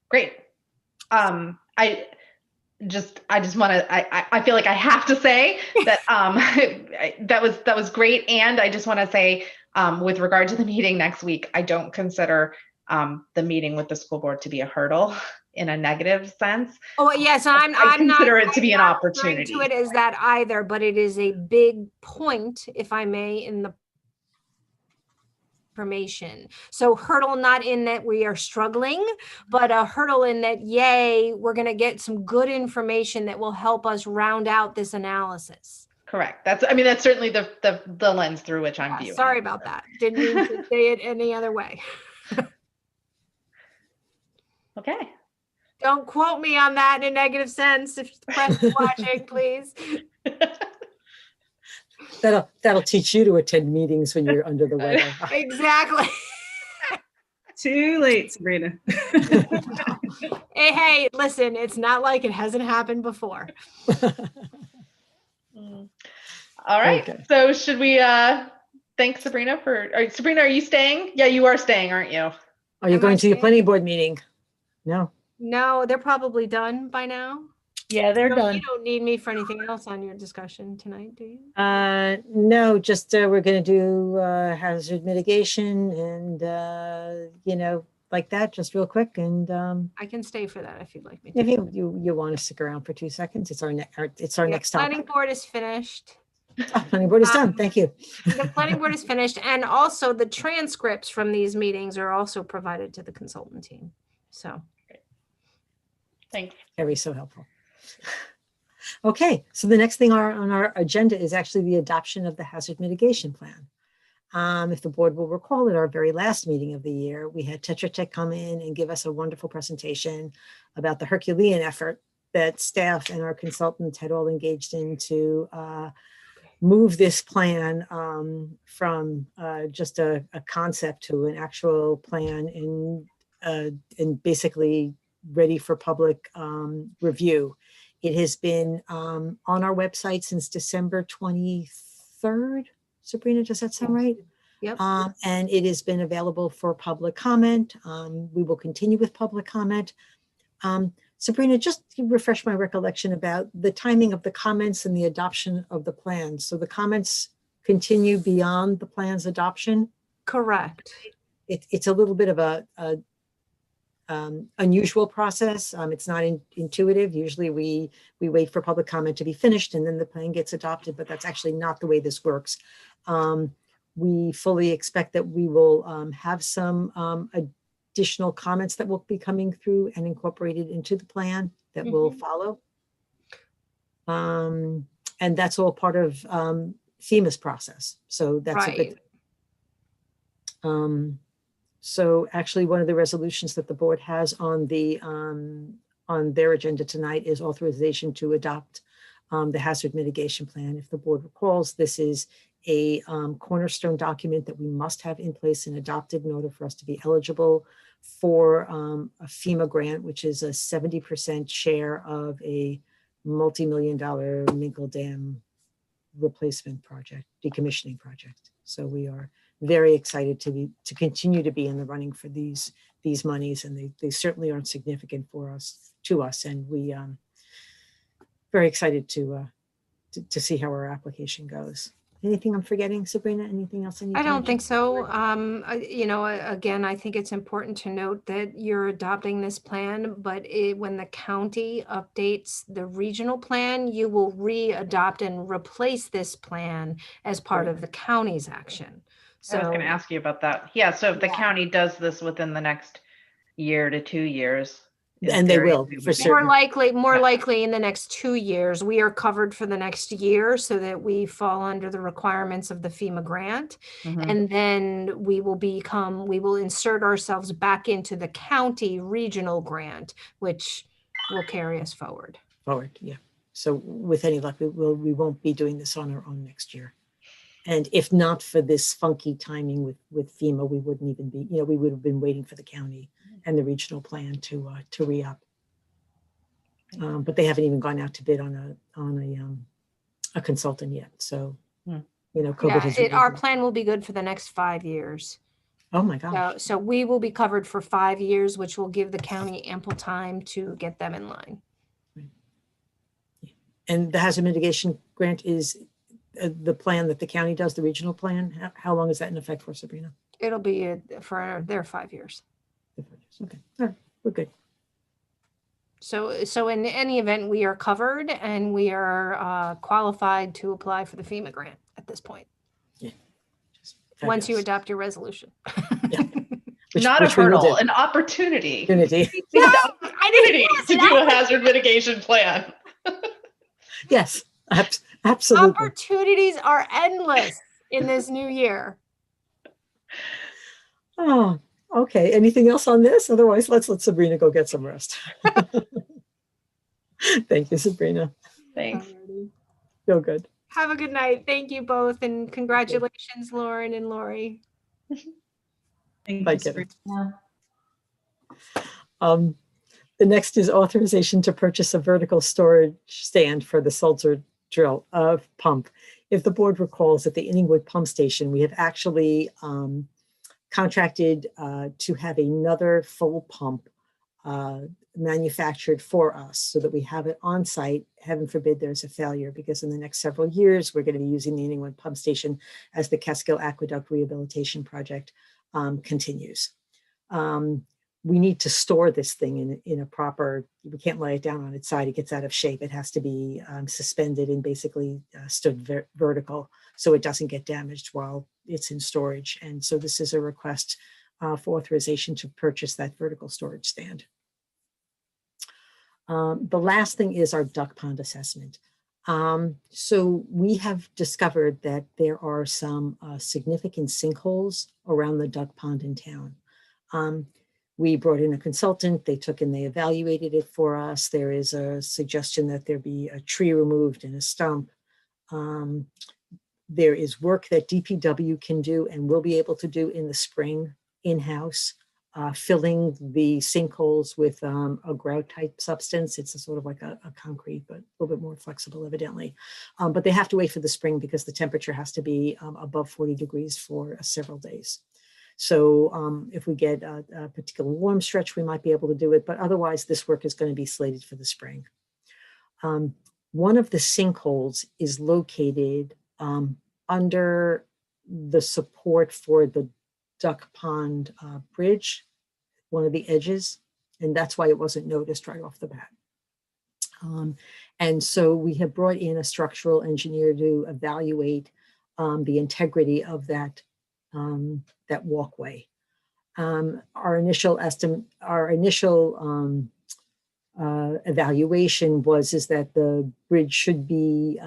Great. I just want to, I feel like I have to say that that was great. And I just want to say, with regard to the meeting next week, I don't consider the meeting with the school board to be a hurdle in a negative sense. Oh yes, I consider it to be an opportunity. To it as that either, but it is a big point, if I may, in the information. So hurdle not in that we are struggling, but a hurdle in that, yay, we're going to get some good information that will help us round out this analysis. Correct. That's certainly the lens through which I'm viewing. Sorry about that. Didn't mean to say it any other way. Okay. Don't quote me on that in a negative sense. If the press is watching, please. That'll teach you to attend meetings when you're under the weather. Exactly. Too late, Sabrina. Hey, listen, it's not like it hasn't happened before. All right. Okay. So should we thank Sabrina Sabrina, are you staying? Yeah, you are staying, aren't you? Are you going to your planning board meeting? No, they're probably done by now. Yeah, they're done. You don't need me for anything else on your discussion tonight, do you? No, just we're going to do hazard mitigation and, like that, just real quick. And I can stay for that if you'd like me to. If you want to stick around for 2 seconds, it's our next topic. Planning board is finished. Oh, planning board is done. Thank you. The planning board is finished, and also the transcripts from these meetings are also provided to the consultant team. So, thanks. Very so helpful. Okay, so the next thing on our agenda is actually the adoption of the hazard mitigation plan. If the board will recall, at our very last meeting of the year, we had Tetra Tech come in and give us a wonderful presentation about the Herculean effort that staff and our consultants had all engaged in to move this plan from just a concept to an actual plan and basically ready for public review. It has been on our website since December 23rd. Sabrina, does that sound right? Yep. And it has been available for public comment. We will continue with public comment. Sabrina, just to refresh my recollection about the timing of the comments and the adoption of the plan. So the comments continue beyond the plan's adoption. Correct. It's a little bit of a unusual process. It's not intuitive. Usually we wait for public comment to be finished and then the plan gets adopted, but that's actually not the way this works. We fully expect that we will have some additional comments that will be coming through and incorporated into the plan that will follow. And that's all part of FEMA's process. So that's a good thing. So actually one of the resolutions that the board has on their agenda tonight is authorization to adopt the hazard mitigation plan. If the board recalls, this is a cornerstone document that we must have in place and adopted in order for us to be eligible for a FEMA grant, which is a 70% share of a multi-million-dollar Minkle Dam replacement project, decommissioning project. So we are very excited to continue to be in the running for these monies, and they certainly aren't significant to us, and we very excited to see how our application goes. Anything I'm forgetting, Sabrina? Anything else I need? I to don't mention? think so. Again, I think it's important to note that you're adopting this plan, but when the county updates the regional plan, you will re-adopt and replace this plan as part of the county's action. So I was going to ask you about that. Yeah, so if the county does this within the next year to 2 years. And they will, for certain. More likely in the next 2 years. We are covered for the next year so that we fall under the requirements of the FEMA grant. And then we will insert ourselves back into the county regional grant, which will carry us forward. Yeah. So with any luck, we won't be doing this on our own next year. And if not for this funky timing with FEMA, we wouldn't even be, we would have been waiting for the county and the regional plan to re-up. But they haven't even gone out to bid on a consultant yet. So, COVID has really our plan will be good for the next 5 years. Oh my gosh. So we will be covered for 5 years, which will give the county ample time to get them in line. And the hazard mitigation grant is the plan that the county does, the regional plan. How long is that in effect for, Sabrina? It'll be for their 5 years. Okay, all right, we're good. So in any event, we are covered and we are qualified to apply for the FEMA grant at this point. Yeah. Once you adopt your resolution. Yeah. Not a hurdle, an opportunity. Opportunity To do a hazard mitigation plan. Yes, absolutely. Opportunities are endless in this new year. Oh, okay. Anything else on this? Otherwise, let's let Sabrina go get some rest. Thank you, Sabrina. Thanks. Feel good. Have a good night. Thank you both, and congratulations, Lauren and Laurie. Thank Bye, you, Kevin. Sabrina. The next is authorization to purchase a vertical storage stand for the Sulzer drill pump. If the board recalls, at the Inningwood pump station, we have actually contracted to have another full pump manufactured for us so that we have it on site. Heaven forbid there's a failure, because in the next several years, we're going to be using the Inningwood pump station as the Catskill Aqueduct Rehabilitation Project continues. We need to store this thing in a proper, we can't lay it down on its side, it gets out of shape. It has to be suspended and basically stood vertical so it doesn't get damaged while it's in storage. And so this is a request for authorization to purchase that vertical storage stand. The last thing is our duck pond assessment. So we have discovered that there are some significant sinkholes around the duck pond in town. We brought in a consultant, they took and they evaluated it for us. There is a suggestion that there be a tree removed and a stump. There is work that DPW can do and will be able to do in the spring in-house, filling the sinkholes with a grout type substance. It's a sort of like a concrete, but a little bit more flexible evidently. But they have to wait for the spring because the temperature has to be above 40 degrees for several days. So if we get a particular warm stretch, we might be able to do it, but otherwise this work is going to be slated for the spring. One of the sinkholes is located under the support for the Duck Pond Bridge, one of the edges, and that's why it wasn't noticed right off the bat. And so we have brought in a structural engineer to evaluate the integrity of that that walkway. Our initial evaluation is that the bridge should be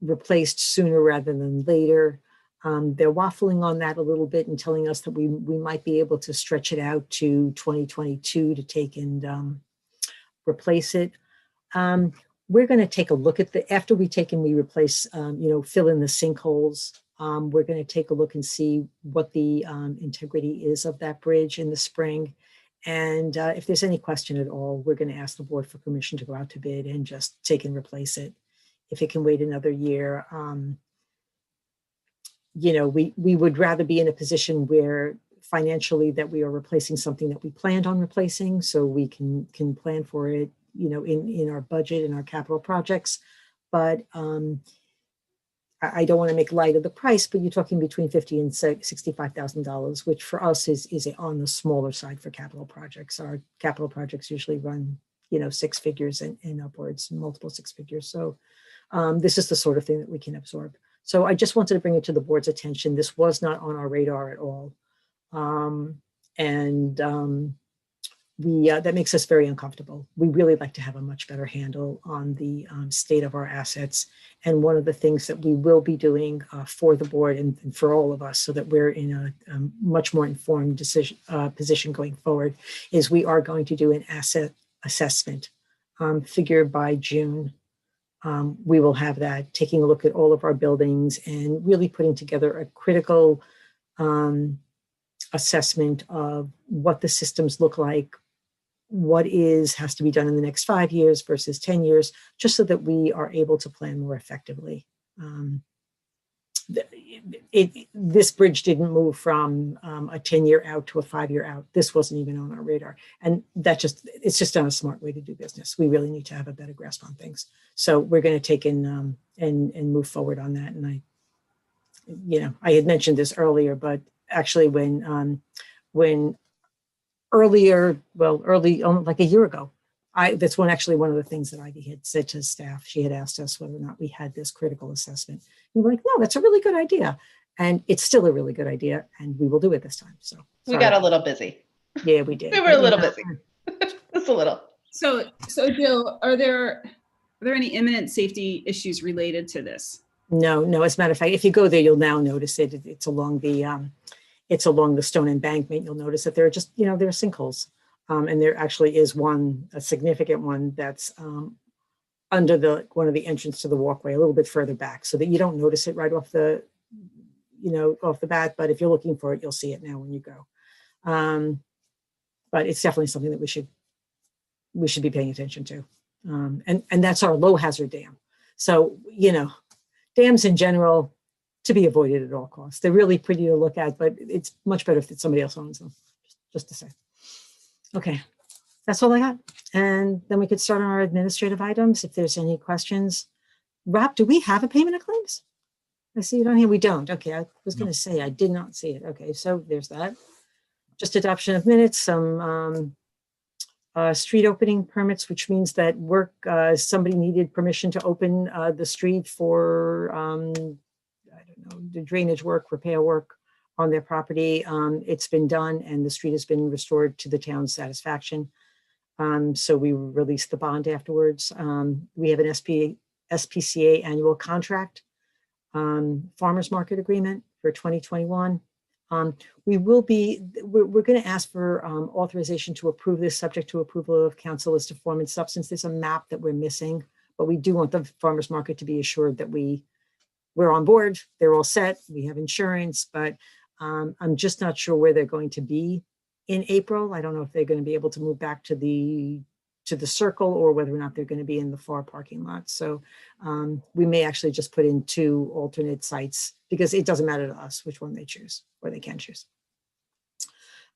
replaced sooner rather than later. They're waffling on that a little bit and telling us that we might be able to stretch it out to 2022 to take and replace it. We're going to take a look at after we take and we replace, fill in the sinkholes. We're going to take a look and see what the integrity is of that bridge in the spring. And if there's any question at all, we're going to ask the board for permission to go out to bid and just take and replace it. If it can wait another year, we would rather be in a position where financially that we are replacing something that we planned on replacing, so we can plan for it, in our budget and our capital projects. But I don't want to make light of the price, but you're talking between $50,000 and $65,000, which for us is on the smaller side for capital projects. Our capital projects usually run, six figures and upwards, multiple six figures. So this is the sort of thing that we can absorb. So I just wanted to bring it to the board's attention. This was not on our radar at all. That makes us very uncomfortable. We really like to have a much better handle on the state of our assets. And one of the things that we will be doing for the board and for all of us, so that we're in a much more informed position going forward, is we are going to do an asset assessment figure by June. We will have that, taking a look at all of our buildings and really putting together a critical assessment of what the systems look like, what has to be done in the next 5 years versus 10 years, just so that we are able to plan more effectively. This bridge didn't move from a 10-year out to a 5-year out. This wasn't even on our radar. And it's just not a smart way to do business. We really need to have a better grasp on things. So we're going to take and move forward on that. And I had mentioned this earlier, but actually when early, like a year ago, that's one of the things that Ivy had said to staff. She had asked us whether or not we had this critical assessment. We were like, no, that's a really good idea. And it's still a really good idea. And we will do it this time. So we got a little busy. Yeah, we did. We were a little busy. Just a little. So Jill, are there any imminent safety issues related to this? No. As a matter of fact, if you go there, you'll now notice it. It's along the stone embankment. You'll notice that there are just, there are sinkholes. And there actually is a significant one that's under one of the entrance to the walkway, a little bit further back, so that you don't notice it right off the bat. But if you're looking for it, you'll see it now when you go. But it's definitely something that we should be paying attention to. And that's our low hazard dam. So, dams in general, to be avoided at all costs. They're really pretty to look at, but it's much better if somebody else owns them, just to say. Okay, that's all I got. And then we could start on our administrative items if there's any questions. Rob, do we have a payment of claims? I see it on here. We don't. Okay, I was going to say I did not see it. Okay, so there's that. Just adoption of minutes, some street opening permits, which means that somebody needed permission to open the street for, the drainage work, repair work on their property. It's been done and the street has been restored to the town's satisfaction. So we released the bond afterwards. We have an SPCA annual contract, farmers market agreement for 2021. We're going to ask for authorization to approve this, subject to approval of council as to form and substance. There's a map that we're missing, but we do want the farmers market to be assured that we're on board, they're all set, we have insurance, but I'm just not sure where they're going to be in April. I don't know if they're going to be able to move back to the circle or whether or not they're going to be in the far parking lot. So we may actually just put in 2 alternate sites because it doesn't matter to us which one they choose or they can choose.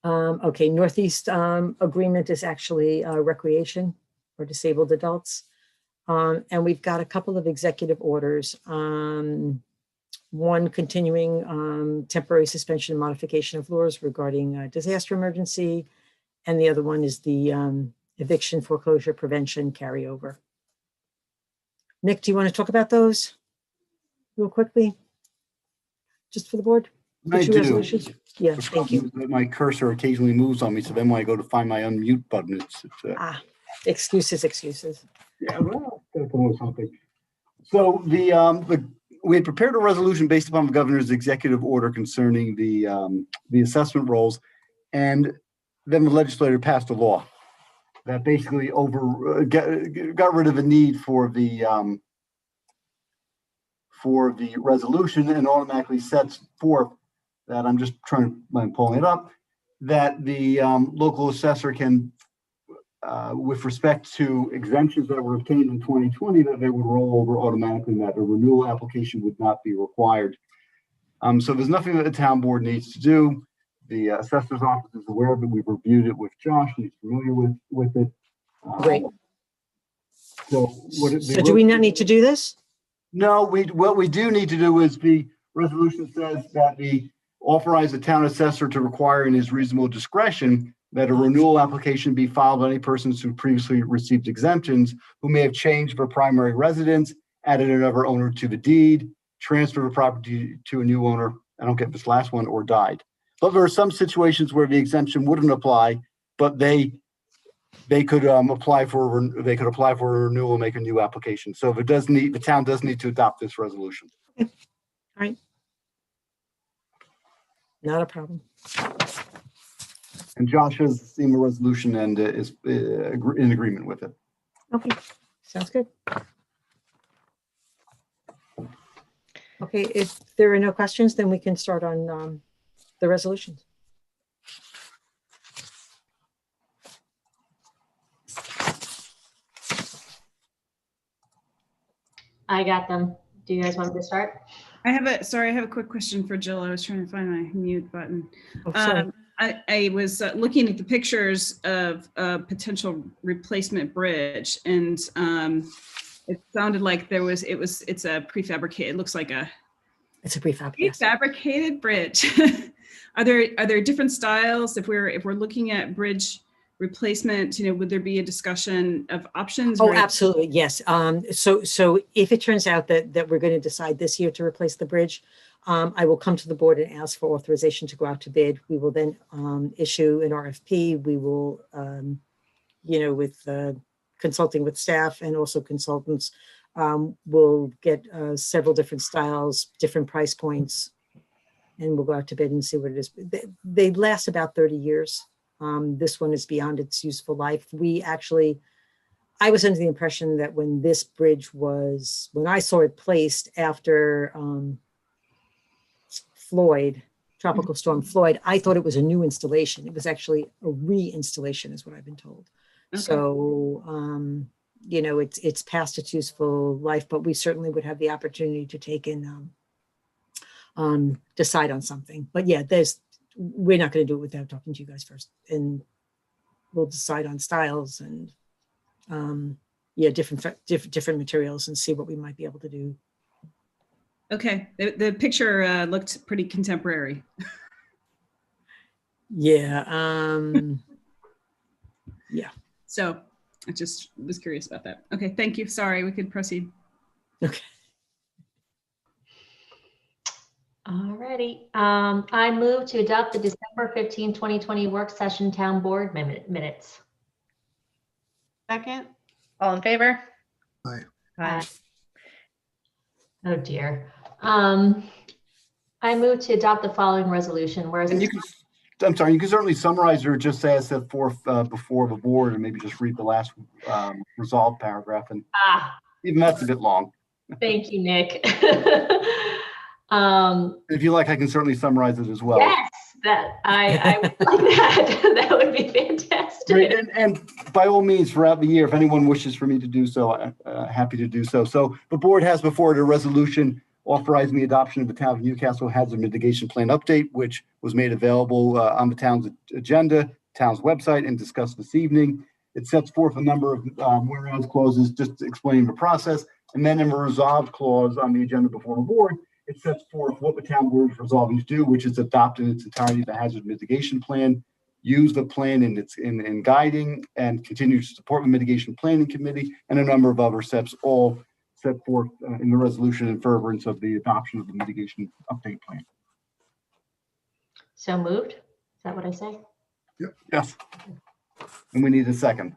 Okay, Northeast agreement is actually recreation for disabled adults. And we've got a couple of executive orders. One continuing temporary suspension and modification of laws regarding disaster emergency. And the other one is the eviction foreclosure prevention carryover. Nick, do you want to talk about those real quickly? Just for the board? I do. Resolutions? Yeah, The thank you. problem is that my cursor occasionally moves on me, so then when I go to find my unmute button, it's Excuses. yeah, well, gotta come up with something. So we had prepared a resolution based upon the governor's executive order concerning the assessment rolls, and then the legislature passed a law that basically got rid of the need for the resolution and automatically sets forth that I'm pulling it up, that the local assessor can, with respect to exemptions that were obtained in 2020, that they would roll over automatically, and that a renewal application would not be required. So there's nothing that the town board needs to do. The assessor's office is aware of it. We've reviewed it with Josh, and he's familiar with it. Great. So do we not need to do this? No, what we do need to do is the resolution says that we authorize the town assessor to require in his reasonable discretion that a renewal application be filed by any persons who previously received exemptions who may have changed their primary residence, added another owner to the deed, transferred the property to a new owner, I don't get this last one, or died. But there are some situations where the exemption wouldn't apply, but they could apply for a renewal and make a new application. So if the town does need to adopt this resolution. Okay. All right. Not a problem. And Josh has seen the resolution and is in agreement with it. Okay, sounds good. Okay, if there are no questions, then we can start on the resolutions. I got them. Do you guys want me to start? I have a quick question for Jill. I was trying to find my mute button. Oh, sorry. I was looking at the pictures of a potential replacement bridge, and it sounded like it's a prefabricated. It looks like it's a prefab. Prefabricated yes. Bridge. Are there different styles? If we're looking at bridge replacement, would there be a discussion of options? Oh, absolutely, yes. So if it turns out that we're going to decide this year to replace the bridge, I will come to the board and ask for authorization to go out to bid. We will then issue an RFP. We will, with consulting with staff and also consultants, we'll get several different styles, different price points, and we'll go out to bid and see what it is. They last about 30 years. This one is beyond its useful life. I was under the impression that when this bridge when I saw it placed after Tropical Storm Floyd, I thought it was a new installation. It was actually a reinstallation is what I've been told. Okay. So, it's past its useful life, but we certainly would have the opportunity to take and decide on something. But yeah, we're not going to do it without talking to you guys first, and we'll decide on styles and different materials and see what we might be able to do. Okay, the picture looked pretty contemporary. Yeah. Yeah. So I just was curious about that. Okay, thank you. Sorry, we could proceed. Okay. Alrighty. I move to adopt the December 15, 2020 work session town board minutes. Second. All in favor? Aye. Aye. Oh dear. I move to adopt the following resolution, whereas And you can certainly summarize or just say I set forth before the board, and maybe just read the last resolved paragraph. And Even that's a bit long. Thank you, Nick. If you like, I can certainly summarize it as well. Yes, that I would like that. That would be fantastic. Great. And by all means, throughout the year, if anyone wishes for me to do so, I'm happy to do so. So the board has before it a resolution authorizing the adoption of the Town of Newcastle Hazard Mitigation Plan update, which was made available on the town's agenda, town's website, and discussed this evening. It sets forth a number of whereas clauses just to explain the process. And then in a resolved clause on the agenda before the board, it sets forth what the town board is resolving to do, which is adopt in its entirety the hazard mitigation plan, use the plan in guiding, and continue to support the mitigation planning committee, and a number of other steps, all set forth in the resolution in furtherance of the adoption of the mitigation update plan. So moved. Is that what I say? Yes. And we need a second.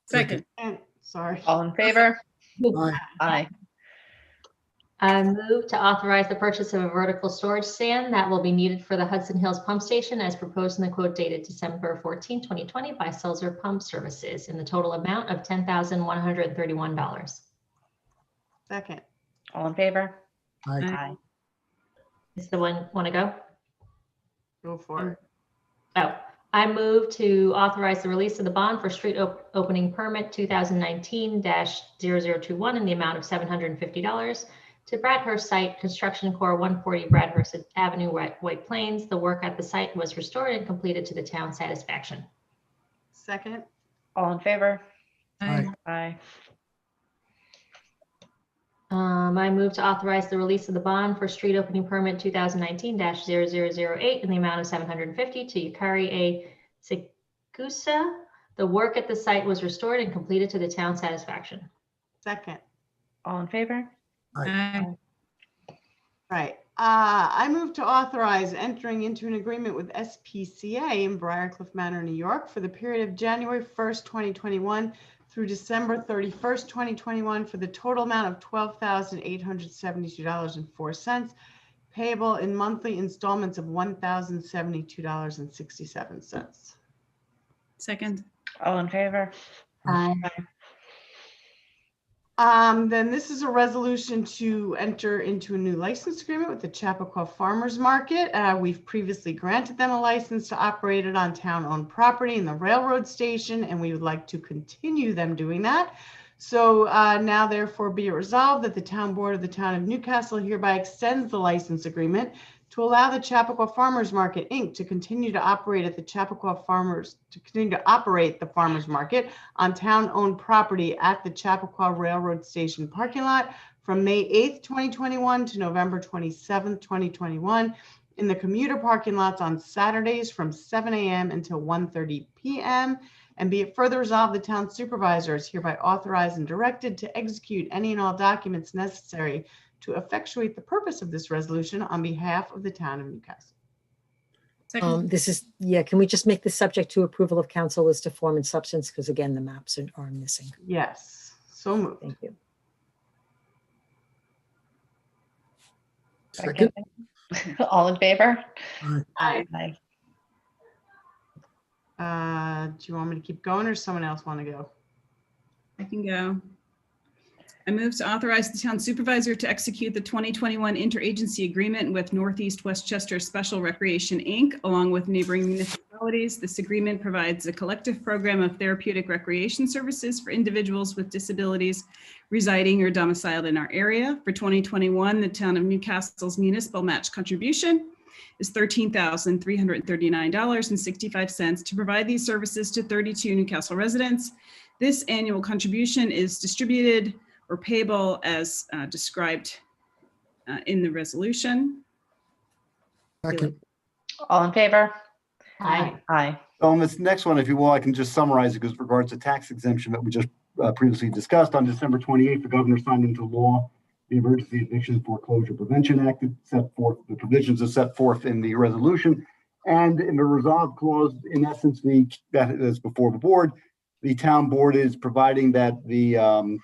Second. And, sorry. All in favor? Aye. Aye. I move to authorize the purchase of a vertical storage stand that will be needed for the Hudson Hills Pump Station as proposed in the quote dated December 14, 2020 by Seltzer Pump Services in the total amount of $10,131. Second. All in favor? Aye. Aye. Is the one want to go? Go for it. Oh, I move to authorize the release of the bond for street opening permit 2019-0021 in the amount of $750 to Bradhurst Site, Construction Corps 140 Bradhurst Avenue, White Plains. The work at the site was restored and completed to the town's satisfaction. Second. All in favor? Aye. Aye. I move to authorize the release of the bond for street opening permit 2019-0008 in the amount of $750 to Yukari A. Sikusa. The work at the site was restored and completed to the town's satisfaction. Second. All in favor? Aye. Right. I move to authorize entering into an agreement with SPCA in Briarcliff Manor, New York for the period of January 1st, 2021 through December 31st, 2021 for the total amount of $12,872.04 payable in monthly installments of $1,072.67. Second. All in favor? Aye. Then this is a resolution to enter into a new license agreement with the Chappaqua Farmers Market. We've previously granted them a license to operate it on town-owned property in the railroad station, and we would like to continue them doing that. So now therefore be it resolved that the town board of the town of Newcastle hereby extends the license agreement to allow the Chappaqua Farmers Market, Inc. to continue to operate the farmers market on town-owned property at the Chappaqua Railroad Station parking lot from May 8th, 2021 to November 27th, 2021 in the commuter parking lots on Saturdays from 7 a.m. until 1:30 p.m. And be it further resolved, the town supervisor is hereby authorized and directed to execute any and all documents necessary to effectuate the purpose of this resolution on behalf of the town of Newcastle. Second. This is, can we just make this subject to approval of council as to form and substance? Because again, the maps are missing. Yes, so moved. Thank you. Second. All in favor? Aye. Aye. Do you want me to keep going or someone else want to go? I can go. I move to authorize the town supervisor to execute the 2021 interagency agreement with Northeast Westchester Special Recreation, Inc., along with neighboring municipalities. This agreement provides a collective program of therapeutic recreation services for individuals with disabilities residing or domiciled in our area. For 2021, the town of Newcastle's municipal match contribution is $13,339.65 to provide these services to 32 Newcastle residents. This annual contribution is distributed or payable as described in the resolution. Second. All in favor? Aye. Aye. So on this next one, if you will, I can just summarize it because regards to tax exemption that we just previously discussed. On December 28th, the governor signed into law the Emergency Eviction Foreclosure Prevention Act. It set forth the provisions are set forth in the resolution. And in the resolved clause, in essence, that is before the board, the town board is providing that the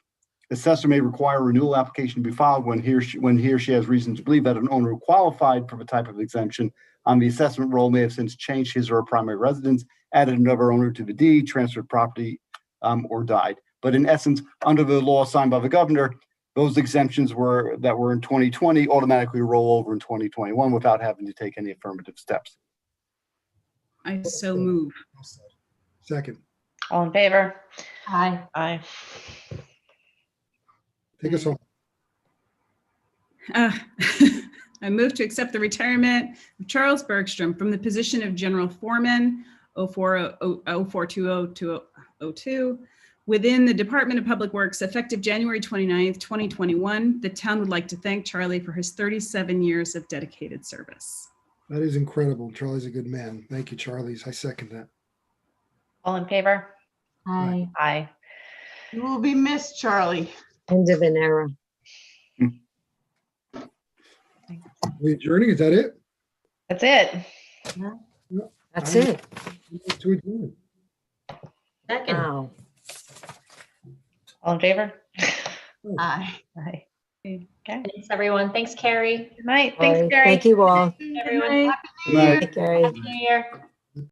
assessor may require a renewal application to be filed when he or she has reason to believe that an owner who qualified for the type of exemption on the assessment roll may have since changed his or her primary residence, added another owner to the deed, transferred property, or died. But in essence, under the law signed by the governor, those exemptions that were in 2020 automatically roll over in 2021 without having to take any affirmative steps. I so move. Second. All in favor? Aye. Aye. Take us home. I move to accept the retirement of Charles Bergstrom from the position of General Foreman 0420-02 within the Department of Public Works effective January 29th, 2021. The town would like to thank Charlie for his 37 years of dedicated service. That is incredible. Charlie's a good man. Thank you, Charlie. I second that. All in favor? Aye. Aye. You will be missed, Charlie. End of an era. We adjourning? Is that it? That's it. That's it. To adjourn. Second. Wow. All in favor? Aye. Aye. Okay. Thanks, everyone. Thanks, Carrie. Good night. All Thanks, right. Carrie. Thank you all. Everyone. Good night. Take care. Happy New Year.